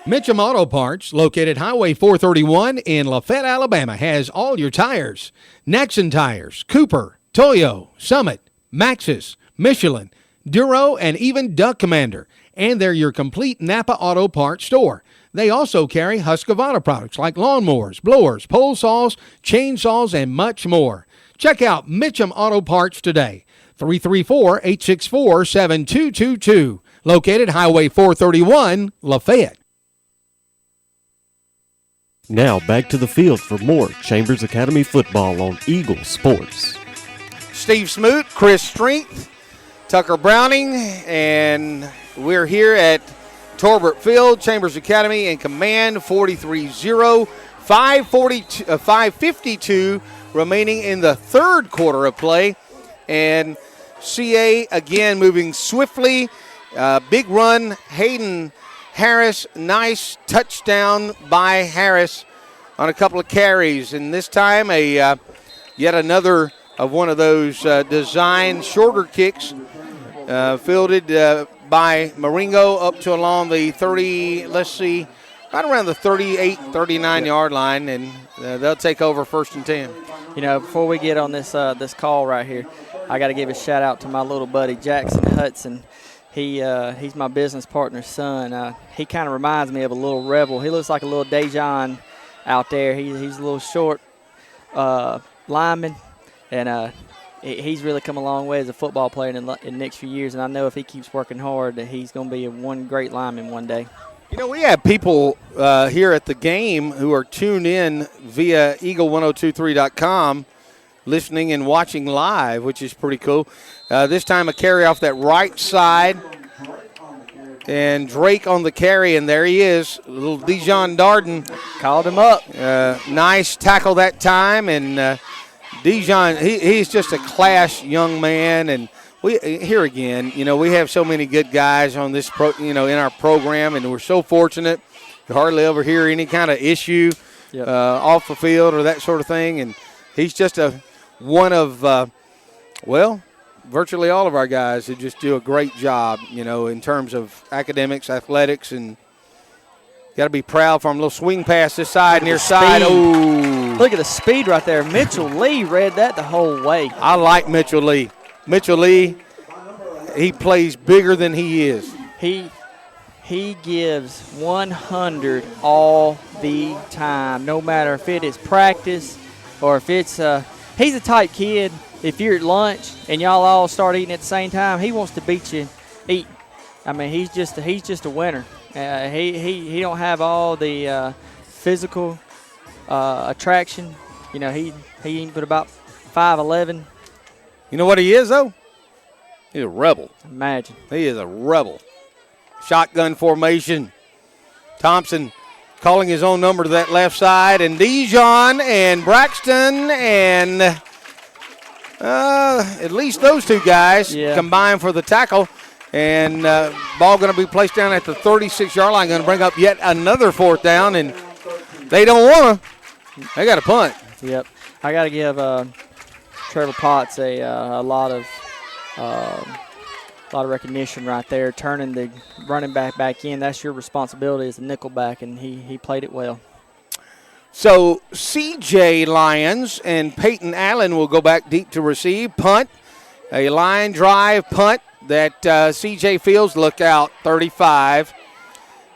Speaker 2: Mitchum Auto Parts, located Highway 431 in Lafayette, Alabama, has all your tires. Nexon Tires, Cooper, Toyo, Summit, Maxxis, Michelin, Duro, and even Duck Commander. And they're your complete Napa Auto Parts store. They also carry Husqvarna products like lawnmowers, blowers, pole saws, chainsaws, and much more. Check out Mitchum Auto Parts today. 334-864-7222. Located Highway 431, Lafayette.
Speaker 1: Now back to the field for more Chambers Academy football on Eagle Sports.
Speaker 2: Steve Smoot, Chris Strength, Tucker Browning, and we're here at Torbert Field, Chambers Academy in command, 43-0, 5:52 remaining in the third quarter of play. And CA again moving swiftly. Big run, Hayden Harris, nice touchdown by Harris on a couple of carries. And this time yet another of one of those designed shorter kicks fielded by Marengo up to along the 30, right around the 38, 39-yard line, and they'll take over 1st and 10.
Speaker 5: You know, before we get on this call right here, I got to give a shout-out to my little buddy, Jackson Hudson. He's my business partner's son. He kind of reminds me of a little rebel. He looks like a little Dejan out there. He's a little short lineman, and he's really come a long way as a football player in the next few years. And I know if he keeps working hard that he's going to be one great lineman one day.
Speaker 2: You know, we have people here at the game who are tuned in via Eagle1023.com, listening and watching live, which is pretty cool. This time a carry off that right side, and Drake on the carry, and there he is, little Dijon Darden.
Speaker 5: Called him up.
Speaker 2: Nice tackle that time, and Dijon, he's just a class young man, and we here again, you know, we have so many good guys on this in our program, and we're so fortunate. You hardly ever hear any kind of issue off the field or that sort of thing, and he's just one of virtually all of our guys who just do a great job, you know, in terms of academics, athletics, and got to be proud for him. A little swing pass this side, near side. Oh,
Speaker 5: look at the speed right there. Mitchell Lee read that the whole way.
Speaker 2: I like Mitchell Lee. Mitchell Lee, he plays bigger than he is.
Speaker 5: He gives 100 all the time, no matter if it is practice or if it's he's the type kid, if you're at lunch and y'all all start eating at the same time, he wants to beat you eating. I mean, he's just a winner. He don't have all the physical attraction. You know, he but about 5'11".
Speaker 2: You know what he is, though? He's a rebel.
Speaker 5: Imagine.
Speaker 2: He is a rebel. Shotgun formation. Thompson calling his own number to that left side, and Dijon and Braxton and at least those two guys combined for the tackle. And ball going to be placed down at the 36-yard line, going to bring up yet another 4th down, and they don't want to. They got to punt.
Speaker 5: Yep. I got to give Trevor Potts a lot of recognition right there, turning the running back in. That's your responsibility as a nickel back, and he played it well.
Speaker 2: So C.J. Lyons and Peyton Allen will go back deep to receive. Punt, a line drive punt that C.J. Fields, look out, 35.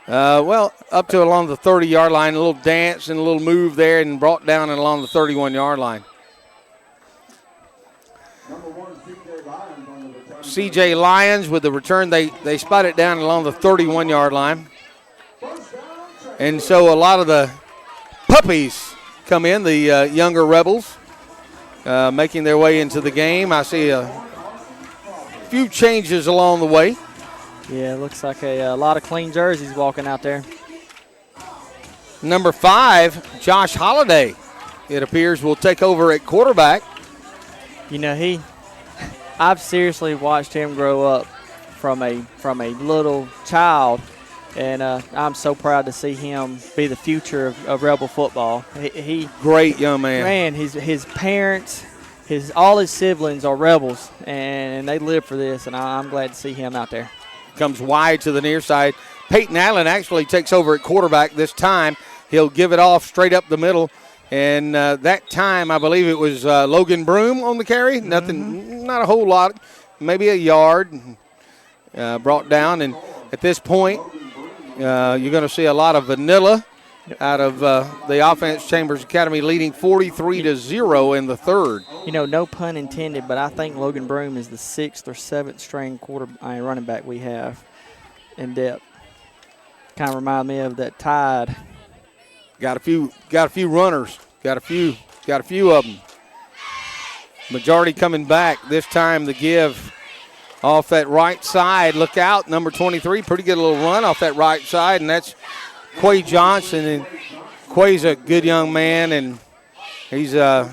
Speaker 2: Up to along the 30-yard line, a little dance and a little move there, and brought down and along the 31-yard line. C.J. Lyons with the return. They spot it down along the 31-yard line. And so a lot of the puppies come in, the younger Rebels, making their way into the game. I see a few changes along the way.
Speaker 5: Yeah, it looks like a lot of clean jerseys walking out there.
Speaker 2: Number 5, Josh Holliday, it appears, will take over at quarterback.
Speaker 5: You know, I've seriously watched him grow up from a little child, and I'm so proud to see him be the future of Rebel football. He
Speaker 2: great young man.
Speaker 5: Man, his parents, all his siblings are Rebels, and they live for this, and I'm glad to see him out there.
Speaker 2: Comes wide to the near side. Peyton Allen actually takes over at quarterback this time. He'll give it off straight up the middle. And that time, I believe it was Logan Broom on the carry. Nothing, not a whole lot, maybe a yard brought down. And at this point, you're going to see a lot of vanilla out of the offense. Chambers Academy leading 43-0 in the third.
Speaker 5: No pun intended, but I think Logan Broom is the 6th or 7th string running back we have in depth. Kind of remind me of that Tide.
Speaker 2: Got a few runners. Got a few of them. Majority coming back. This time the give off that right side. Look out, number 23. Pretty good little run off that right side, and that's Quay Johnson. And Quay's a good young man, and he's a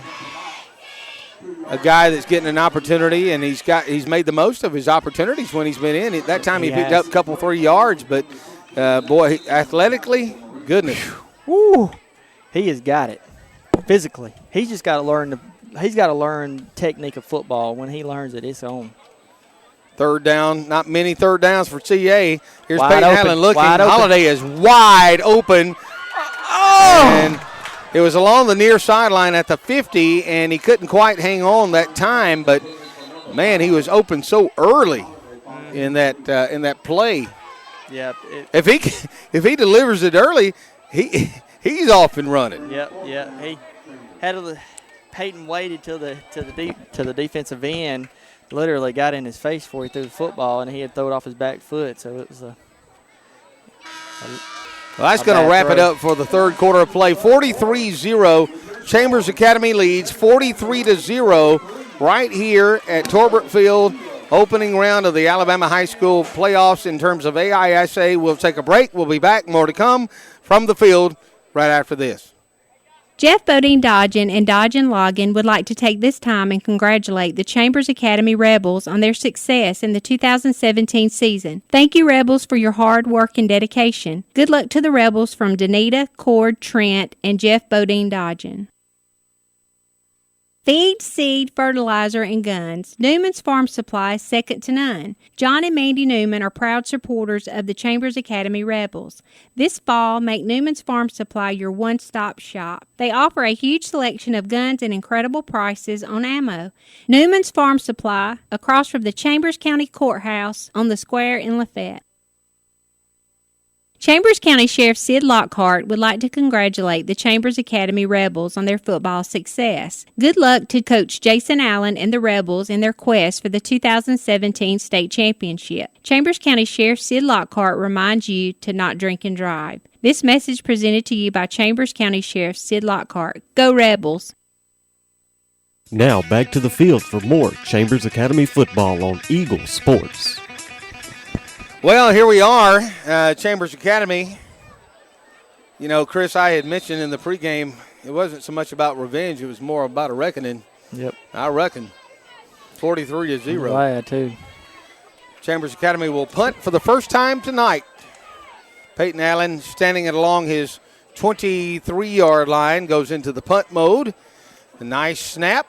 Speaker 2: guy that's getting an opportunity, and he's made the most of his opportunities when he's been in. At that time he picked up a couple, 3 yards, but boy, athletically, goodness.
Speaker 5: Woo! He has got it. Physically, he's just got to learn. He's got to learn technique of football. When he learns it, it's on.
Speaker 2: Third down, not many third downs for CA. Here's
Speaker 5: Wide
Speaker 2: Peyton
Speaker 5: open.
Speaker 2: Allen looking.
Speaker 5: Wide open.
Speaker 2: Holiday is wide open. Oh! And it was along the near sideline at the 50, and he couldn't quite hang on that time. But man, he was open so early in that play.
Speaker 5: Yeah.
Speaker 2: If he delivers it early, he's off and running.
Speaker 5: Yep. Yeah. He had Peyton waited till the defensive end. Literally got in his face before he threw the football, and he had thrown it off his back foot. So it was
Speaker 2: well, that's going to wrap it up for the third quarter of play. 43-0. Chambers Academy leads 43-0 right here at Torbert Field. Opening round of the Alabama High School playoffs in terms of AISA. We'll take a break. We'll be back. More to come from the field right after this.
Speaker 4: Jeff Bodine Dodgen and Dodgen Logan would like to take this time and congratulate the Chambers Academy Rebels on their success in the 2017 season. Thank you, Rebels, for your hard work and dedication. Good luck to the Rebels from Danita, Cord, Trent, and Jeff Bodine Dodgen. Feed, seed, fertilizer, and guns. Newman's Farm Supply is second to none. John and Mandy Newman are proud supporters of the Chambers Academy Rebels. This fall, make Newman's Farm Supply your one-stop shop. They offer a huge selection of guns and incredible prices on ammo. Newman's Farm Supply, across from the Chambers County Courthouse on the square in Lafayette. Chambers County Sheriff Sid Lockhart would like to congratulate the Chambers Academy Rebels on their football success. Good luck to Coach Jason Allen and the Rebels in their quest for the 2017 state championship. Chambers County Sheriff Sid Lockhart reminds you to not drink and drive. This message presented to you by Chambers County Sheriff Sid Lockhart. Go Rebels!
Speaker 1: Now back to the field for more Chambers Academy football on Eagle Sports.
Speaker 2: Well, here we are, Chambers Academy. Chris, I had mentioned in the pregame, it wasn't so much about revenge, it was more about a reckoning.
Speaker 5: Yep.
Speaker 2: I reckon. 43-0.
Speaker 5: Glad, too.
Speaker 2: Chambers Academy will punt for the first time tonight. Peyton Allen standing along his 23-yard line, goes into the punt mode. A nice snap,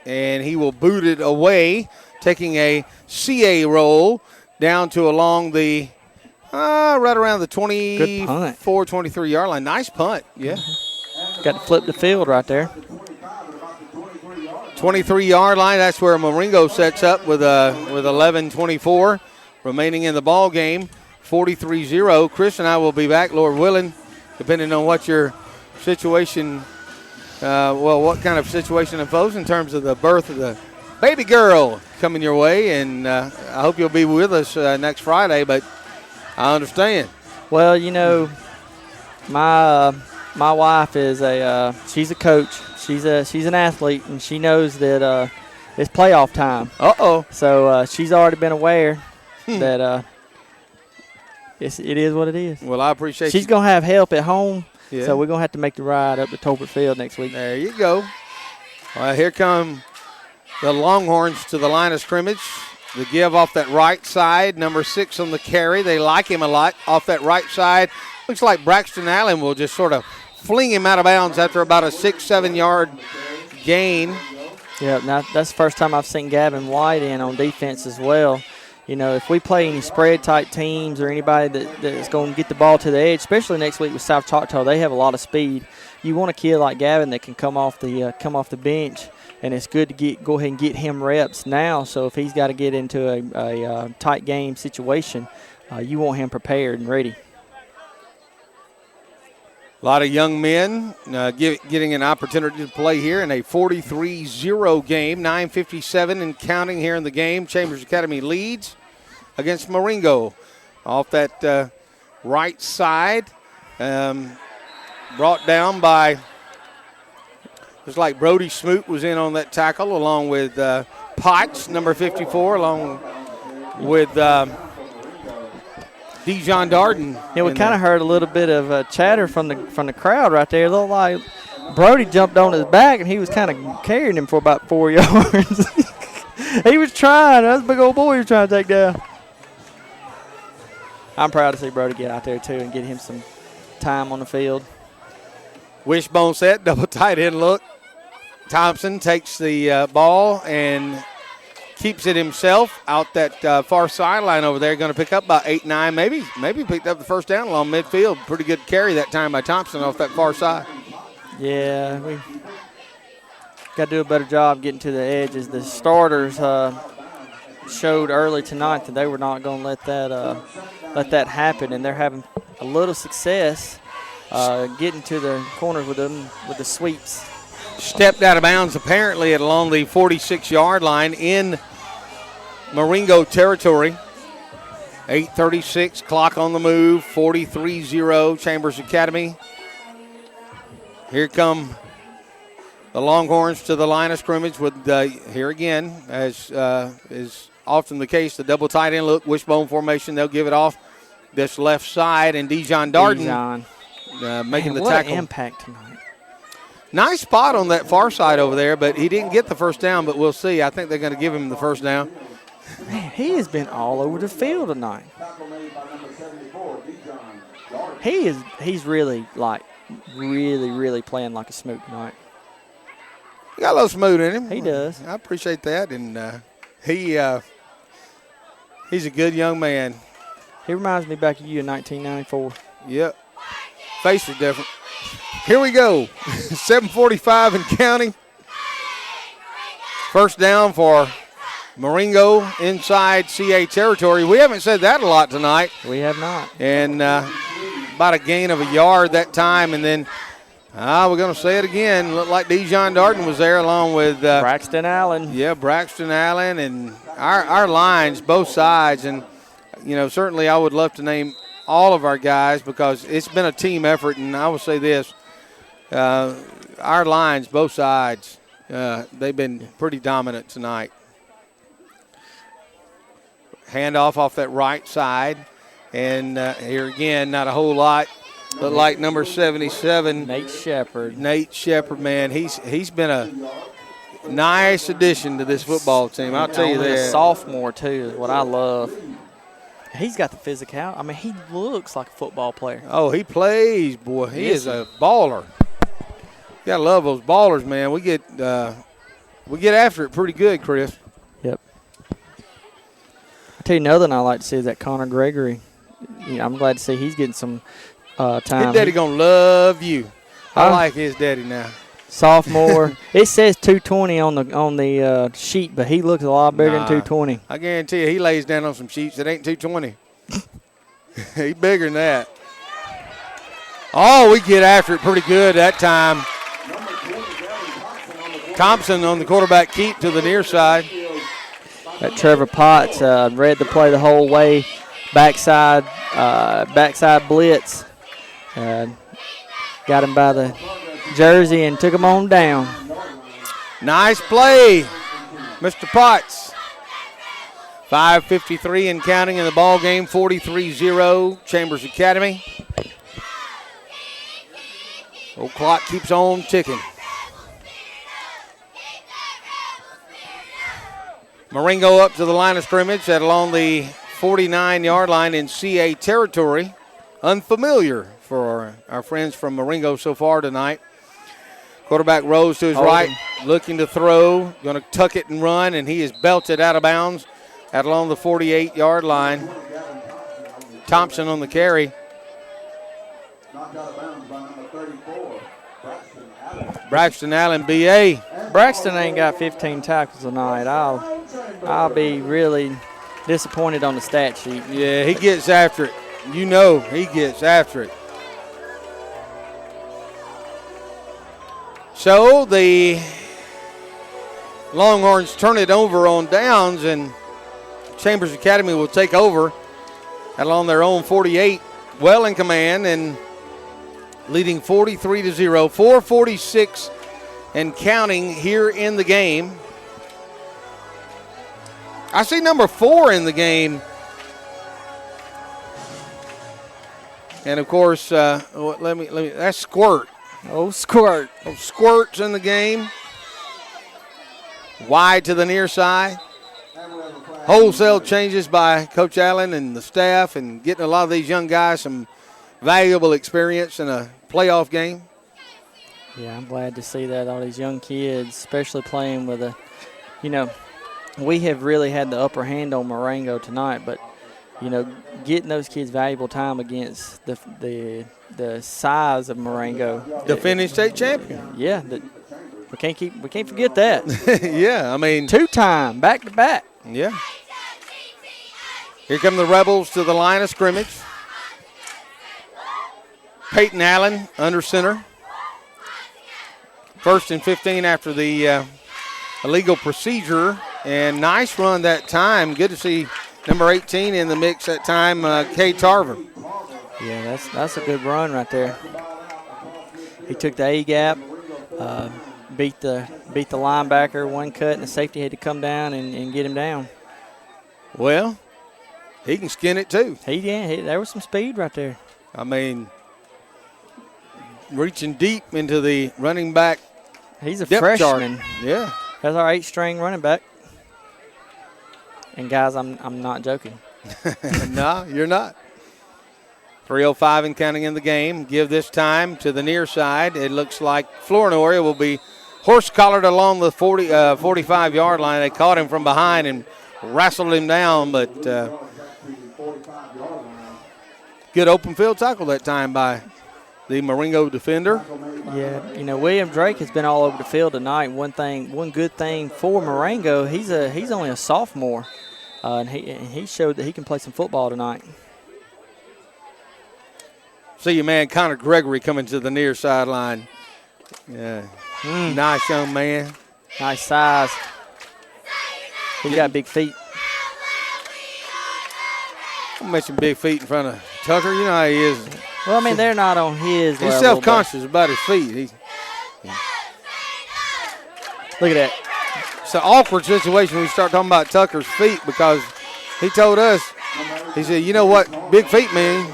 Speaker 2: and he will boot it away, taking a CA roll down to along the right around the 24, 23-yard line. Nice punt, yeah.
Speaker 5: Got to flip the field right there.
Speaker 2: 23-yard line, that's where Marengo sets up with 11:24 remaining in the ball game. 43-0. Chris and I will be back, Lord willing, depending on what your situation, what kind of situation unfolds in terms of the birth of the baby girl coming your way, and I hope you'll be with us next Friday, but I understand.
Speaker 5: Well, my wife is she's a coach. She's an athlete, and she knows that it's playoff time.
Speaker 2: Uh-oh.
Speaker 5: So she's already been aware that it is what it is.
Speaker 2: Well, I appreciate
Speaker 5: She's going to have help at home,
Speaker 2: yeah.
Speaker 5: So we're going to have to make the ride up to Tolbert Field next week.
Speaker 2: There you go. Well, here come the Longhorns to the line of scrimmage. The give off that right side, number 6 on the carry. They like him a lot off that right side. Looks like Braxton Allen will just sort of fling him out of bounds after about a 6-7 yard gain.
Speaker 5: Yeah, now that's the first time I've seen Gavin White in on defense as well. if we play any spread-type teams or anybody that's going to get the ball to the edge, especially next week with South Choctaw, they have a lot of speed. You want a kid like Gavin that can come off the bench, and it's good to go ahead and get him reps now. So if he's got to get into a tight game situation, you want him prepared and ready.
Speaker 2: A lot of young men getting an opportunity to play here in a 43-0 game, 9:57 and counting here in the game. Chambers Academy leads against Marengo off that right side. Brought down by, looks like Brody Smoot was in on that tackle along with Potts, number 54, along with Dijon Darden.
Speaker 5: Yeah, we kind of heard a little bit of chatter from the crowd right there. It looked like Brody jumped on his back, and he was kind of carrying him for about 4 yards. He was trying. That's a big old boy he was trying to take down. I'm proud to see Brody get out there, too, and get him some time on the field.
Speaker 2: Wishbone set, double tight end look. Thompson takes the ball and keeps it himself out that far sideline over there. Going to pick up about 8, 9, maybe picked up the first down along midfield. Pretty good carry that time by Thompson off that far side.
Speaker 5: Yeah, we got to do a better job getting to the edges. The starters showed early tonight that they were not going to let that happen, and they're having a little success getting to the corners with the sweeps.
Speaker 2: Stepped out of bounds apparently along the 46-yard line in Marengo territory. 8:36, clock on the move, 43-0 Chambers Academy. Here come the Longhorns to the line of scrimmage with, here again, as is often the case, the double tight end look, wishbone formation. They'll give it off this left side, and Dijon Darden making the tackle.
Speaker 5: What an impact tonight.
Speaker 2: Nice spot on that far side over there, but he didn't get the first down, but we'll see. I think they're going to give him the first down.
Speaker 5: Man, he has been all over the field tonight. He's really playing like a Smoot tonight.
Speaker 2: He got a little smooth in him.
Speaker 5: He does.
Speaker 2: I appreciate that, and he's a good young man.
Speaker 5: He reminds me back of you in 1994.
Speaker 2: Yep. Face is different. Here we go. 7:45 and counting. First down for Marengo inside CA territory. We haven't said that a lot tonight.
Speaker 5: We have not.
Speaker 2: And about a gain of a yard that time. And then we're going to say it again. Looked like Dijon Darden was there along with
Speaker 5: Braxton Allen.
Speaker 2: Yeah, Braxton Allen. And our lines, both sides. And, certainly I would love to name all of our guys because it's been a team effort. And I will say this. Our lines, both sides, they've been pretty dominant tonight. Handoff off that right side. And here again, not a whole lot. But like number 77.
Speaker 5: Nate Shepard,
Speaker 2: man, he's been a nice addition to this football team. I'll tell you that.
Speaker 5: A sophomore, too, is what I love. He's got the physicality. I mean, he looks like a football player.
Speaker 2: Oh, he plays, boy. He is a baller. You gotta love those ballers, man. We get after it pretty good, Chris.
Speaker 5: Yep. I tell you another thing I like to see is that Connor Gregory. I'm glad to see he's getting some time.
Speaker 2: His daddy gonna love you. I like his daddy now.
Speaker 5: Sophomore. It says 220 on the sheet, but he looks a lot bigger than 220.
Speaker 2: I guarantee you, he lays down on some sheets that ain't 220. He's bigger than that. Oh, we get after it pretty good that time. Thompson on the quarterback keep to the near side.
Speaker 5: That Trevor Potts read the play the whole way. Backside blitz. Got him by the jersey and took him on down.
Speaker 2: Nice play, Mr. Potts. 5:53 and counting in the ball game, 43-0 Chambers Academy. Old clock keeps on ticking. Marengo up to the line of scrimmage at along the 49-yard line in CA territory. Unfamiliar for our friends from Marengo so far tonight. Quarterback Rose to his right, looking to throw, going to tuck it and run, and he is belted out of bounds out along the 48-yard line. Thompson on the carry.
Speaker 7: Knocked out of bounds by number 34,
Speaker 2: Braxton Allen, BA.
Speaker 5: Braxton ain't got 15 tackles tonight. I'll be really disappointed on the stat sheet.
Speaker 2: Yeah, he gets after it. You know he gets after it. So the Longhorns turn it over on downs, and Chambers Academy will take over along their own 48, well in command and leading 43-0. 4:46 and counting here in the game. I see number 4 in the game. And of course, let me. That's Squirt.
Speaker 5: Oh, Squirt.
Speaker 2: Oh, Squirt's in the game. Wide to the near side. Wholesale changes by Coach Allen and the staff, and getting a lot of these young guys some valuable experience in a playoff game.
Speaker 5: Yeah, I'm glad to see that. All these young kids, especially playing with we have really had the upper hand on Marengo tonight, but getting those kids valuable time against the size of Marengo,
Speaker 2: defending state champion.
Speaker 5: Yeah, we can't forget that.
Speaker 2: Yeah, I mean
Speaker 5: 2-time back to back.
Speaker 2: Yeah. Here come the Rebels to the line of scrimmage. Peyton Allen under center. 1st and 15 after the illegal procedure, and nice run that time. Good to see number 18 in the mix that time, Kay Tarver.
Speaker 5: Yeah, that's a good run right there. He took the A gap, beat the linebacker, one cut, and the safety had to come down and get him down.
Speaker 2: Well, he can skin it too.
Speaker 5: There was some speed right there.
Speaker 2: I mean, reaching deep into the running back.
Speaker 5: He's a freshman.
Speaker 2: Chart. Yeah.
Speaker 5: That's our 8th-string running back. And guys, I'm not joking.
Speaker 2: No, you're not. 3:05 and counting in the game. Give this time to the near side. It looks like Flournoy will be horse-collared along the 45-yard line. They caught him from behind and wrestled him down, but good open field tackle that time by the Marengo defender.
Speaker 5: Yeah, William Drake has been all over the field tonight. One good thing for Marengo, he's only a sophomore, and he showed that he can play some football tonight.
Speaker 2: See your man Connor Gregory coming to the near sideline. Yeah, nice young man.
Speaker 5: Nice size. He got big feet.
Speaker 2: Don't mention big feet in front of Tucker. You know how he is.
Speaker 5: Well, I mean, they're not on his level.
Speaker 2: He's self-conscious about his feet.
Speaker 5: Look at that.
Speaker 2: It's an awkward situation when we start talking about Tucker's feet, because he told us, he said, you know what big feet mean?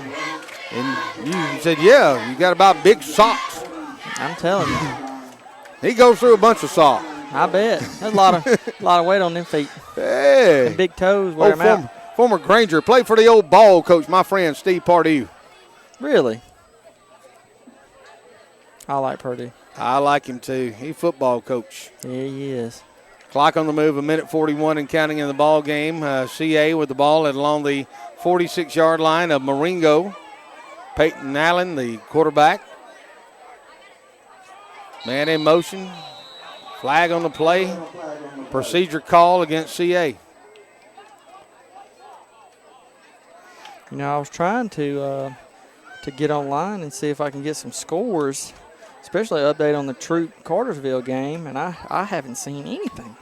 Speaker 2: And you said, yeah, you got about big socks.
Speaker 5: I'm telling you.
Speaker 2: He goes through a bunch of socks.
Speaker 5: I bet. There's a lot of weight on them feet.
Speaker 2: Hey.
Speaker 5: Them big toes wear them out.
Speaker 2: Former Granger, played for the old ball coach, my friend Steve Pardue.
Speaker 5: Really? I like Purdue.
Speaker 2: I like him too. He's a football coach.
Speaker 5: Yeah, he is.
Speaker 2: Clock on the move, 1:41 and counting in the ball game. CA with the ball along the 46-yard line of Marengo. Peyton Allen, the quarterback. Man in motion. Flag on the play. Procedure call against CA.
Speaker 5: I was trying to get online and see if I can get some scores, especially an update on the Troop Cartersville game, and I haven't seen anything.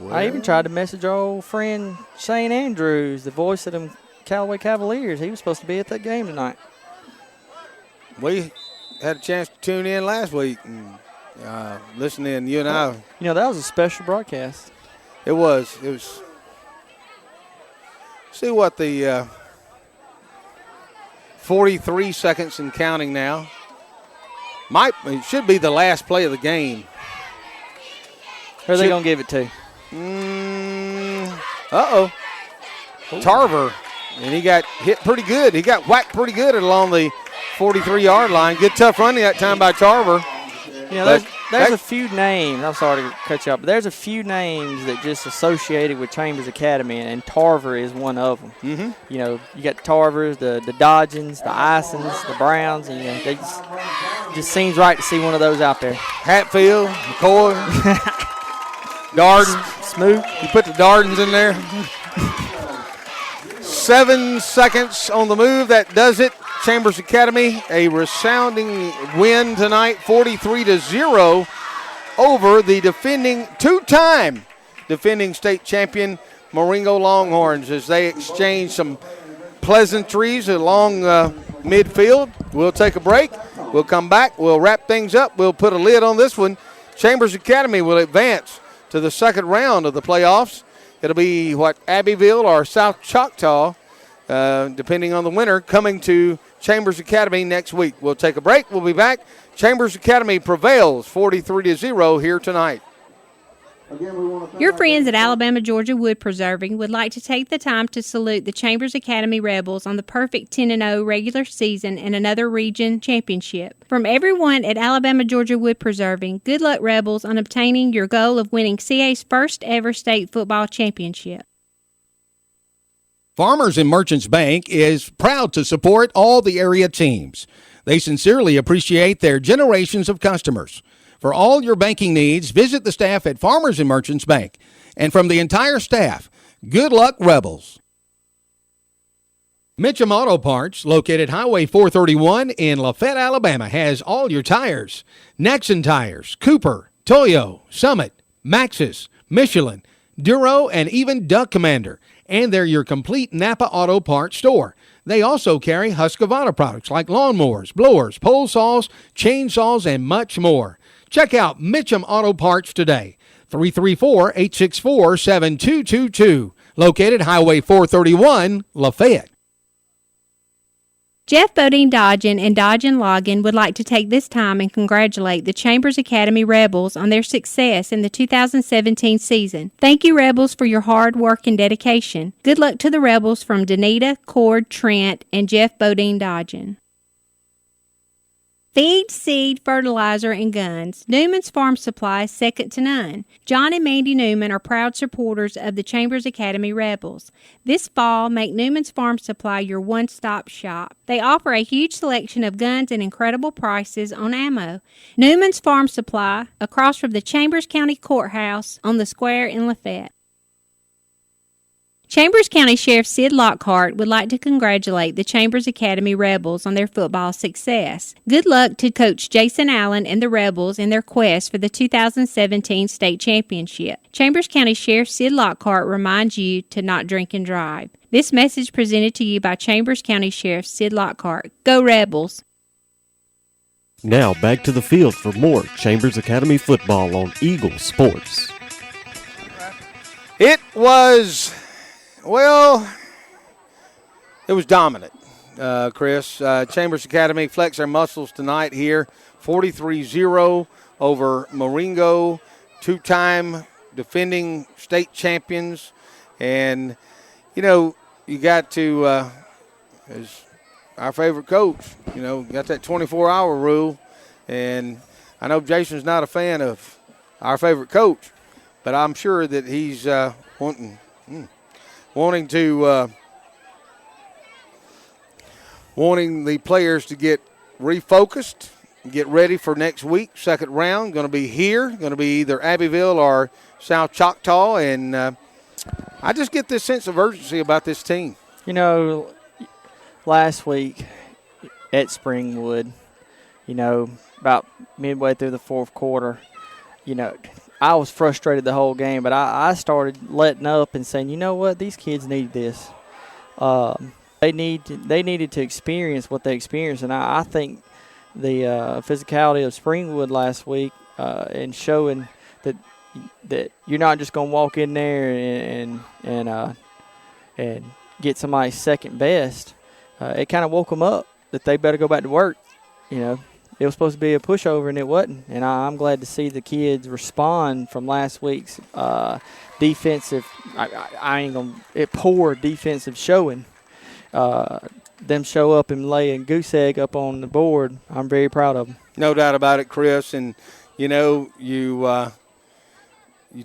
Speaker 5: Well, I even tried to message our old friend Shane Andrews, the voice of them Callaway Cavaliers. He was supposed to be at that game tonight.
Speaker 2: We had a chance to tune in last week and listen in. You and I.
Speaker 5: That was a special broadcast.
Speaker 2: It was. It was. See what the 43 seconds and counting now. It should be the last play of the game.
Speaker 5: Who are they going to give it to?
Speaker 2: Tarver. And he got hit pretty good. He got whacked pretty good along the 43-yard line. Good tough running that time by Tarver.
Speaker 5: there's a few names. I'm sorry to cut you off, but there's a few names that just associated with Chambers Academy, and Tarver is one of them.
Speaker 2: Mm-hmm.
Speaker 5: You know, you got the Tarvers, the Dodgens, the Isons, the Browns, and they just seems right to see one of those out there.
Speaker 2: Hatfield, McCoy, Darden.
Speaker 5: Smoot.
Speaker 2: You put the Dardens in there. 7 seconds on the move. That does it. Chambers Academy, a resounding win tonight, 43-0 over the two-time defending state champion Marengo Longhorns as they exchange some pleasantries along midfield. We'll take a break. We'll come back. We'll wrap things up. We'll put a lid on this one. Chambers Academy will advance to the second round of the playoffs. It'll be Abbeville or South Choctaw, depending on the winner, coming to Chambers Academy next week. We'll take a break. We'll be back. Chambers Academy prevails 43-0 here tonight.
Speaker 4: Your friends at Alabama Georgia Wood Preserving would like to take the time to salute the Chambers Academy Rebels on the perfect 10-0 regular season and another region championship. From everyone at Alabama Georgia Wood Preserving, good luck Rebels on obtaining your goal of winning CA's first ever state football championship.
Speaker 2: Farmers and Merchants Bank is proud to support all the area teams. They sincerely appreciate their generations of customers. For all your banking needs, visit the staff at Farmers and Merchants Bank. And from the entire staff, good luck, Rebels. Mitchum Auto Parts, located Highway 431 in Lafayette, Alabama, has all your tires. Nexon Tires, Cooper, Toyo, Summit, Maxxis, Michelin, Duro, and even Duck Commander. And they're your complete Napa Auto Parts store. They also carry Husqvarna products like lawnmowers, blowers, pole saws, chainsaws, and much more. Check out Mitchum Auto Parts today. 334-864-7222. Located Highway 431, Lafayette.
Speaker 4: Jeff Bodine Dodgen and Dodgen Loggin would like to take this time and congratulate the Chambers Academy Rebels on their success in the 2017 season. Thank you, Rebels, for your hard work and dedication. Good luck to the Rebels from Danita, Cord, Trent, and Jeff Bodine Dodgen. Feed, seed, fertilizer, and guns. Newman's Farm Supply is second to none. John and Mandy Newman are proud supporters of the Chambers Academy Rebels. This fall, make Newman's Farm Supply your one-stop shop. They offer a huge selection of guns and incredible prices on ammo. Newman's Farm Supply, across from the Chambers County Courthouse on the square in Lafayette. Chambers County Sheriff Sid Lockhart would like to congratulate the Chambers Academy Rebels on their football success. Good luck to Coach Jason Allen and the Rebels in their quest for the 2017 state championship. Chambers County Sheriff Sid Lockhart reminds you to not drink and drive. This message presented to you by Chambers County Sheriff Sid Lockhart. Go Rebels!
Speaker 1: Now back to the field for more Chambers Academy football on Eagle Sports.
Speaker 2: It was dominant, Chris. Chambers Academy flex their muscles tonight here, 43-0 over Marengo, two-time defending state champions. And, you got to, as our favorite coach, got that 24-hour rule. And I know Jason's not a fan of our favorite coach, but I'm sure that he's wanting the players to get refocused, get ready for next week. Second round going to be here, going to be either Abbeville or South Choctaw, and I just get this sense of urgency about this team.
Speaker 5: Last week at Springwood, about midway through the fourth quarter, I was frustrated the whole game, but I started letting up and saying, you know what, these kids need this. They needed to experience what they experienced, and I think the physicality of Springwood last week and showing that you're not just going to walk in there and get somebody's second best. It kind of woke them up that they better go back to work. It was supposed to be a pushover, and it wasn't. And I'm glad to see the kids respond from last week's defensive. Poor defensive showing. Them show up and lay a goose egg up on the board. I'm very proud of them.
Speaker 2: No doubt about it, Chris. And You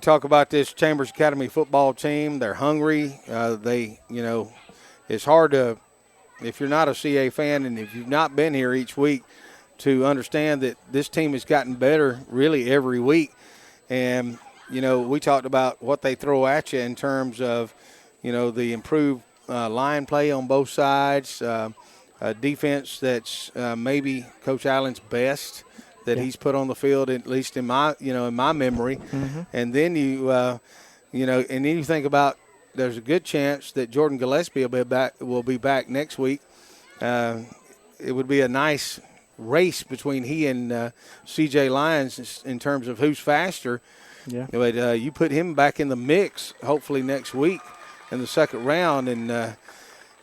Speaker 2: talk about this Chambers Academy football team. They're hungry. It's hard to, if you're not a CA fan and if you've not been here each week, to understand that this team has gotten better really every week. And, we talked about what they throw at you in terms of, the improved line play on both sides, defense that's maybe Coach Allen's best that he's put on the field, at least in my memory.
Speaker 5: Mm-hmm.
Speaker 2: And then and then you think about there's a good chance that Jordan Gillespie will be back next week. It would be a nice race between he and C.J. Lyons in terms of who's faster.
Speaker 5: Yeah.
Speaker 2: But you put him back in the mix hopefully next week in the second round, and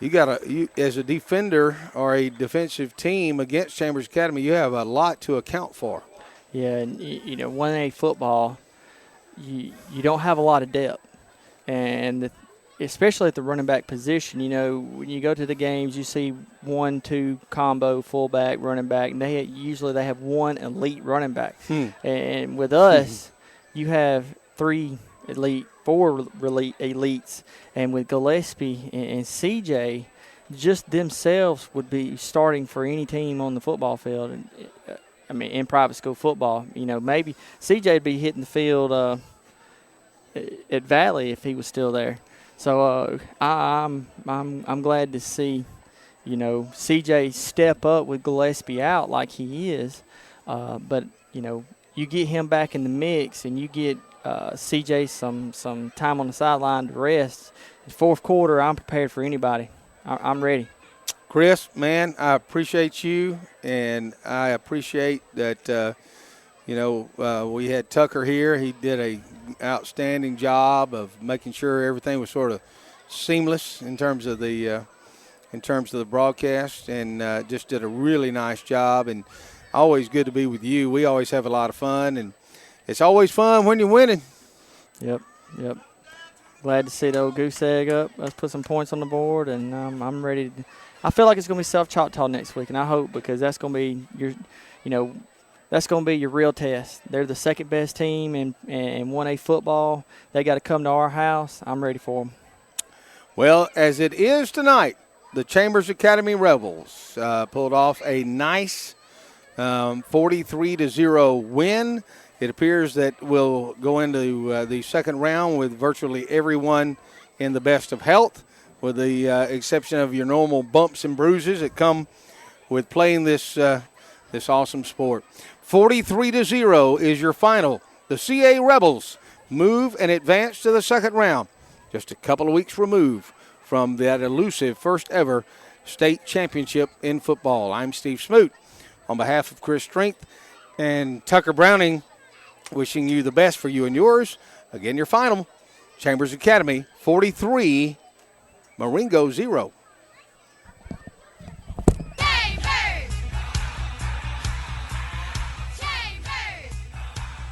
Speaker 2: you as a defender or a defensive team against Chambers Academy, you have a lot to account for.
Speaker 5: Yeah, and 1A football, you don't have a lot of depth, and especially at the running back position. When you go to the games, you see 1-2 combo fullback, running back, and they usually have one elite running back. And with us, you have 3 elite, 4 elites, and with Gillespie and CJ, just themselves would be starting for any team on the football field. And in private school football, maybe CJ would be hitting the field at Valley if he was still there. So I'm glad to see, CJ step up with Gillespie out like he is, but you get him back in the mix and you get CJ some time on the sideline to rest. The fourth quarter, I'm prepared for anybody. I'm ready.
Speaker 2: Chris, man, I appreciate you, and I appreciate that, we had Tucker here. He did a outstanding job of making sure everything was sort of seamless in terms of the broadcast, and just did a really nice job. And always good to be with you. We always have a lot of fun, and it's always fun when you're winning.
Speaker 5: Yep. Glad to see the old goose egg up. Let's put some points on the board, and I'm ready. I feel like it's going to be Self-Choctaw next week, and I hope, because that's going to be that's going to be your real test. They're the second best team in 1A football. They got to come to our house. I'm ready for them.
Speaker 2: Well, as it is tonight, the Chambers Academy Rebels pulled off a nice 43-0 win. It appears that we'll go into the second round with virtually everyone in the best of health, with the exception of your normal bumps and bruises that come with playing this awesome sport. 43-0 is your final. The CA Rebels move and advance to the second round, just a couple of weeks removed from that elusive first ever state championship in football. I'm Steve Smoot. On behalf of Chris Strength and Tucker Browning, wishing you the best for you and yours. Again, your final, Chambers Academy 43, Marengo 0.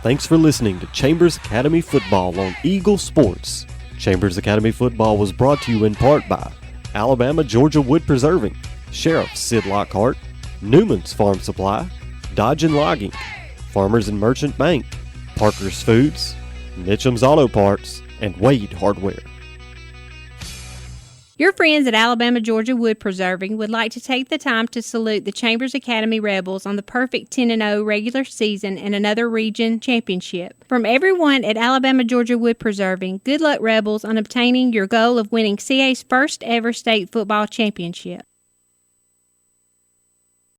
Speaker 1: Thanks for listening to Chambers Academy Football on Eagle Sports. Chambers Academy Football was brought to you in part by Alabama Georgia Wood Preserving, Sheriff Sid Lockhart, Newman's Farm Supply, Dodge and Logging, Farmers and Merchant Bank, Parker's Foods, Mitchum's Auto Parts, and Wade Hardware.
Speaker 4: Your friends at Alabama Georgia Wood Preserving would like to take the time to salute the Chambers Academy Rebels on the perfect 10-0 regular season and another region championship. From everyone at Alabama Georgia Wood Preserving, good luck, Rebels, on obtaining your goal of winning CA's first ever state football championship.